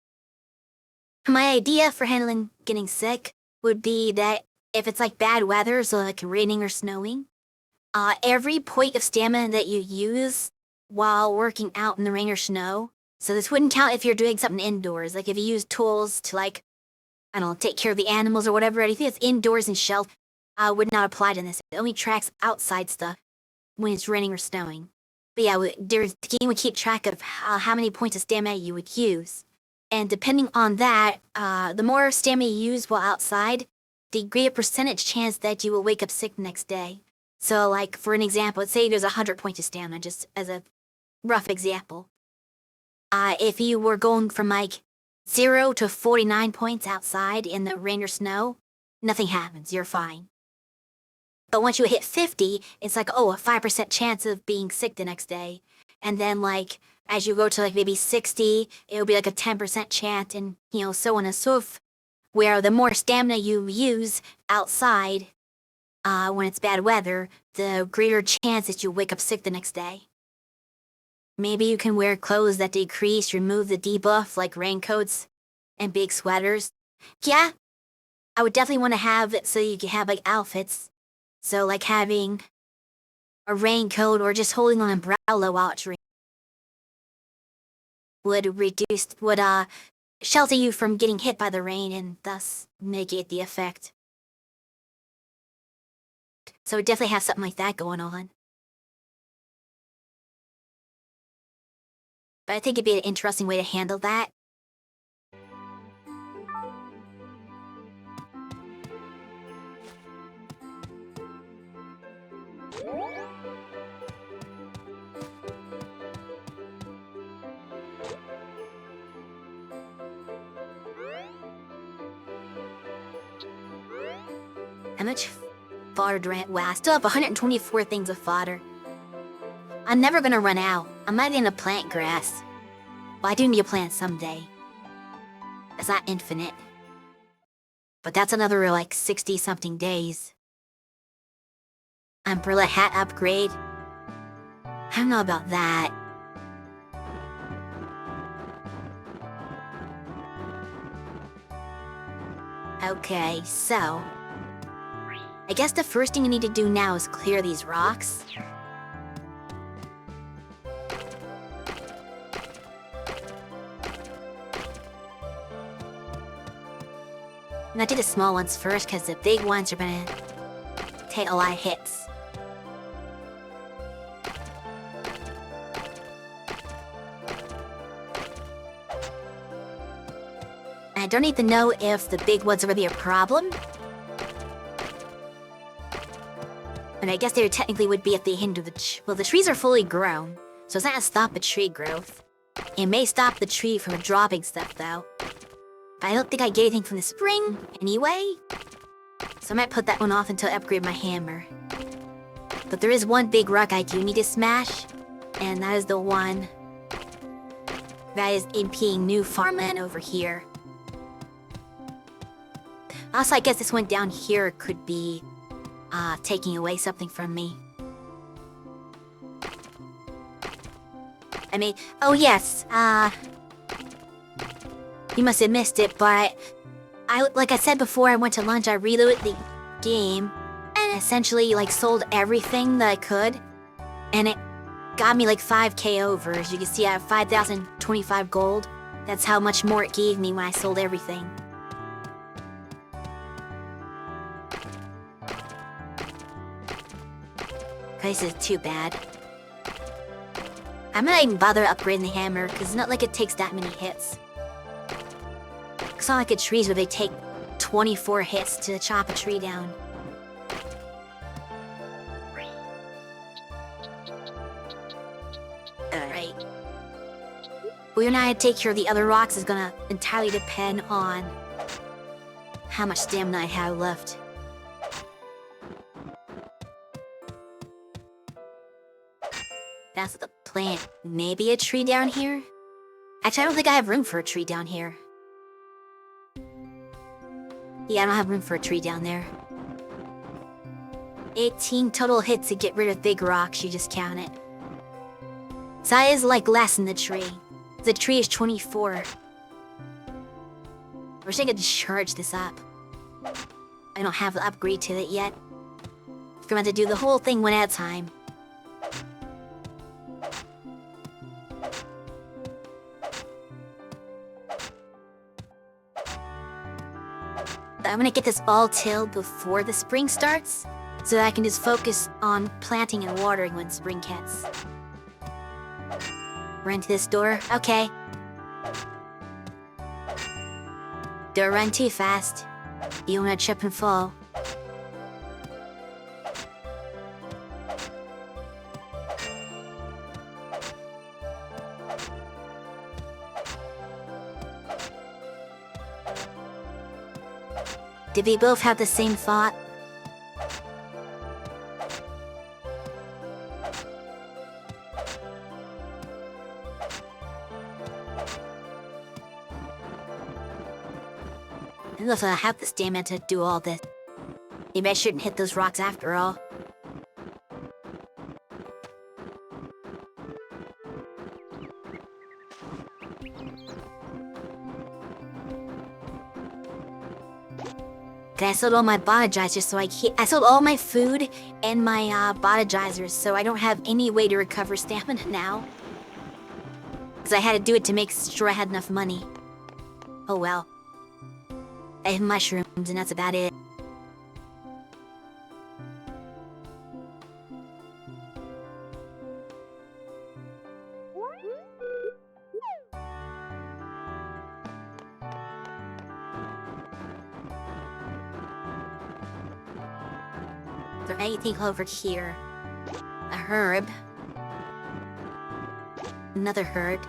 My idea for handling getting sick would be that if it's like bad weather, so like raining or snowing, every point of stamina that you use while working out in the rain or snow, so this wouldn't count if you're doing something indoors, like if you use tools to like, I don't know, take care of the animals or whatever, anything that's indoors and shelf would not apply to this. It only tracks outside stuff when it's raining or snowing. But yeah, the game would keep track of how many points of stamina you would use. And depending on that, the more stamina you use while outside, the greater percentage chance that you will wake up sick the next day. So like, for an example, let's say there's 100 points of stamina, just as a rough example. If you were going from like 0 to 49 points outside in the rain or snow, nothing happens, you're fine. But once you hit 50, it's like, oh, a 5% chance of being sick the next day. And then like, as you go to like maybe 60, it'll be like a 10% chance, and so on and so forth, where the more stamina you use outside, when it's bad weather, the greater chance that you wake up sick the next day. Maybe you can wear clothes that remove the debuff, like raincoats and big sweaters. Yeah, I would definitely want to have it so you can have like outfits. So like having a raincoat or just holding an umbrella while it's raining would shelter you from getting hit by the rain and thus mitigate the effect. So definitely have something like that going on. But I think it'd be an interesting way to handle that. How much fodder do I have? Wow, I still have 124 things of fodder. I'm never gonna run out. I might need to plant grass. Well, I do need to plant someday. It's not infinite. But that's another like 60-something days. Umbrella hat upgrade. I don't know about that. Okay, so I guess the first thing I need to do now is clear these rocks. And I did the small ones first because the big ones are gonna take a lot of hits. And I don't even know if the big ones are really a problem. And I guess they technically would be if they hinder well, the trees are fully grown, so it's not gonna stop the tree growth. It may stop the tree from dropping stuff, though. But I don't think I get anything from the spring, anyway. So I might put that one off until I upgrade my hammer. But there is one big rock I do need to smash, and that is the one that is impeding new farmland over here. Also, I guess this one down here could be taking away something from me. I mean, oh yes, you must have missed it, but like I said before I went to lunch, I reloaded the game and essentially like sold everything that I could, and it got me like 5k over. As you can see, I have 5,025 gold. That's how much more it gave me when I sold everything. This is too bad. I'm not even bother upgrading the hammer, because it's not like it takes that many hits. It's not like a trees where they take 24 hits to chop a tree down. Alright. Whether or not I take care of the other rocks is gonna entirely depend on how much stamina I have left. That's the plant. Maybe a tree down here? Actually, I don't think I have room for a tree down here. Yeah, I don't have room for a tree down there. 18 total hits to get rid of big rocks, you just count it. So that is like less than the tree. The tree is 24. I wish I could charge this up. I don't have the upgrade to it yet. I'm gonna have to do the whole thing one at a time. I'm gonna get this all tilled before the spring starts, so that I can just focus on planting and watering when spring hits. Run to this door? Okay. Don't run too fast. You wanna trip and fall. Did we both have the same thought? I don't know if I have the stamina to do all this. Maybe I shouldn't hit those rocks after all. I sold all my bodygizers, so I sold all my food and my bodygizers, so I don't have any way to recover stamina now. Because I had to do it to make sure I had enough money. Oh well. I have mushrooms, and that's about it. Is there anything over here? A herb. Another herb.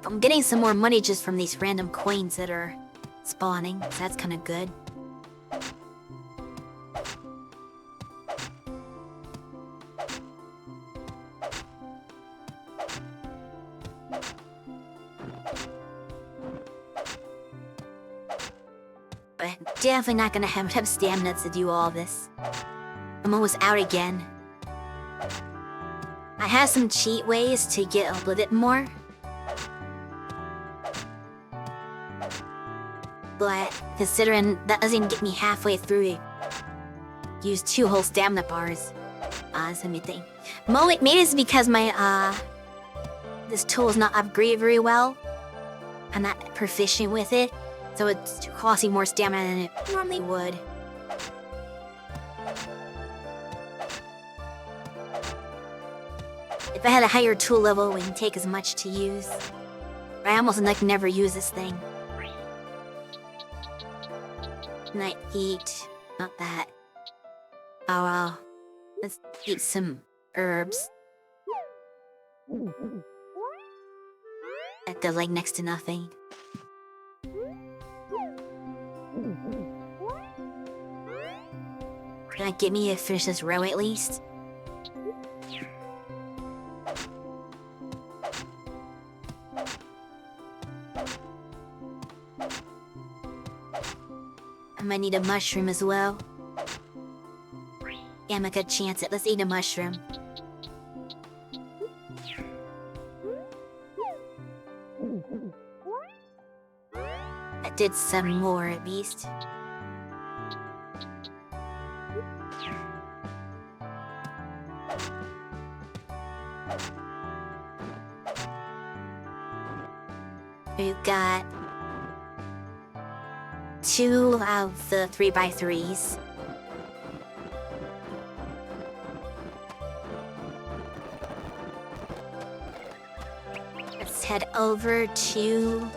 I'm getting some more money just from these random coins that are spawning, so that's kind of good. But definitely not gonna have enough stamina to do all this. I'm almost out again. I have some cheat ways to get a little bit more. But considering that doesn't get me halfway through it, use 2 whole stamina bars. Let me think. Maybe it's because my this tool is not upgraded very well. I'm not proficient with it, so it's costing more stamina than it normally would. If I had a higher tool level, it wouldn't take as much to use. I almost never use this thing. And I eat, not that. Oh well, let's eat some herbs. That does like next to nothing. Can I get me to finish this row at least? I might need a mushroom as well. Yeah, I'm a good chance at. Let's eat a mushroom. I did some more at least. We've got 2 of the 3x3s. Let's head over to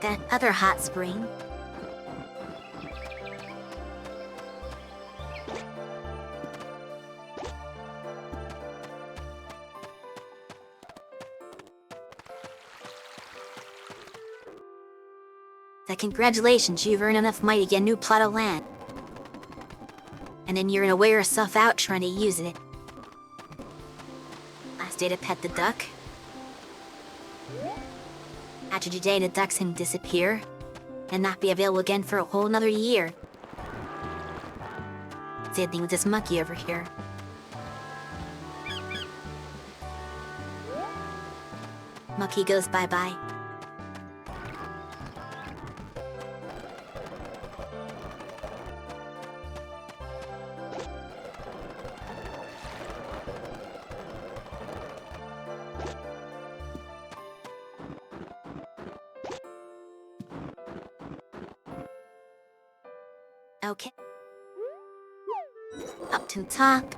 that other hot spring. That congratulations, you've earned enough money to get a new plot of land. And then you're gonna wear yourself out trying to use it. Last day to pet the duck. After today, the duck's gonna disappear and not be available again for a whole another year. Same thing with this monkey over here. Monkey goes bye-bye. Okay. Up to the top.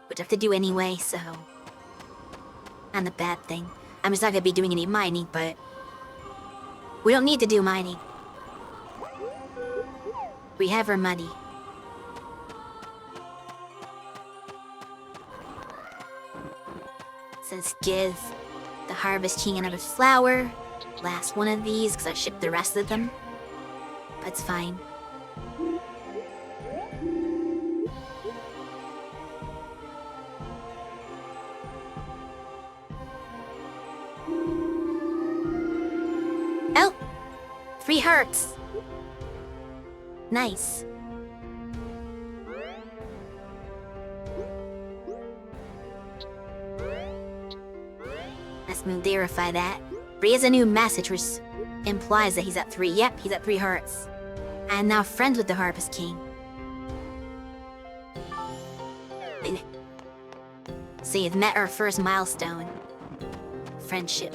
Which I have to do anyway, so... And the bad thing. I'm just not gonna be doing any mining, but... We don't need to do mining. We have our money. It says give the Harvest King another flower. Last one of these, because I shipped the rest of them. That's fine. Oh! 3 hearts! Nice. Let's verify that. He has a new message which implies that he's at 3. Yep, he's at 3 hearts. I'm now friends with the Harvest King. So you've met our first milestone. Friendship.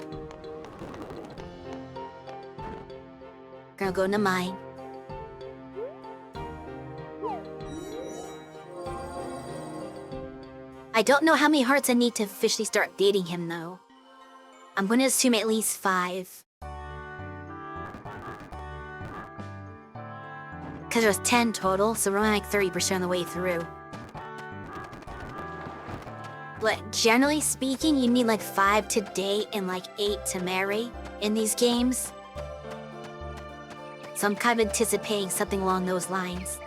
Gonna go into mine. I don't know how many hearts I need to officially start dating him though. I'm gonna assume at least 5. Because there's 10 total, so we're only like 30% of the way through. But generally speaking, you need like 5 to date and like 8 to marry in these games. So I'm kind of anticipating something along those lines.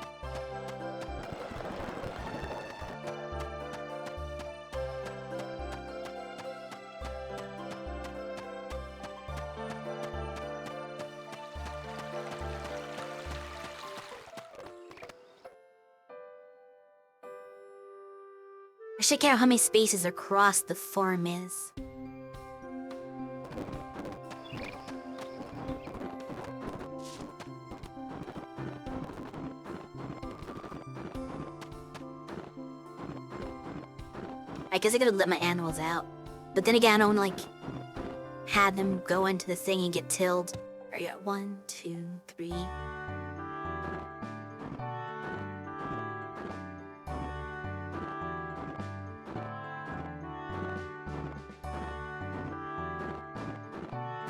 I should count how many spaces across the farm is. I guess I gotta let my animals out. But then again, I don't like have them go into the thing and get tilled. Are you at 1, 2, 3?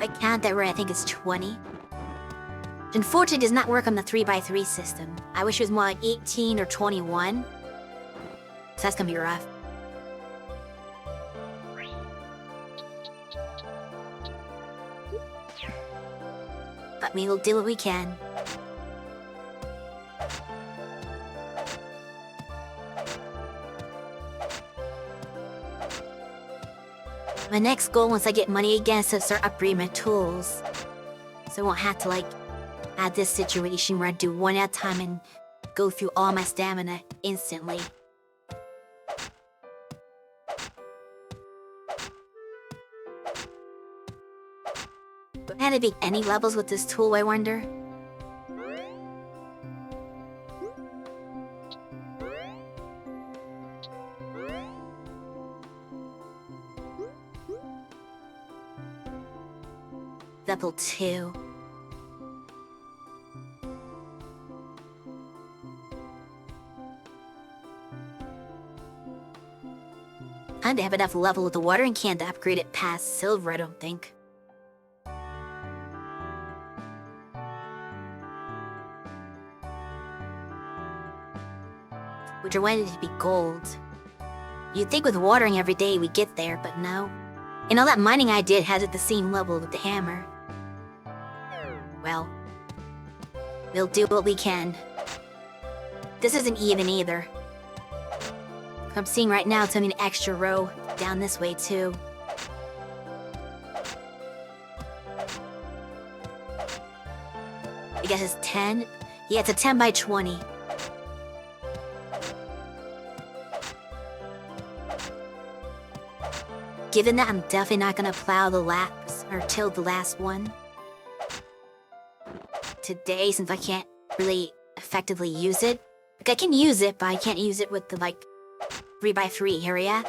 If I count that right, I think it's 20. Unfortunately, it does not work on the 3x3 system. I wish it was more like 18 or 21. So that's gonna be rough. But we'll do what we can. My next goal once I get money again is to start upgrading my tools. So I won't have to like add this situation where I do one at a time and go through all my stamina instantly. Do I have to beat any levels with this tool, I wonder? Level 2. I don't have enough level with the watering can to upgrade it past silver, I don't think. Which I wanted it to be gold. You'd think with watering every day we'd get there, but no. And all that mining I did has it the same level with the hammer. Well, we'll do what we can. This isn't even either. I'm seeing right now it's only an extra row down this way too. I guess it's 10? Yeah, it's a 10 by 20. Given that I'm definitely not gonna plow the laps or till the last one today, since I can't really effectively use it. Like, I can use it, but I can't use it with the, like, 3x3 area.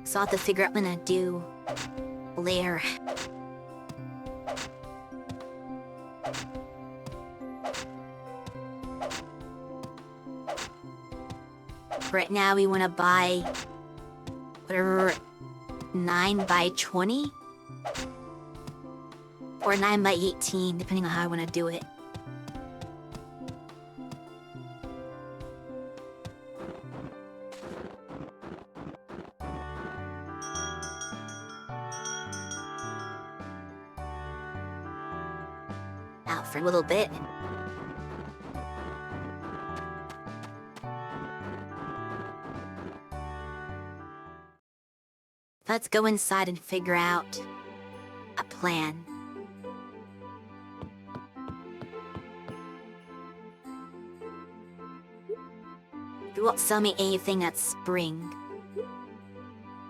So I'll have to figure out what I'm gonna do later. Right now we want to buy whatever 9 by 20 or 9 by 18, depending on how I want to do it. Out for a little bit. Let's go inside and figure out a plan. You won't sell me anything that's spring.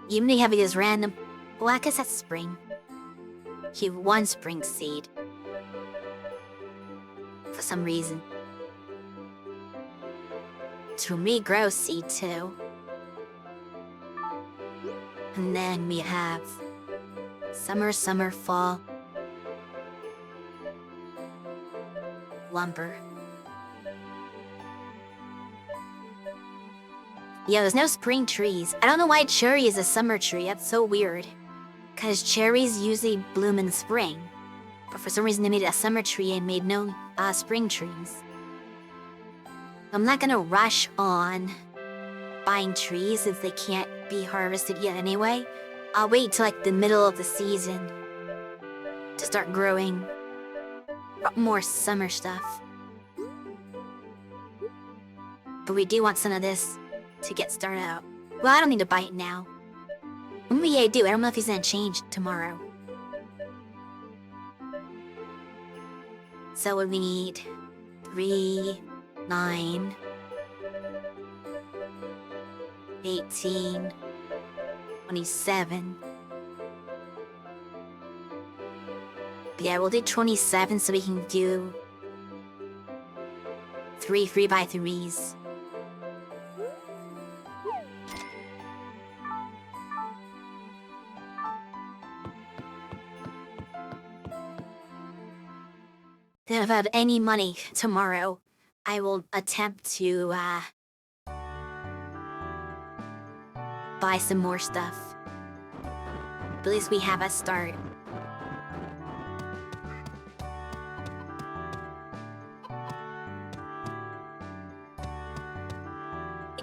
Even if you have this random... Well, I guess that's spring. You have one spring seed. For some reason. To me, grow seed too. And then we have summer, fall, lumber. Yeah, there's no spring trees. I don't know why cherry is a summer tree. That's so weird. Because cherries usually bloom in spring. But for some reason they made it a summer tree and made no spring trees. I'm not gonna rush on buying trees since they can't be harvested yet anyway. I'll wait till like the middle of the season to start growing more summer stuff. But we do want some of this to get started out. Well, I don't need to buy it now. Maybe I do. I don't know if he's gonna change tomorrow. So we need 3, 9, 18, 27. Yeah, we'll do 27 so we can do 3 3x3s. Then if I have any money tomorrow, I will attempt to buy some more stuff. But at least we have a start.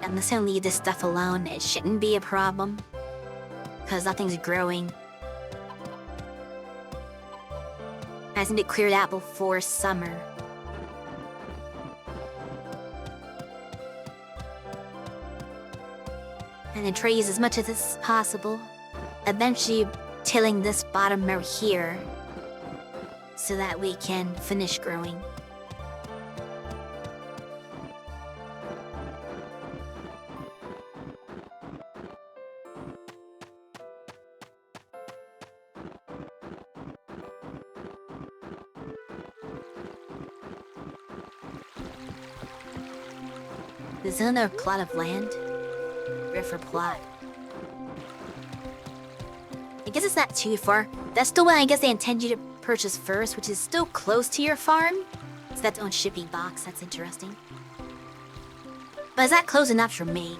I'm just gonna leave this stuff alone. It shouldn't be a problem, because nothing's growing. I just need to clear that before summer. And then trees as much as it's possible. Eventually tilling this bottom row here so that we can finish growing. There's another plot of land. River plot. I guess it's not too far. That's the one I guess they intend you to purchase first, which is still close to your farm. So that's own shipping box. That's interesting. But is that close enough for me?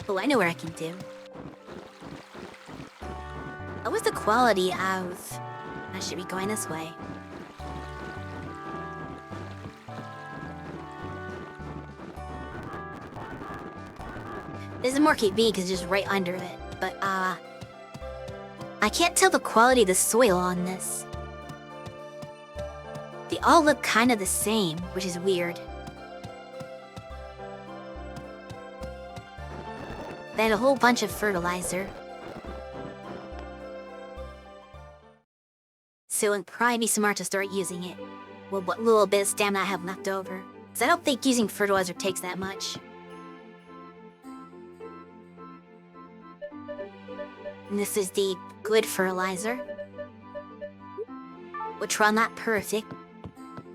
Oh, I know where I can do. What was the quality of... I should be going this way. This is more KB because it's just right under it. But, I can't tell the quality of the soil on this. They all look kind of the same, which is weird. They had a whole bunch of fertilizer. So it'd probably be smart to start using it. Well, what little bit of stamina I have left over. Because I don't think using fertilizer takes that much. And this is the good fertilizer. Which, while not perfect,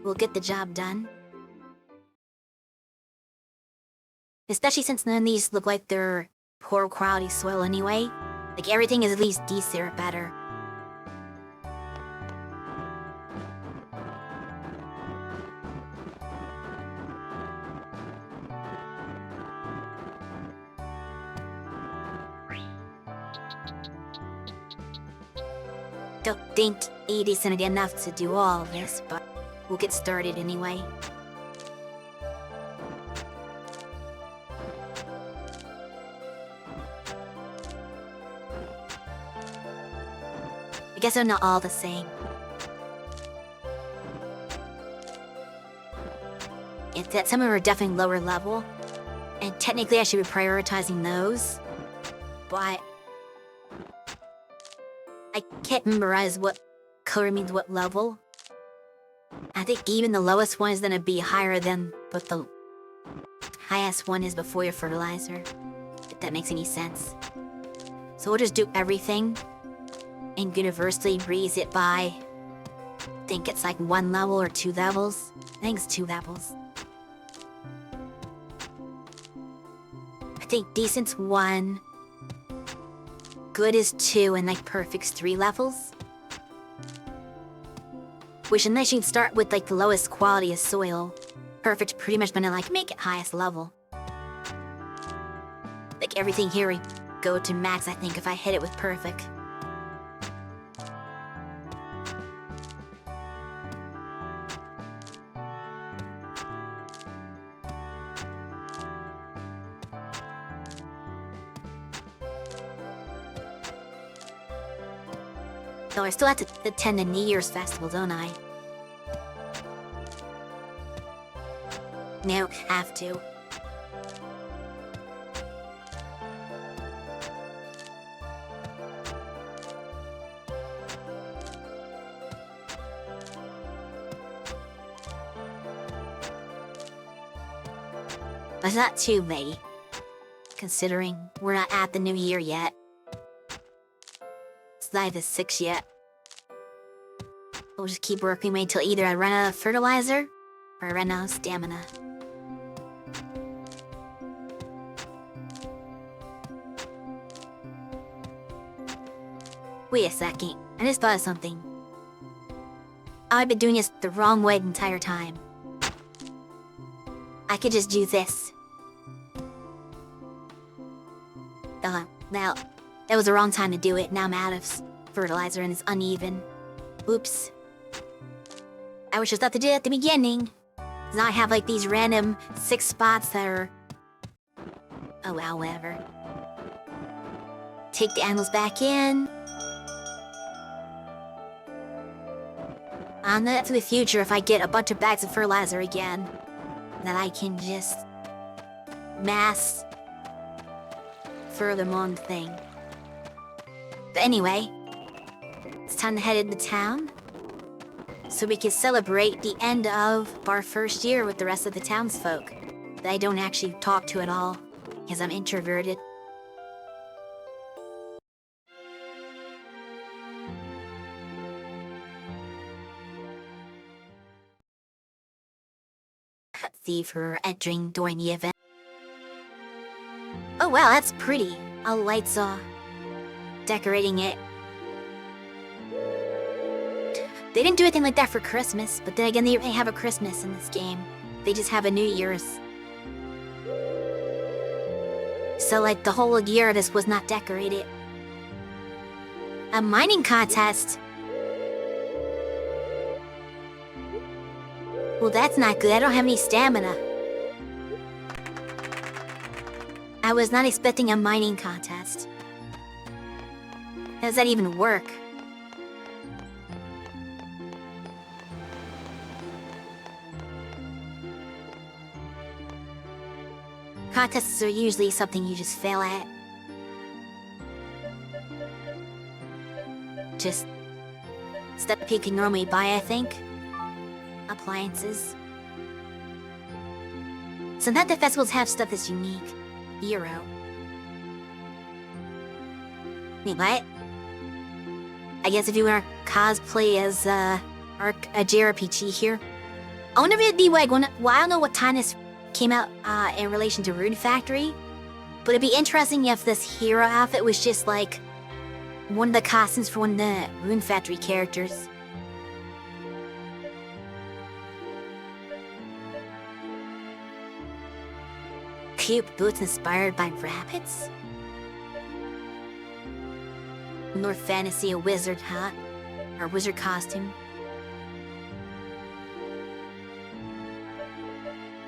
will get the job done. Especially since none of these look like they're poor quality soil anyway. Like, everything is at least decent or better. Don't think 80 cents is enough to do all of this, but we'll get started anyway. I guess they're not all the same. It's that some of them are definitely lower level, and technically I should be prioritizing those, but I can't memorize what color means what level. I think even the lowest one is gonna be higher than what the highest one is before your fertilizer, if that makes any sense. So we'll just do everything and universally raise it by, I think it's like 1 level or 2 levels. I think it's 2 levels. I think decent's 1. Good is 2, and like perfect's 3 levels. Which, unless you start with like the lowest quality of soil, perfect's pretty much gonna like make it highest level. Like everything here would go to max, I think, if I hit it with perfect. Though I still have to attend the New Year's festival, don't I? No, have to. But it's not too late, considering we're not at the New Year yet. It's not the 6th yet. We'll just keep working away until either I run out of fertilizer or I run out of stamina. Wait a second, I just thought of something. I've been doing this the wrong way the entire time. I could just do this. Well, that was the wrong time to do it. Now I'm out of fertilizer and it's uneven. Oops. I wish I thought to do it at the beginning. Now I have like these random 6 spots that are... Oh well, whatever. Take the animals back in. On that to the future, if I get a bunch of bags of fertilizer again, that I can just mass further on the thing. But anyway, it's time to head into town so we can celebrate the end of our first year with the rest of the townsfolk that I don't actually talk to at all because I'm introverted. See for entering during the event. Oh wow, that's pretty. All lights are decorating it. They didn't do anything like that for Christmas, but then again, they have a Christmas in this game. They just have a New Year's. So like the whole year this was not decorated. A mining contest? Well, that's not good. I don't have any stamina. I was not expecting a mining contest. How does that even work? Contests are usually something you just fail at. Just stuff you can normally buy, I think. Appliances. So not the festivals have stuff that's unique. Hero. Wait, what? I guess if you want to cosplay as a JRPG here. I wonder if it'd be like well, I don't know what time this came out in relation to Rune Factory, but it'd be interesting if this hero outfit was just like one of the costumes for one of the Rune Factory characters. Cute boots inspired by rabbits? North Fantasy, a wizard hat, or wizard costume.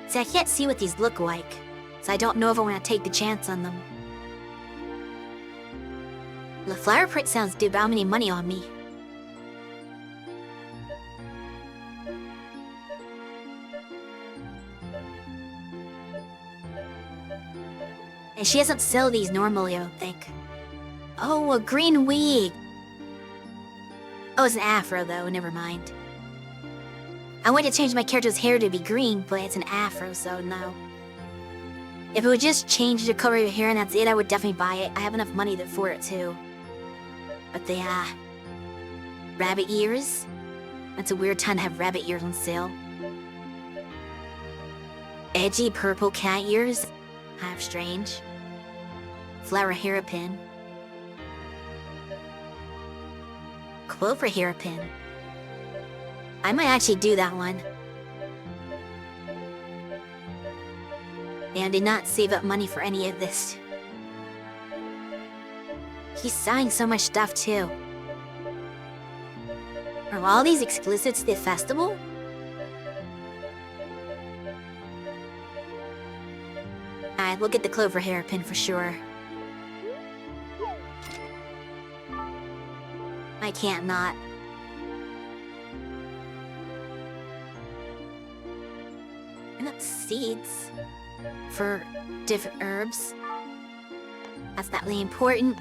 See, I can't see what these look like, so I don't know if I want to take the chance on them. The flower print sounds due about any money on me. And she doesn't sell these normally, I don't think. Oh, a green wig! Oh, it's an afro though, never mind. I wanted to change my character's hair to be green, but it's an afro, so no. If it would just change the color of your hair and that's it, I would definitely buy it. I have enough money for it too. But the, rabbit ears? That's a weird time to have rabbit ears on sale. Edgy purple cat ears? Kind of strange. Flower hairpin. Clover hairpin. I might actually do that one. And I did not save up money for any of this. He's selling so much stuff too. Are all these exclusive to the festival? Alright, we'll get the clover hairpin for sure. I can't not. And that's seeds for different herbs. That's not really important.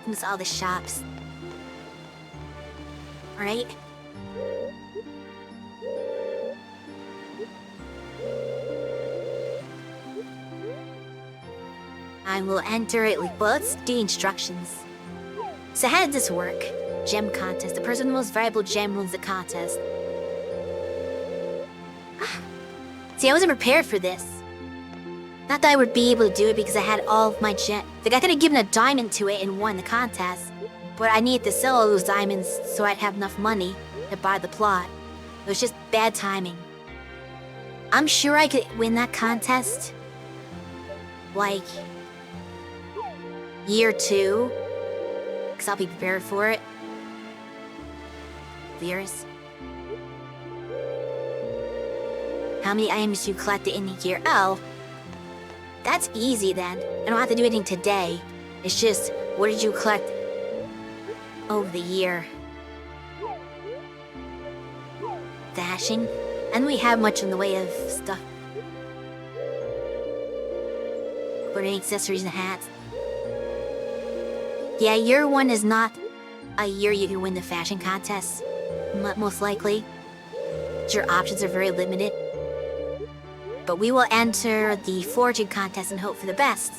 There's all the shops. Alright. I will enter it. Well, let's do instructions. So how did this work? Gem contest. The person with the most valuable gem wins the contest. See, I wasn't prepared for this. Not that I would be able to do it because I had all of my gem. Like, I could have given a diamond to it and won the contest. But I needed to sell all those diamonds so I'd have enough money to buy the plot. It was just bad timing. I'm sure I could win that contest. Like, year 2. Because I'll be prepared for it. Years. How many items you collected in a year? Oh. That's easy then. I don't have to do anything today. It's just, what did you collect over the year? Dashing? I don't really have much in the way of stuff. Putting accessories and hats. Yeah, year 1 is not a year you can win the fashion contest. Most likely. Your options are very limited. But we will enter the fortune contest and hope for the best.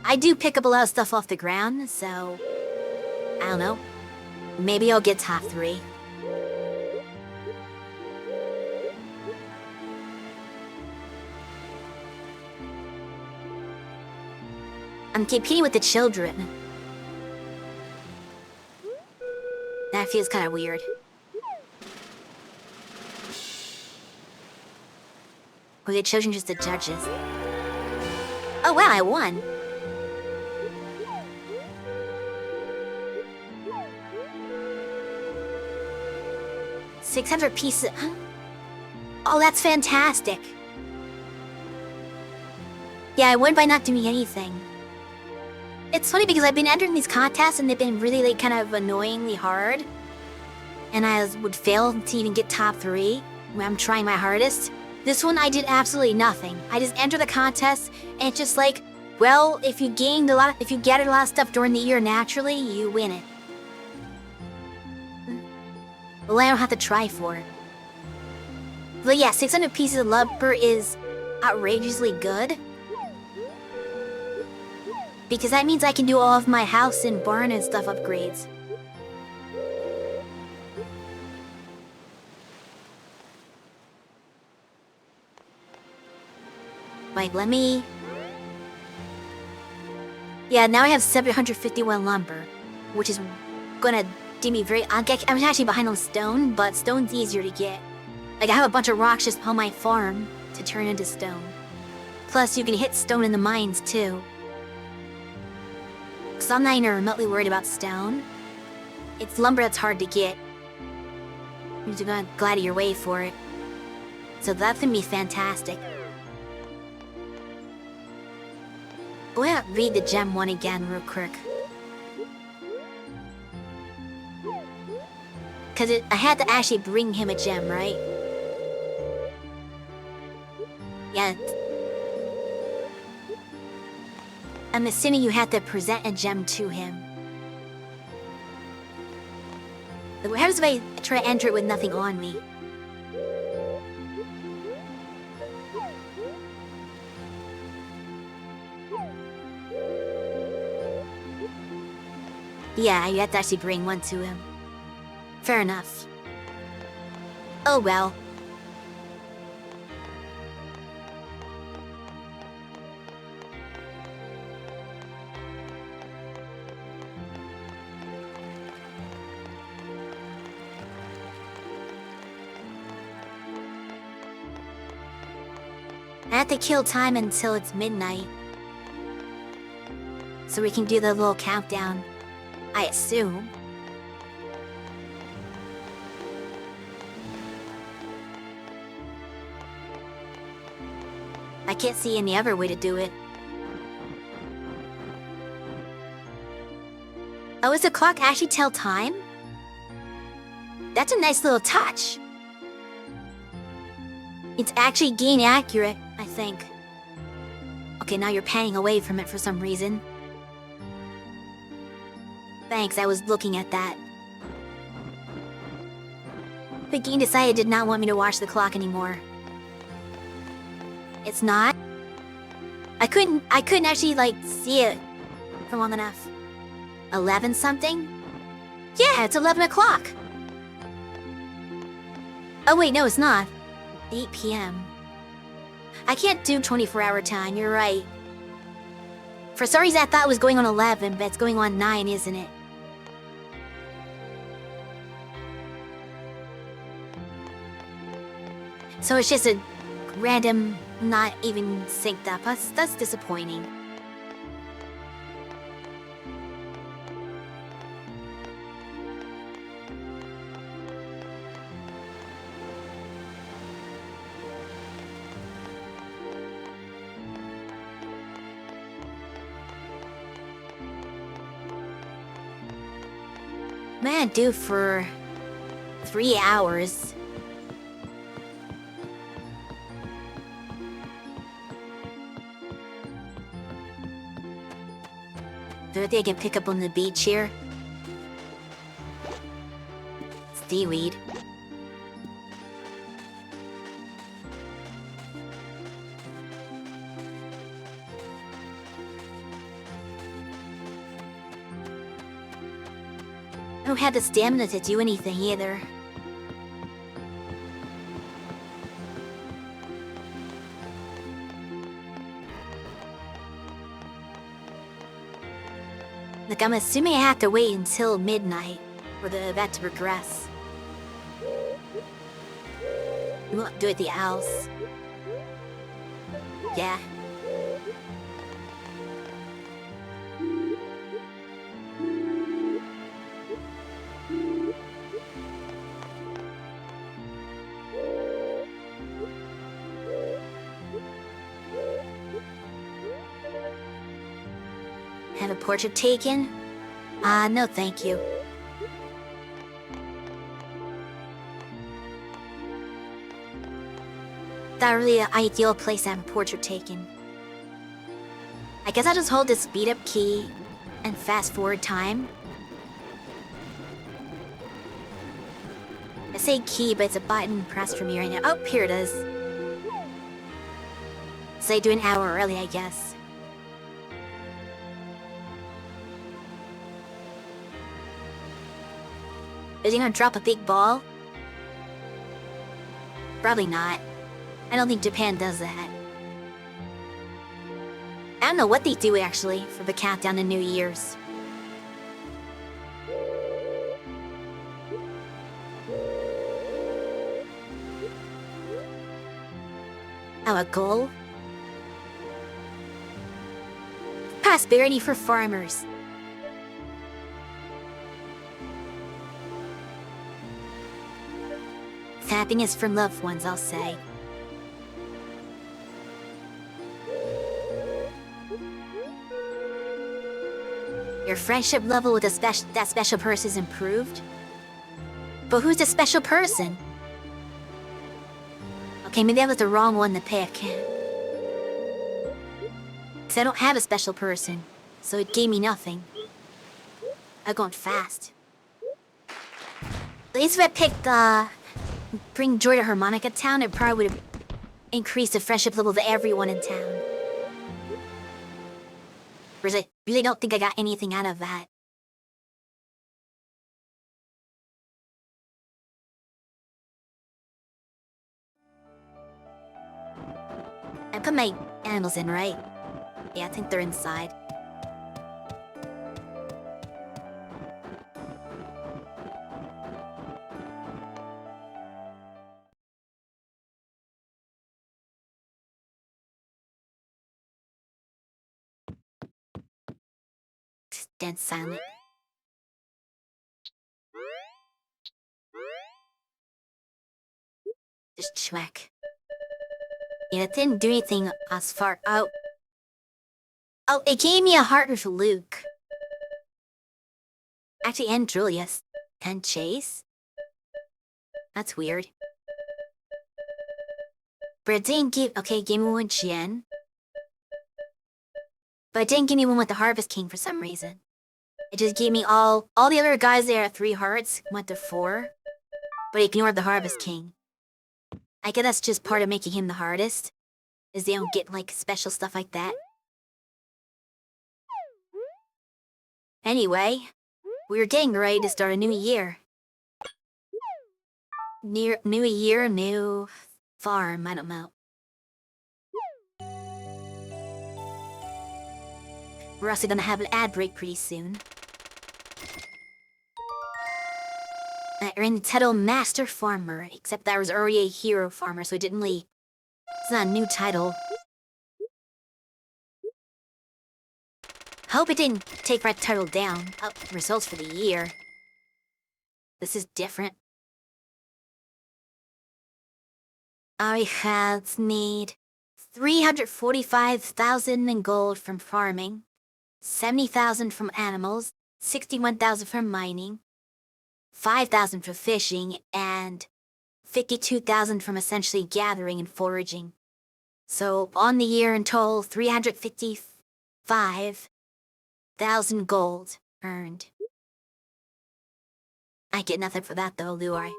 I do pick up a lot of stuff off the ground, so I don't know. Maybe I'll get top 3. I'm competing with the children. That feels kind of weird. Or the children just the judges? Oh wow, I won! $600 pieces. Huh? Oh, that's fantastic! Yeah, I won by not doing anything. It's funny because I've been entering these contests and they've been really like kind of annoyingly hard. And I would fail to even get top 3 when I'm trying my hardest. This one I did absolutely nothing. I just enter the contest and it's just like, well, if you gathered a lot of stuff during the year naturally, you win it. Well, I don't have to try for it. But yeah, 600 pieces of lumber is outrageously good. Because that means I can do all of my house and barn and stuff upgrades. Wait, let me... Yeah, now I have 751 lumber, which is gonna do me very... I'm actually behind on stone, but stone's easier to get. Like, I have a bunch of rocks just on my farm to turn into stone. Plus, you can hit stone in the mines, too. So I'm not even remotely worried about stone. It's lumber that's hard to get. You're gonna go out of your way for it. So that's gonna be fantastic. Go ahead and read the gem one again real quick. Cause I had to actually bring him a gem, right? Yeah. I'm assuming you had to present a gem to him. What happens if I try to enter it with nothing on me? Yeah, you have to actually bring one to him. Fair enough. Oh well. I have to kill time until it's midnight. So we can do the little countdown. I assume. I can't see any other way to do it. Oh, does the clock actually tell time? That's a nice little touch. It's actually gain accurate, I think. Okay, now you're panning away from it for some reason. Thanks, I was looking at that. The game decided it did not want me to watch the clock anymore. It's not? I couldn't actually, like, see it for long enough. 11 something? Yeah, it's 11 o'clock! Oh wait, no, it's not. 8 p.m. I can't do 24-hour time, you're right. For some reason I thought it was going on 11, but it's going on 9, isn't it? So it's just a random, not even synced up. That's disappointing. Man, due for 3 hours. Do you think I can pick up on the beach here? Seaweed. I don't have the stamina to do anything either. Like, I'm assuming I have to wait until midnight for the event to progress. We won't do it the house. Yeah. a portrait taken? No thank you. Not really an ideal place to have a portrait taken. I guess I'll just hold this speed up key and fast forward time. I say key, but it's a button pressed from me right now. Oh, here it is. Say do an hour early, I guess. Is he gonna drop a big ball? Probably not. I don't think Japan does that. I don't know what they do actually for the countdown to New Year's. Oh, a goal? Prosperity for farmers. Happiness from loved ones, I'll say. Your friendship level with that special person is improved? But who's the special person? Okay, maybe I was the wrong one to pick. Cause I don't have a special person, so it gave me nothing. I'm going fast. At least if I picked, bring joy to Harmonica Town, it probably would have increased the friendship level of everyone in town. Whereas I really don't think I got anything out of that. I put my animals in, right? Yeah, I think they're inside. Just dead silent. Just check. Yeah, it didn't do anything as far out. Oh, it gave me a heart with Luke. Actually, and Julius. And Chase. That's weird. But it didn't give... Okay, it gave me one Jen. But it didn't give me one with the Harvest King for some reason. It just gave me all the other guys there at 3 hearts went to 4. But it ignored the Harvest King. I guess that's just part of making him the hardest. Is they don't get, like, special stuff like that. Anyway, we're getting ready to start a new year. New year, new farm, I don't know. We're also gonna have an ad break pretty soon. We're in the title Master Farmer, except that I was already a Hero Farmer, so it didn't really... It's not a new title. Hope it didn't take my title down. Oh, results for the year. This is different. I have made 345,000 in gold from farming, 70,000 from animals, 61,000 from mining, 5,000 from fishing, and 52,000 from essentially gathering and foraging. So on the year in total, 355,000 gold earned. I get nothing for that though, do I?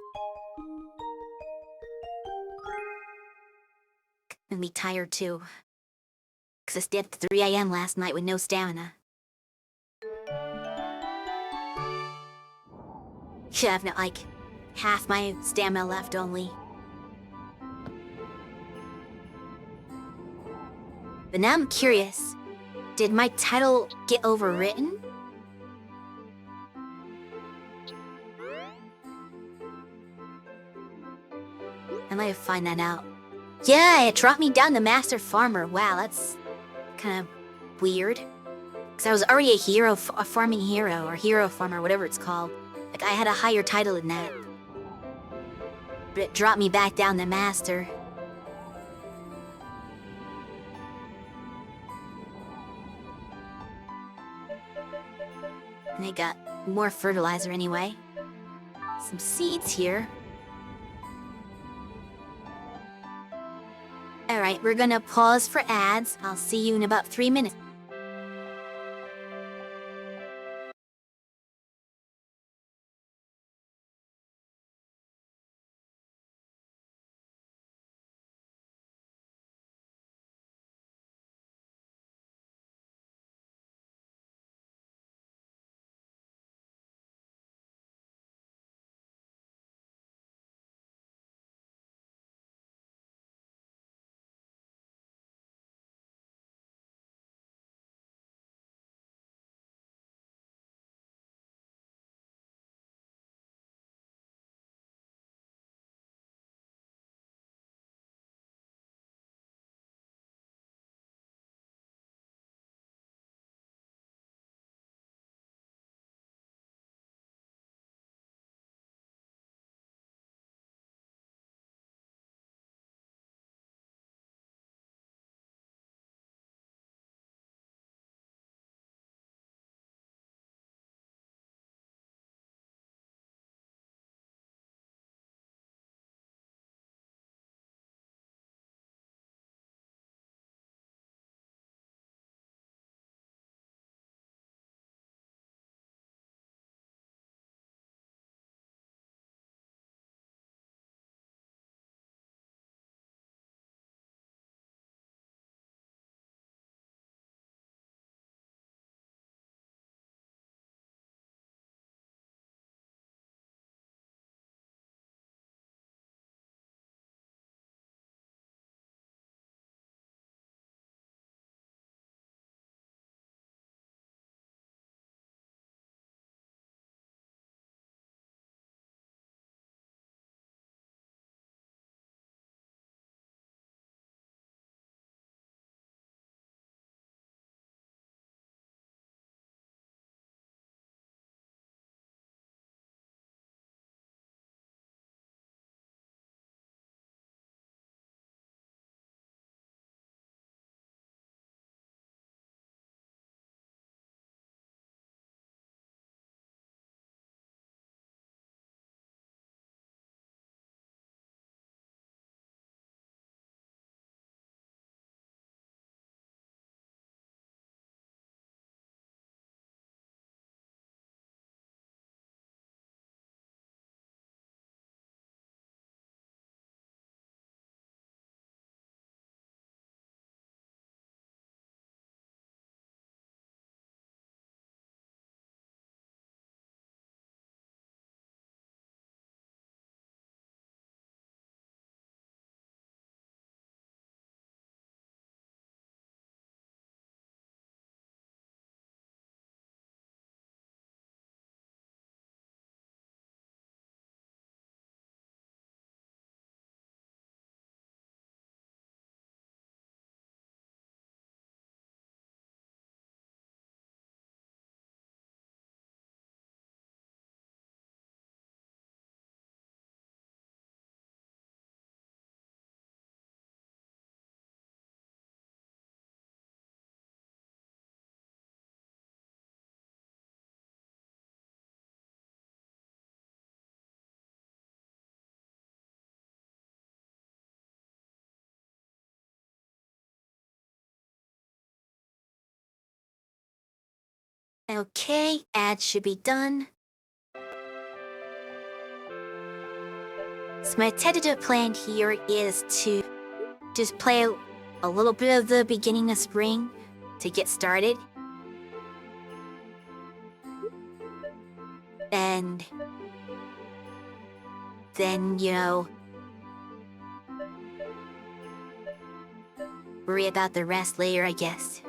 And be tired too. Cause I stayed up to 3 AM last night with no stamina. Should have like half my stamina left only. But now I'm curious. Did my title get overwritten? I might find that out. Yeah, it dropped me down to Master Farmer. Wow, that's kind of weird. Because I was already a hero, a farming hero, or hero farmer, whatever it's called. Like, I had a higher title than that. But it dropped me back down to Master. And I got more fertilizer anyway. Some seeds here. Alright, we're gonna pause for ads. I'll see you in about 3 minutes. Okay, ads should be done. So my tentative plan here is to just play a little bit of the beginning of spring to get started. And then, worry about the rest later, I guess.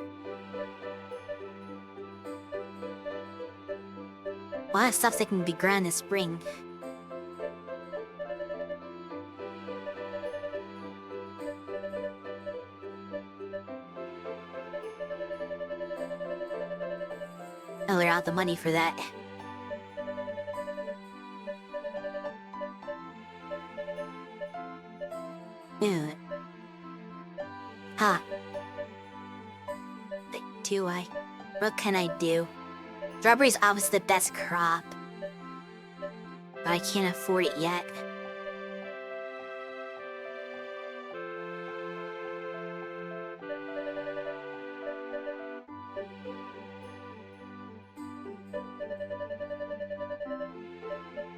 A lot of stuff that can be grown this spring. I'll clear out the money for that. Ew. Ha. But do I? What can I do? Strawberries obviously the best crop, but I can't afford it yet.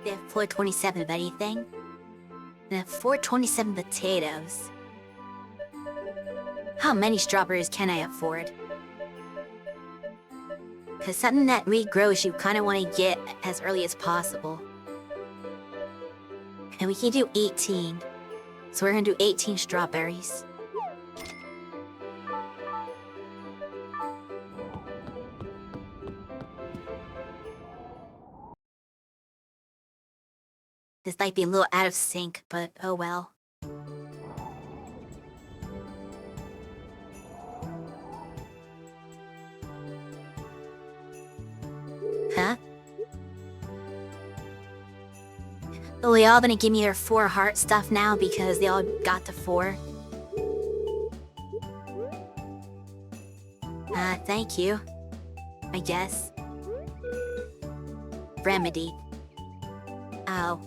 They have 427 of anything. They have 427 potatoes. How many strawberries can I afford? Because something that regrows you kind of want to get as early as possible. And we can do 18. So we're going to do 18 strawberries. This might be a little out of sync, but oh well. Huh? Oh, they all gonna give me their 4 heart stuff now because they all got to 4. Thank you. I guess. Remedy. Oh.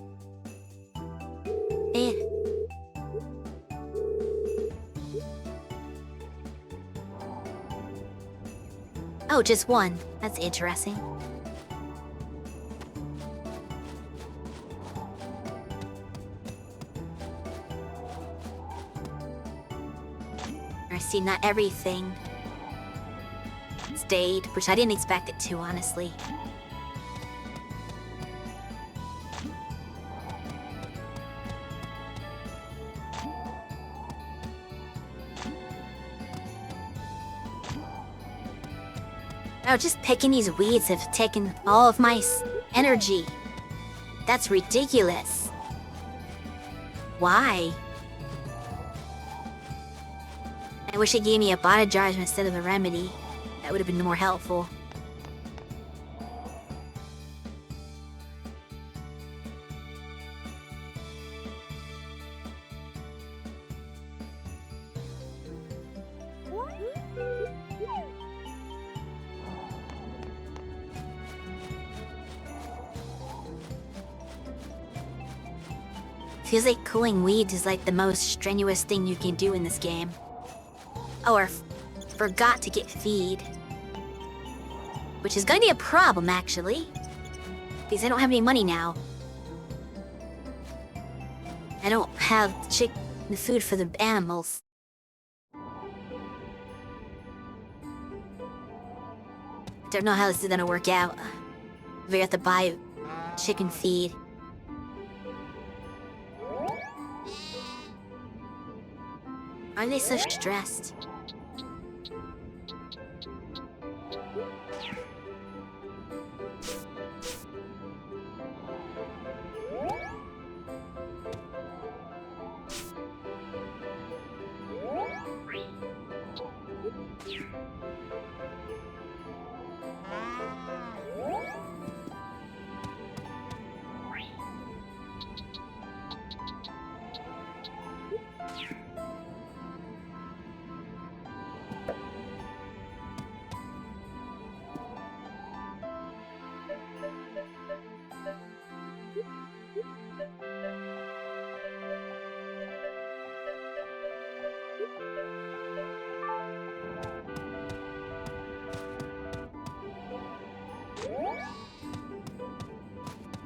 Eh. Oh, just 1. That's interesting. I see not everything stayed, which I didn't expect it to, honestly. Oh, just picking these weeds have taken all of my energy. That's ridiculous. Why? I wish it gave me a bottle jar instead of a remedy. That would have been more helpful. Feels like cooling weeds is like the most strenuous thing you can do in this game. Oh, or forgot to get feed. Which is gonna be a problem, actually. Because I don't have any money now. I don't have the food for the animals. Don't know how this is gonna work out. We have to buy chicken feed. Why are they so stressed?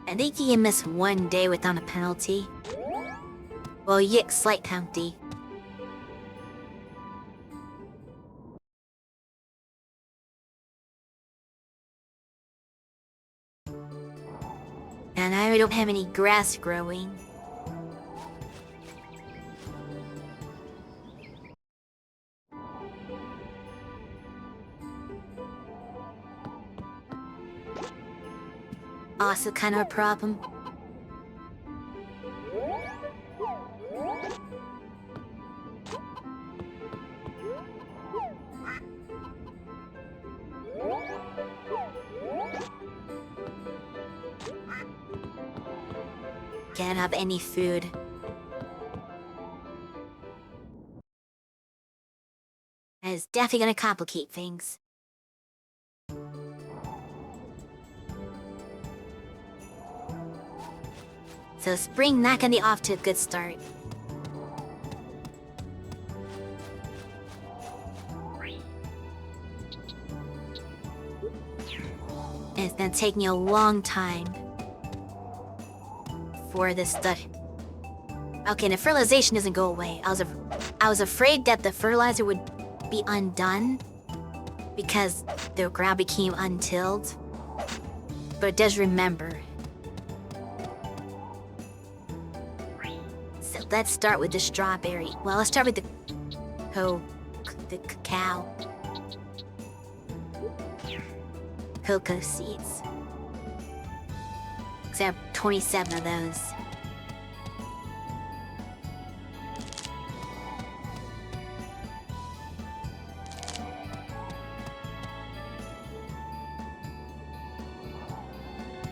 I think you can miss 1 day without a penalty. Well, you get slight penalty. And I don't have any grass growing. Also kind of a problem. Can't have any food. That is definitely gonna complicate things. So spring not gonna be off to a good start. And it's gonna take me a long time for this stuff. Okay, the fertilization doesn't go away. I was afraid that the fertilizer would be undone because the ground became untilled. But it does remember. So let's start with the strawberry. Well, let's start with the cacao. Cocoa seeds. Because I have 27 of those.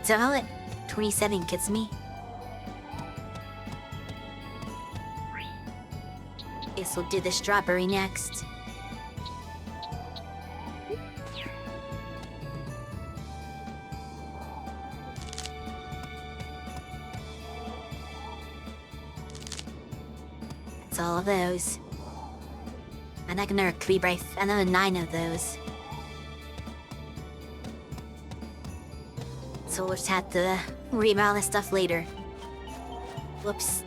So I'll let 27 gets me. Guess we'll do the strawberry next. That's all of those. And I can another 9 of those. So we'll just have to worry about all this stuff later. Whoops.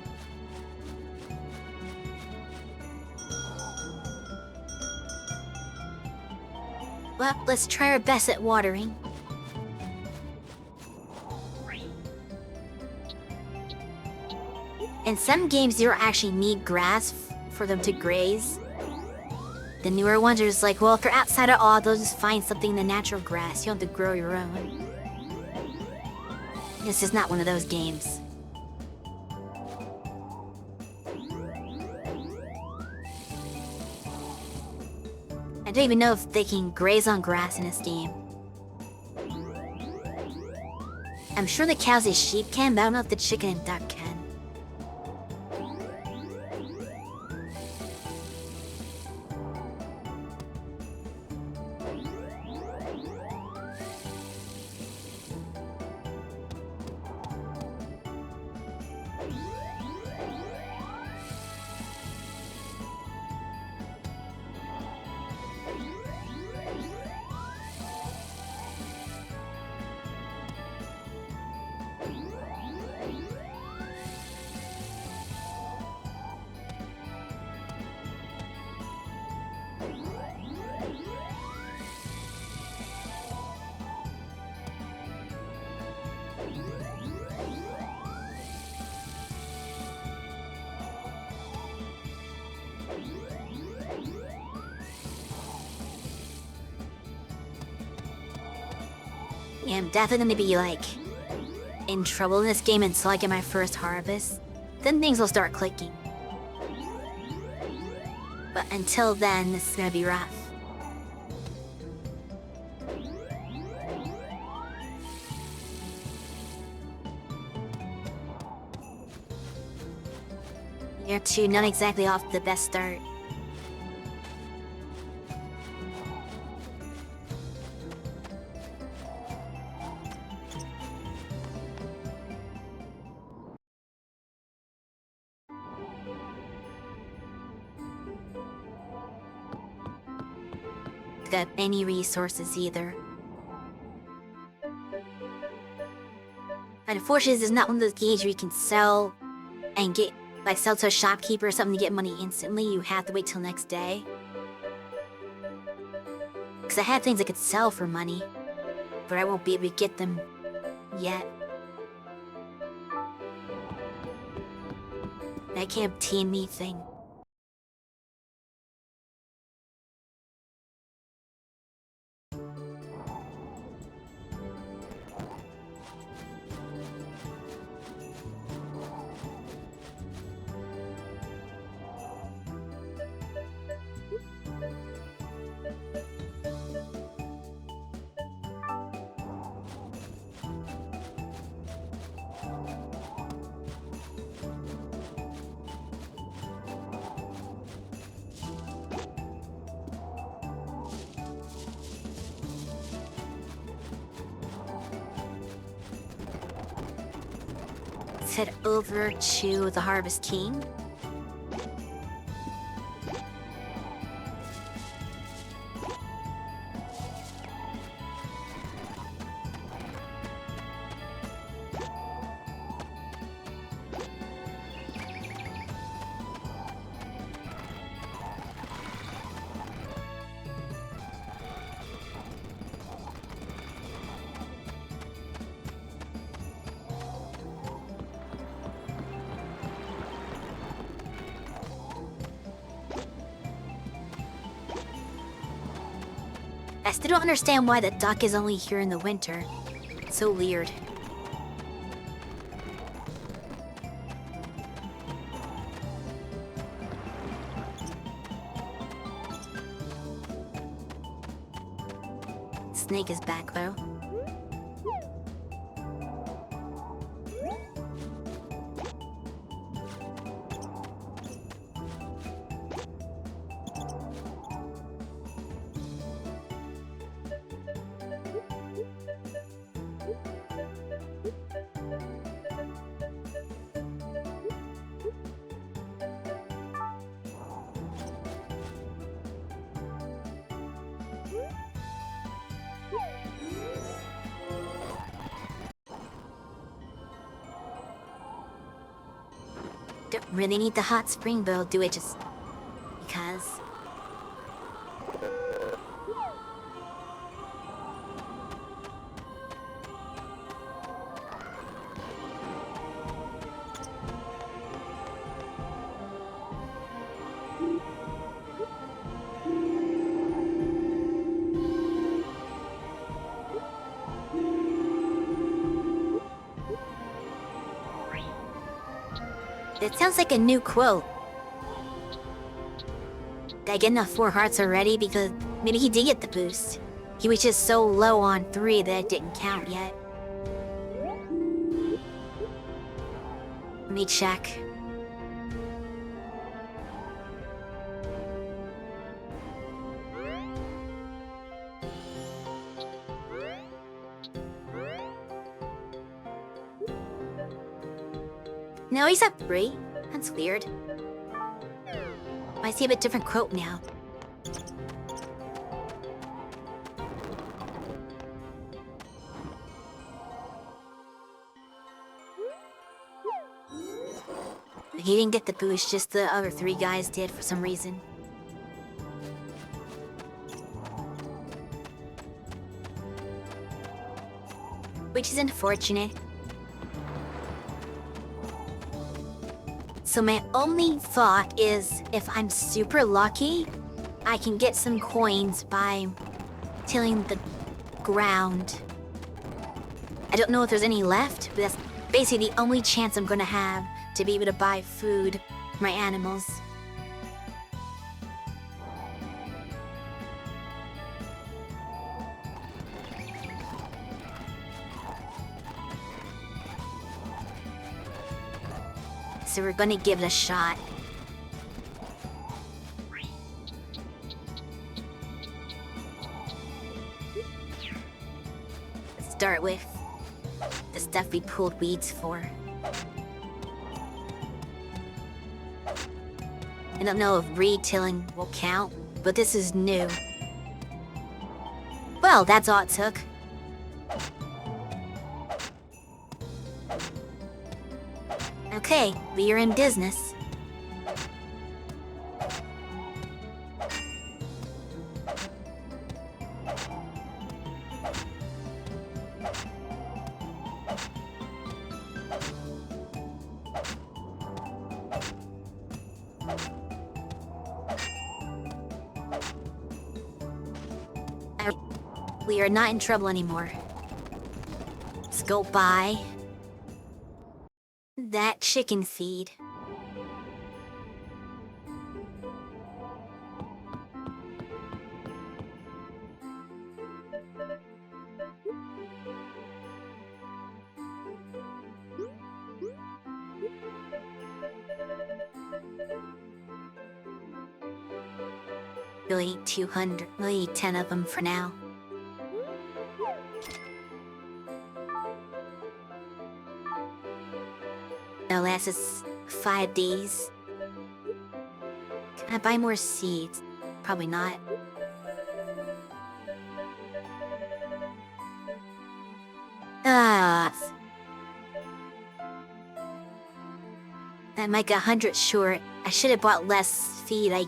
Well, let's try our best at watering. In some games, you don't actually need grass for them to graze. The newer ones are just like, well, if you're outside at all, they'll just find something in the natural grass. You don't have to grow your own. This is not one of those games. I don't even know if they can graze on grass in this game. I'm sure the cows and sheep can, but I don't know if the chicken and duck can. Yeah, I'm definitely gonna be, like, in trouble in this game until I get my first harvest. Then things will start clicking. But until then, this is gonna be rough. Year 2, not exactly off to the best start. Got any resources either. Unfortunately, this is not one of those games where you can sell and get, like, sell to a shopkeeper or something to get money instantly. You have to wait till next day. Because I had things I could sell for money, but I won't be able to get them yet. I can't obtain anything. let's head over to the Harvest King. I still don't understand why the duck is only here in the winter. It's so weird. Snake is back though. Don't really need the hot spring, but I'll do it just because. It sounds like a new quote. Did I get enough 4 hearts already? Because maybe he did get the boost. He was just so low on 3 that it didn't count yet. Let me check. No, he's at 3. That's weird. I see a bit different quote now. He didn't get the boost, just the other 3 guys did for some reason. Which is unfortunate. So my only thought is, if I'm super lucky, I can get some coins by tilling the ground. I don't know if there's any left, but that's basically the only chance I'm gonna have to be able to buy food for my animals. So we're gonna give it a shot. Let's start with the stuff we pulled weeds for. I don't know if retilling will count, but this is new. Well, that's all it took. Okay, we are in business. We are not in trouble anymore. Let's go buy that chicken feed. We'll eat 200. We'll eat 10 of them for now. lasts 5 days. Can I buy more seeds? Probably not. Ah. I'm like 100 short. I should have bought less feed.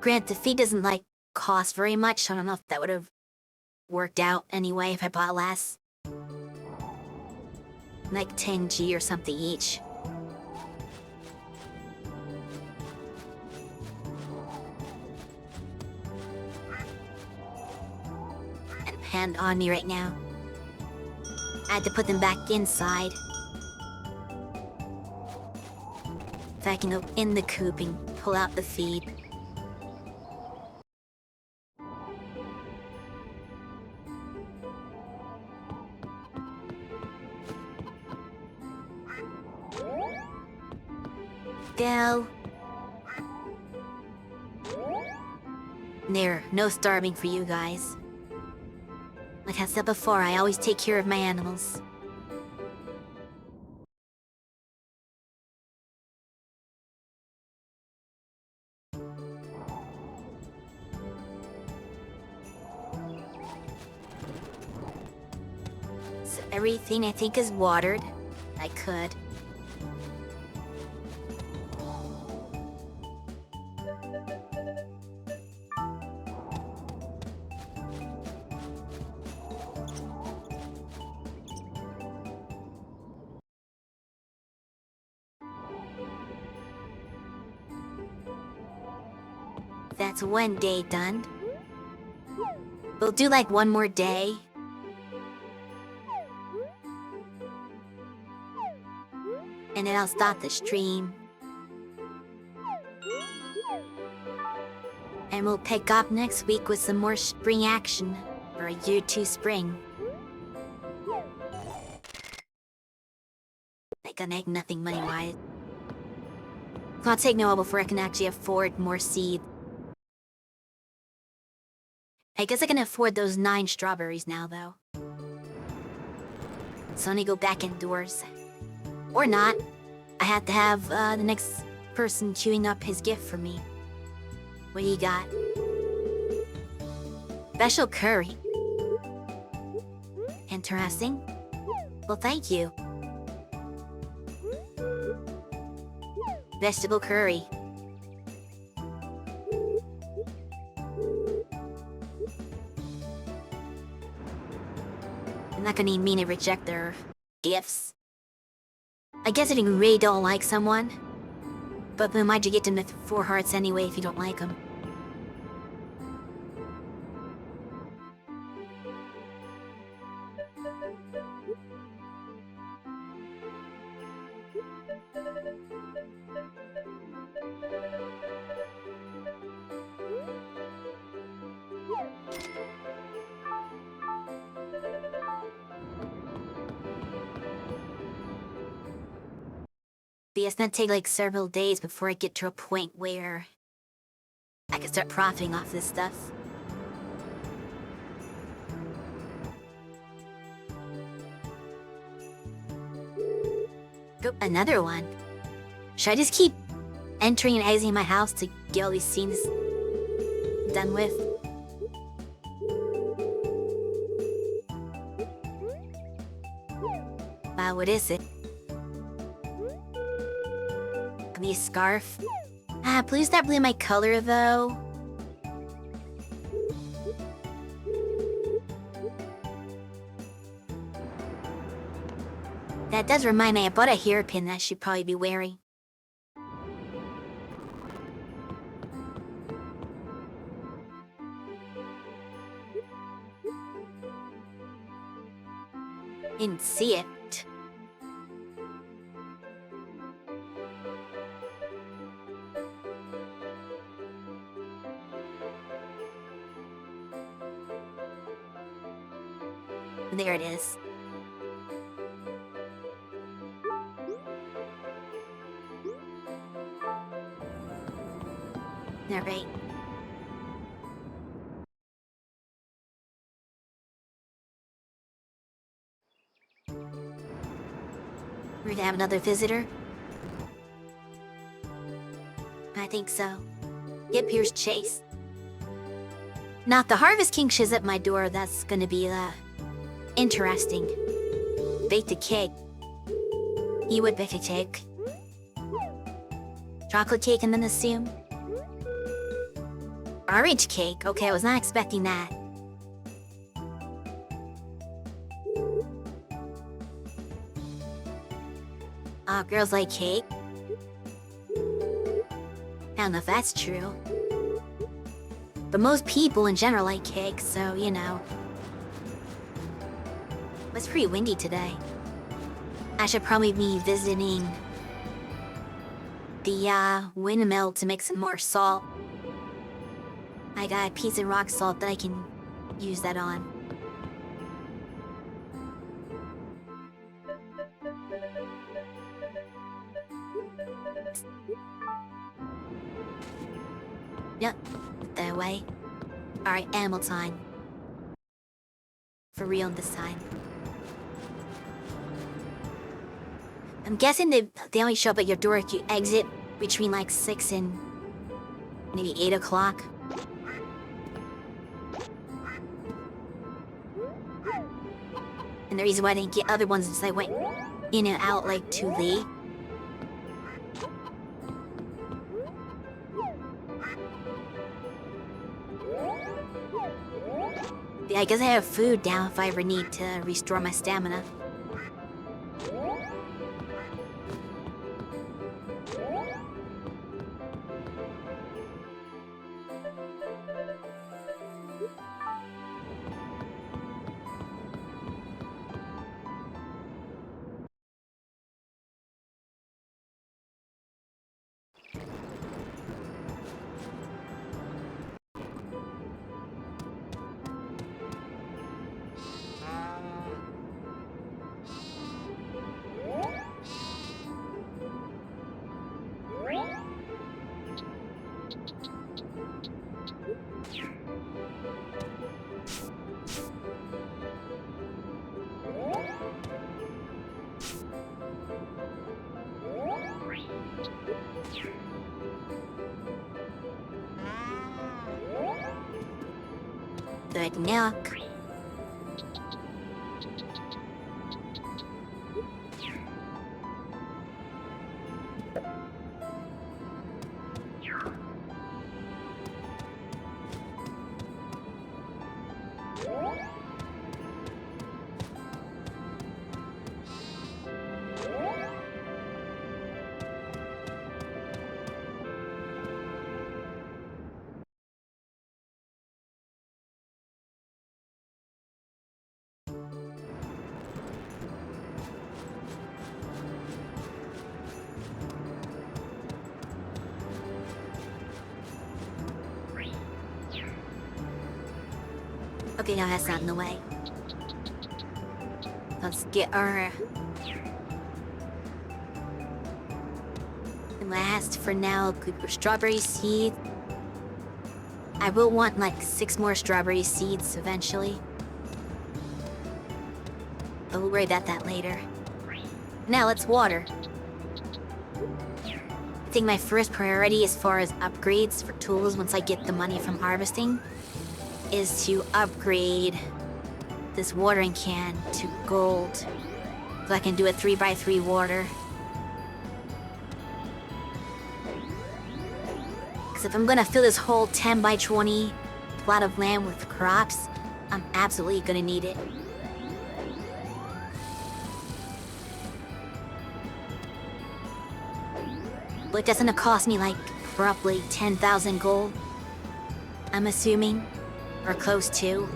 Grant, the feed doesn't cost very much, so I don't know if that would have worked out anyway if I bought less. Like 10G or something each. And hand on me right now. I had to put them back inside. If I can go in the coop and pull out the feed. Go. There, no starving for you guys. Like I said before, I always take care of my animals. So everything I think is watered. I could. That's one day done. We'll do like one more day. And then I'll stop the stream. And we'll pick up next week with some more spring action. For a year 2 spring. I can make nothing money-wise. I'll take no while before I can actually afford more seed. I guess I can afford those 9 strawberries now, though. So let me go back indoors. Or not. I have to have the next person queuing up his gift for me. What do you got? Special curry. Interesting. Well, thank you. Vegetable curry. I'm not gonna mean to reject their gifts. I guess if you really don't like someone, but then why'd you get them the 4 hearts anyway if you don't like them? But it's gonna take like several days before I get to a point where I can start profiting off this stuff. Go, another one. Should I just keep entering and exiting my house to get all these scenes done with? Wow, what is it? Can be a scarf? Ah, please not really my color though. That does remind me, I bought a hairpin that I should probably be wearing. Didn't see it. There it is. Alright. We're gonna have another visitor? I think so. Yep, here's Chase. Not the Harvest King shiz at my door. That's gonna be, interesting. Baked a cake. He would bake a cake. Chocolate cake and then assume. Orange cake? Okay, I was not expecting that. Girls like cake? I don't know if that's true. But most people in general like cake, so, you know. It's pretty windy today. I should probably be visiting the windmill to make some more salt. I got a piece of rock salt that I can use that on. Yep, that way. Alright, animal time. For real this time. I'm guessing they only show up at your door if you exit between like 6 and maybe 8 o'clock. And the reason why I didn't get other ones is I went in and out like too late. Yeah, I guess I have food down if I ever need to restore my stamina. Good knock. Okay, now that's not in the way. Let's get our... last, for now, group of strawberry seeds. I will want like 6 more strawberry seeds eventually. But we'll worry about that later. Now let's water. I think my first priority as far as upgrades for tools once I get the money from harvesting is to upgrade this watering can to gold so I can do a 3x3 water. Because if I'm gonna fill this whole 10x20 plot of land with crops, I'm absolutely gonna need it. But doesn't it cost me like roughly 10,000 gold? I'm assuming. Or close to.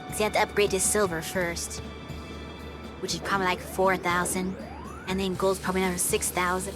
Because you have to upgrade to silver first. Which is probably like 4,000. And then gold's probably another 6,000.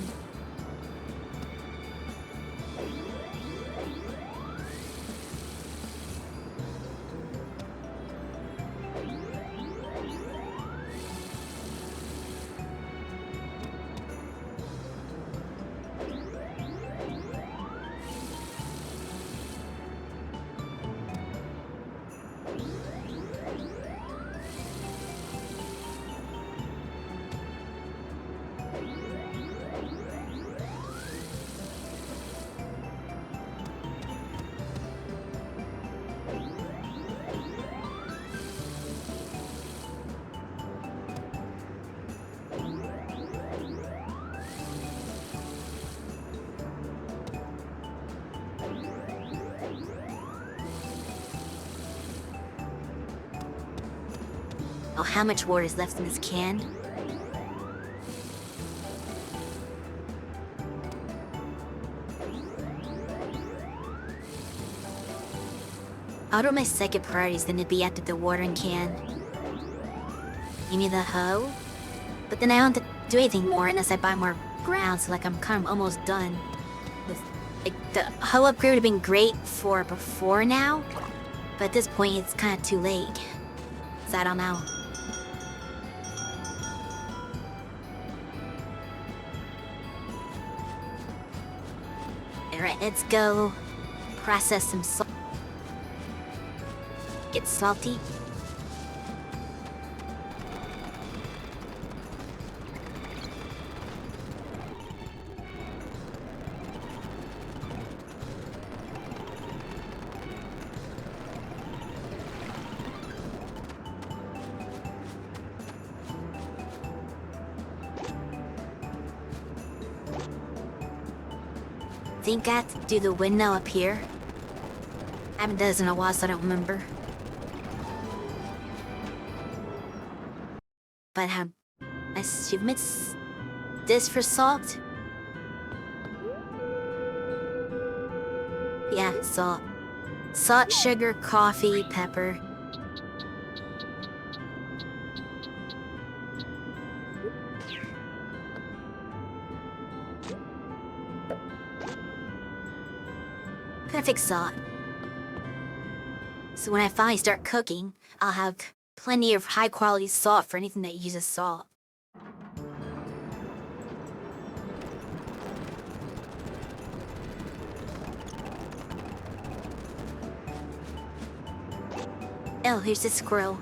Oh, how much water is left in this can? Out of my second priority is gonna be after the watering can. Give me the hoe. But then I don't have to do anything more unless I buy more ground, so like I'm kind of almost done. Like, the hoe upgrade would have been great for before now, but at this point it's kind of too late. So I don't know. Alright, let's go process some salt. Get salty. Think I have to do the windmill up here? I haven't done this in a while, so I don't remember. But I assume it's this for salt? Yeah, salt. Salt, sugar, coffee, pepper. I'm gonna fix salt. So when I finally start cooking, I'll have plenty of high-quality salt for anything that uses salt. Oh, here's the squirrel.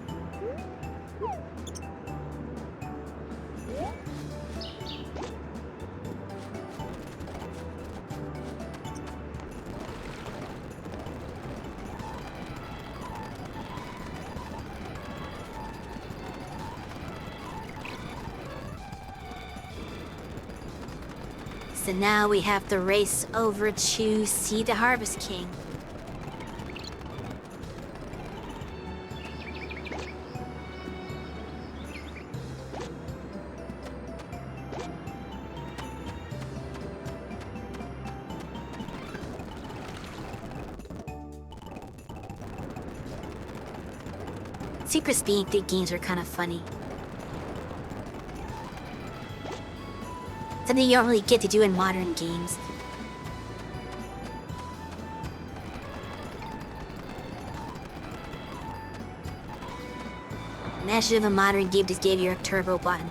So now we have to race over to see the Harvest King. Secret speeding through games are kind of funny. Something you don't really get to do in modern games. Imagine if a modern game just gave you a turbo button.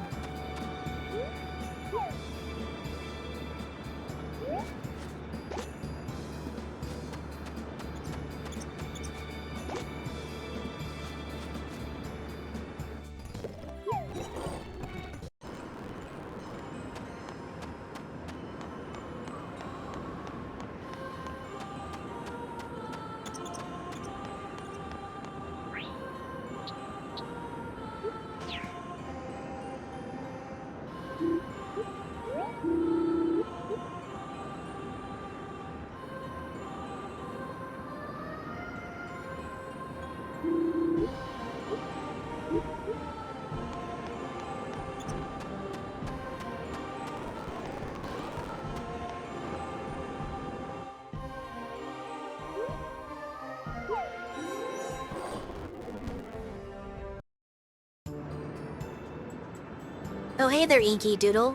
Oh, hey there, Inky Doodle.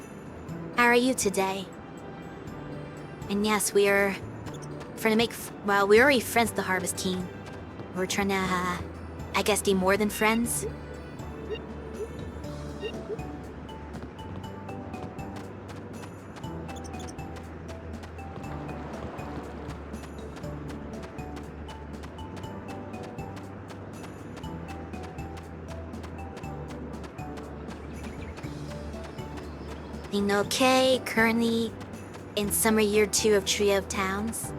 How are you today? And yes, we're trying to make... Well, we're already friends with the Harvest King. We're trying to, I guess, be more than friends. Being okay, currently in summer year 2 of Trio of Towns.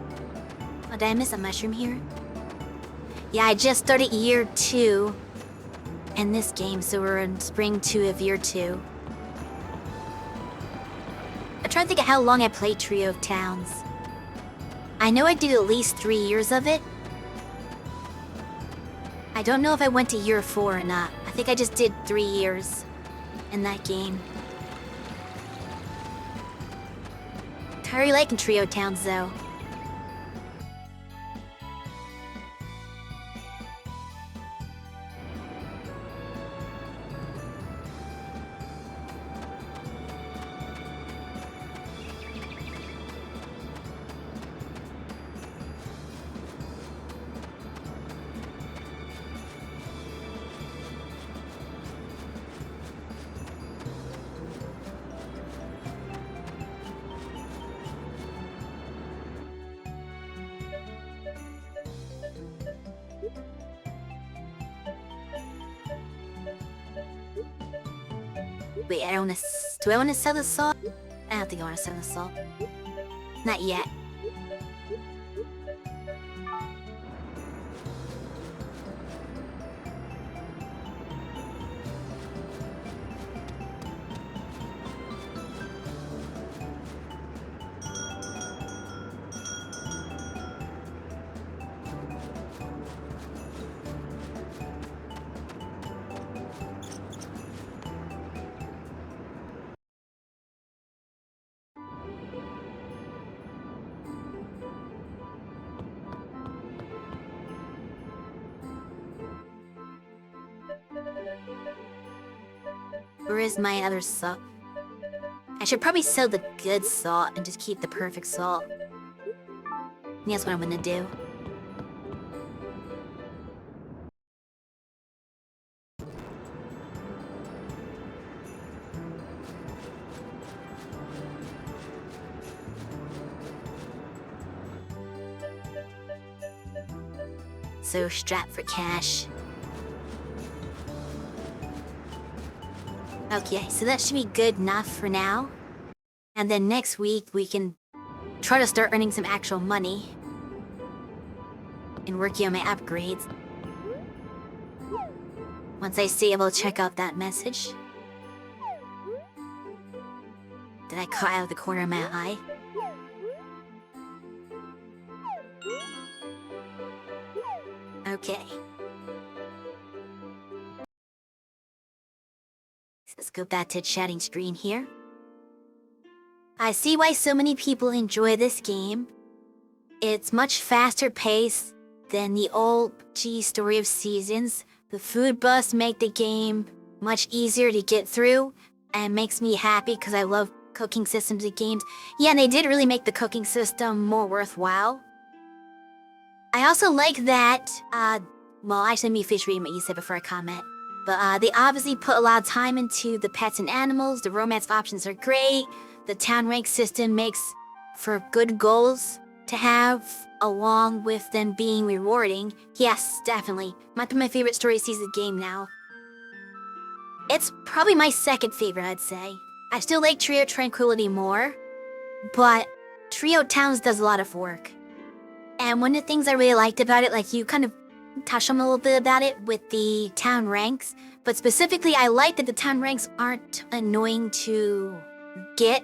Oh, did I miss a mushroom here? Yeah, I just started year 2 in this game, so we're in spring 2 of year 2. I'm trying to think of how long I played Trio of Towns. I know I did at least 3 years of it. I don't know if I went to year 4 or not. I think I just did 3 years in that game. Entirely liking Trio Towns, though. Wait, do I want to sell the salt? I don't think I want to sell the salt. Not yet. Where is my other salt? I should probably sell the good salt and just keep the perfect salt. That's what I'm gonna do. So strapped for cash. Okay, so that should be good enough for now. And then next week we can try to start earning some actual money and working on my upgrades. Once I see, I will check out that message that I caught out of the corner of my eye. Okay. Let's go back to chatting screen here. I see why so many people enjoy this game. It's much faster paced than the old Story of Seasons. The food buffs make the game much easier to get through and makes me happy because I love cooking systems in games. Yeah, and they did really make the cooking system more worthwhile. I also like that, well, actually let me finish reading what you said before I comment. But they obviously put a lot of time into the pets and animals. The romance options are great. The town rank system makes for good goals to have, along with them being rewarding. Yes, definitely. Might be my favorite story season game now. It's probably my second favorite, I'd say. I still like Trio Tranquility more, but Trio Towns does a lot of work. And one of the things I really liked about it, like you kind of touched on a little bit about it with the town ranks, but specifically I like that the town ranks aren't annoying to get,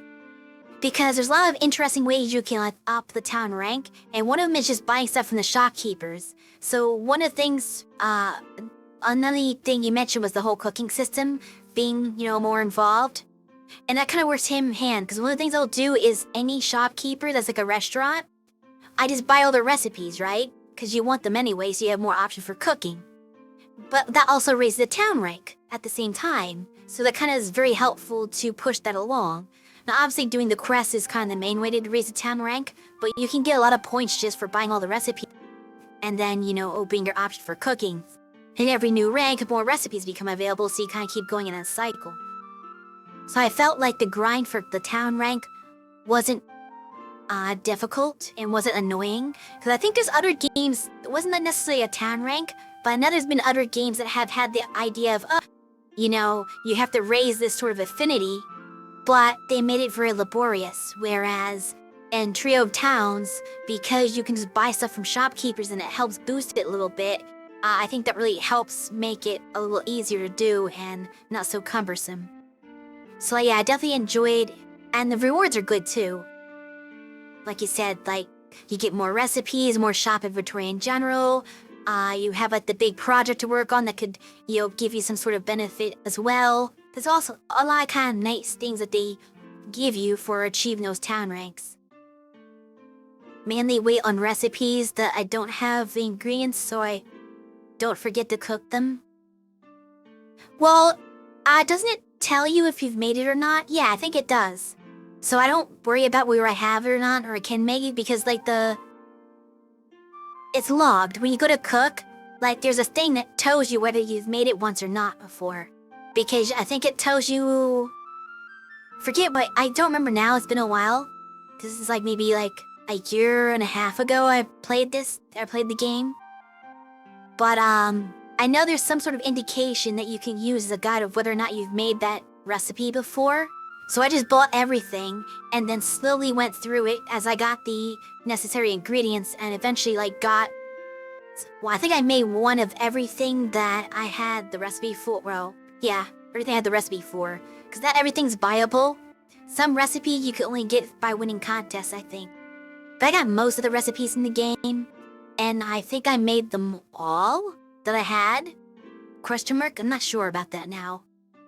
because there's a lot of interesting ways you can like, up the town rank, and one of them is just buying stuff from the shopkeepers. So one of the things, another thing you mentioned was the whole cooking system being, more involved. And that kind of works hand in hand, because one of the things I'll do is any shopkeeper that's like a restaurant, I just buy all their recipes, right? Because you want them anyway, so you have more options for cooking. But that also raises the town rank at the same time, so that kind of is very helpful to push that along. Now obviously doing the quest is kind of the main way to raise the town rank, but you can get a lot of points just for buying all the recipes, and then, opening your option for cooking. In every new rank, more recipes become available, so you kind of keep going in a cycle. So I felt like the grind for the town rank wasn't difficult and wasn't annoying, because I think there's other games, it wasn't necessarily a town rank, but I know there's been other games that have had the idea of, you have to raise this sort of affinity, but they made it very laborious, whereas in Trio of Towns, because you can just buy stuff from shopkeepers and it helps boost it a little bit, I think that really helps make it a little easier to do and not so cumbersome. So yeah, I definitely enjoyed, and the rewards are good too. Like you said, like, you get more recipes, more shop inventory in general, you have like the big project to work on that could, give you some sort of benefit as well. There's also a lot of kind of nice things that they give you for achieving those town ranks. Mainly wait on recipes that I don't have the ingredients, so I don't forget to cook them. Well, doesn't it tell you if you've made it or not? Yeah, I think it does. So I don't worry about whether I have it or not, or I can make it, because like it's logged. When you go to cook, like there's a thing that tells you whether you've made it once or not before. Because I think it tells you... Forget what, I don't remember now, it's been a while. This is like maybe like a year and a half ago I played the game. But I know there's some sort of indication that you can use as a guide of whether or not you've made that recipe before. So I just bought everything and then slowly went through it as I got the necessary ingredients and eventually got... Well, I think I made one of everything that I had the recipe for. Well, yeah, everything I had the recipe for. Because not everything's buyable. Some recipe you can only get by winning contests, I think. But I got most of the recipes in the game. And I think I made them all that I had. Question mark? I'm not sure about that now.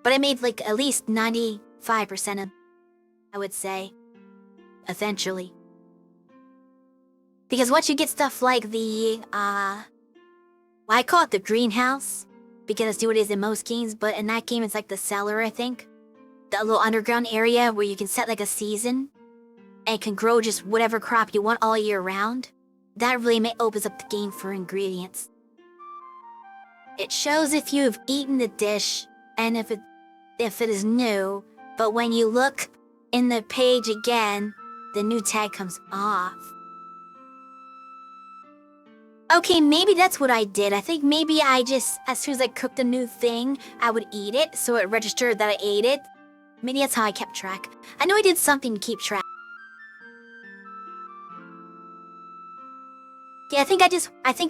But I made at least 95% of, I would say, eventually. Because once you get stuff like the, well, I call it the greenhouse, because that's what it is in most games, but in that game it's like the cellar, I think. The little underground area where you can set a season, and can grow just whatever crop you want all year round. That really opens up the game for ingredients. It shows if you've eaten the dish, and if it is new, but when you look in the page again, the new tag comes off. Okay, maybe that's what I did. I think maybe I just, as soon as I cooked a new thing, I would eat it, so it registered that I ate it. Maybe that's how I kept track. I know I did something to keep track. Yeah, I think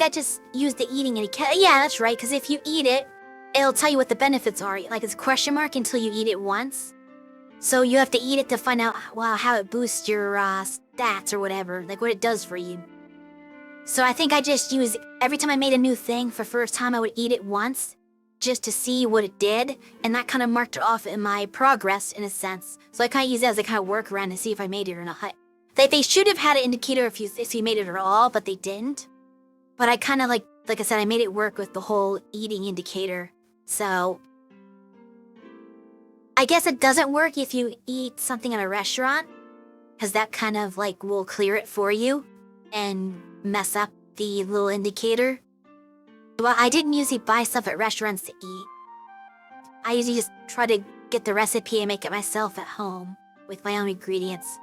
I just used the eating indicator. Yeah, that's right, because if you eat it, it'll tell you what the benefits are. It's a question mark until you eat it once. So you have to eat it to find out, well, how it boosts your stats or whatever, what it does for you. So I think I just used, every time I made a new thing for first time, I would eat it once, just to see what it did, and that kind of marked it off in my progress, in a sense. So I kind of used it as a kind of workaround to see if I made it or not. They should have had an indicator if you made it at all, but they didn't. But I kind of, like I said, I made it work with the whole eating indicator. So I guess it doesn't work if you eat something at a restaurant, because that kind of, will clear it for you and mess up the little indicator. Well, I didn't usually buy stuff at restaurants to eat. I usually just try to get the recipe and make it myself at home with my own ingredients.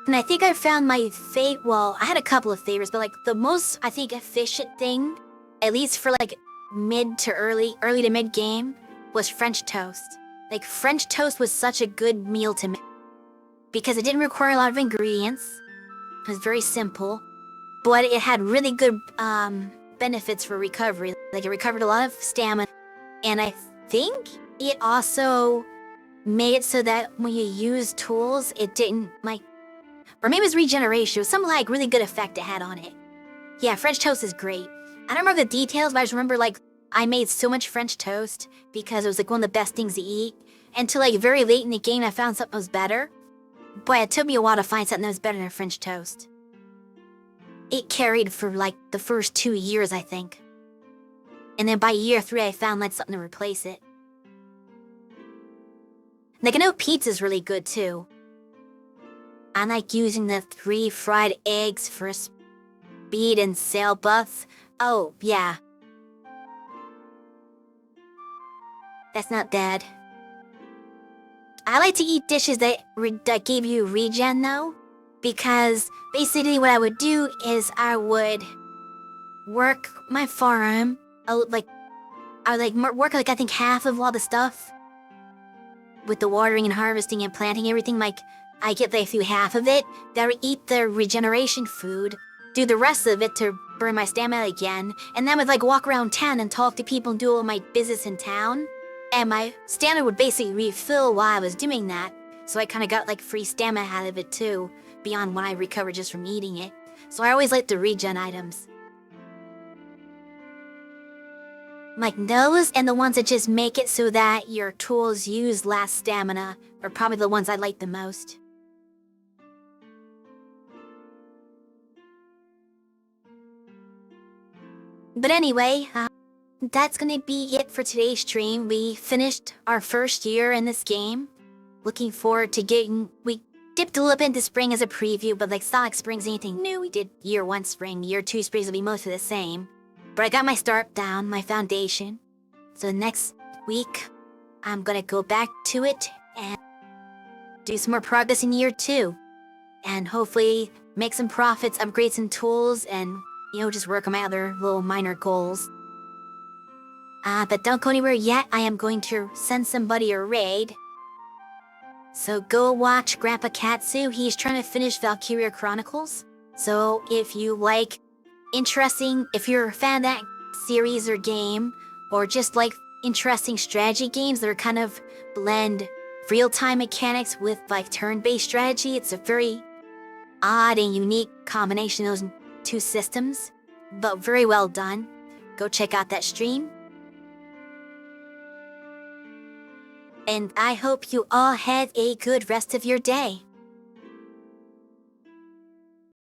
And I think I found my well, I had a couple of favorites, but the most, I think, efficient thing, at least for mid to early to mid game, was French toast. French toast was such a good meal to make because it didn't require a lot of ingredients. It was very simple, but it had really good benefits for recovery. It recovered a lot of stamina, and I think it also made it so that when you use tools, it didn't or maybe it was regeneration. It was some really good effect it had on it. Yeah, French toast is great. I don't remember the details, but I just remember I made so much French toast because it was one of the best things to eat. Until very late in the game, I found something that was better. Boy, it took me a while to find something that was better than French toast. It carried for the first 2 years, I think. And then by year 3, I found something to replace it. I know pizza's really good too. I like using the 3 fried eggs for speed and sail buff. Oh, yeah. That's not bad. I like to eat dishes that give you regen, though. Because basically what I would do is I would work my farm. I would work I think half of all the stuff. With the watering and harvesting and planting everything, I get through half of it, then I eat the regeneration food, do the rest of it to burn my stamina again, and then would walk around town and talk to people and do all my business in town. And my stamina would basically refill while I was doing that, so I kind of got free stamina out of it too, beyond what I recovered just from eating it. so I always like to regen items. Like those and the ones that just make it so that your tools use less stamina are probably the ones I like the most. But anyway, that's gonna be it for today's stream. We finished our first year in this game. Looking forward to we dipped a little bit into spring as a preview, but like Sonic Spring's anything new. We did year 1 spring, year 2 springs will be mostly the same. But I got my start down, my foundation. So next week, I'm gonna go back to it and do some more progress in year 2. And hopefully make some profits, upgrade some tools, and, just work on my other little minor goals. But don't go anywhere yet. I am going to send somebody a raid. So go watch Grandpa Katsu. He's trying to finish Valkyria Chronicles. So if you like if you're a fan of that series or game, or just like interesting strategy games that are kind of blend real-time mechanics with like turn-based strategy, it's a very odd and unique combination of those 2 systems, but very well done. Go check out that stream. And I hope you all have a good rest of your day.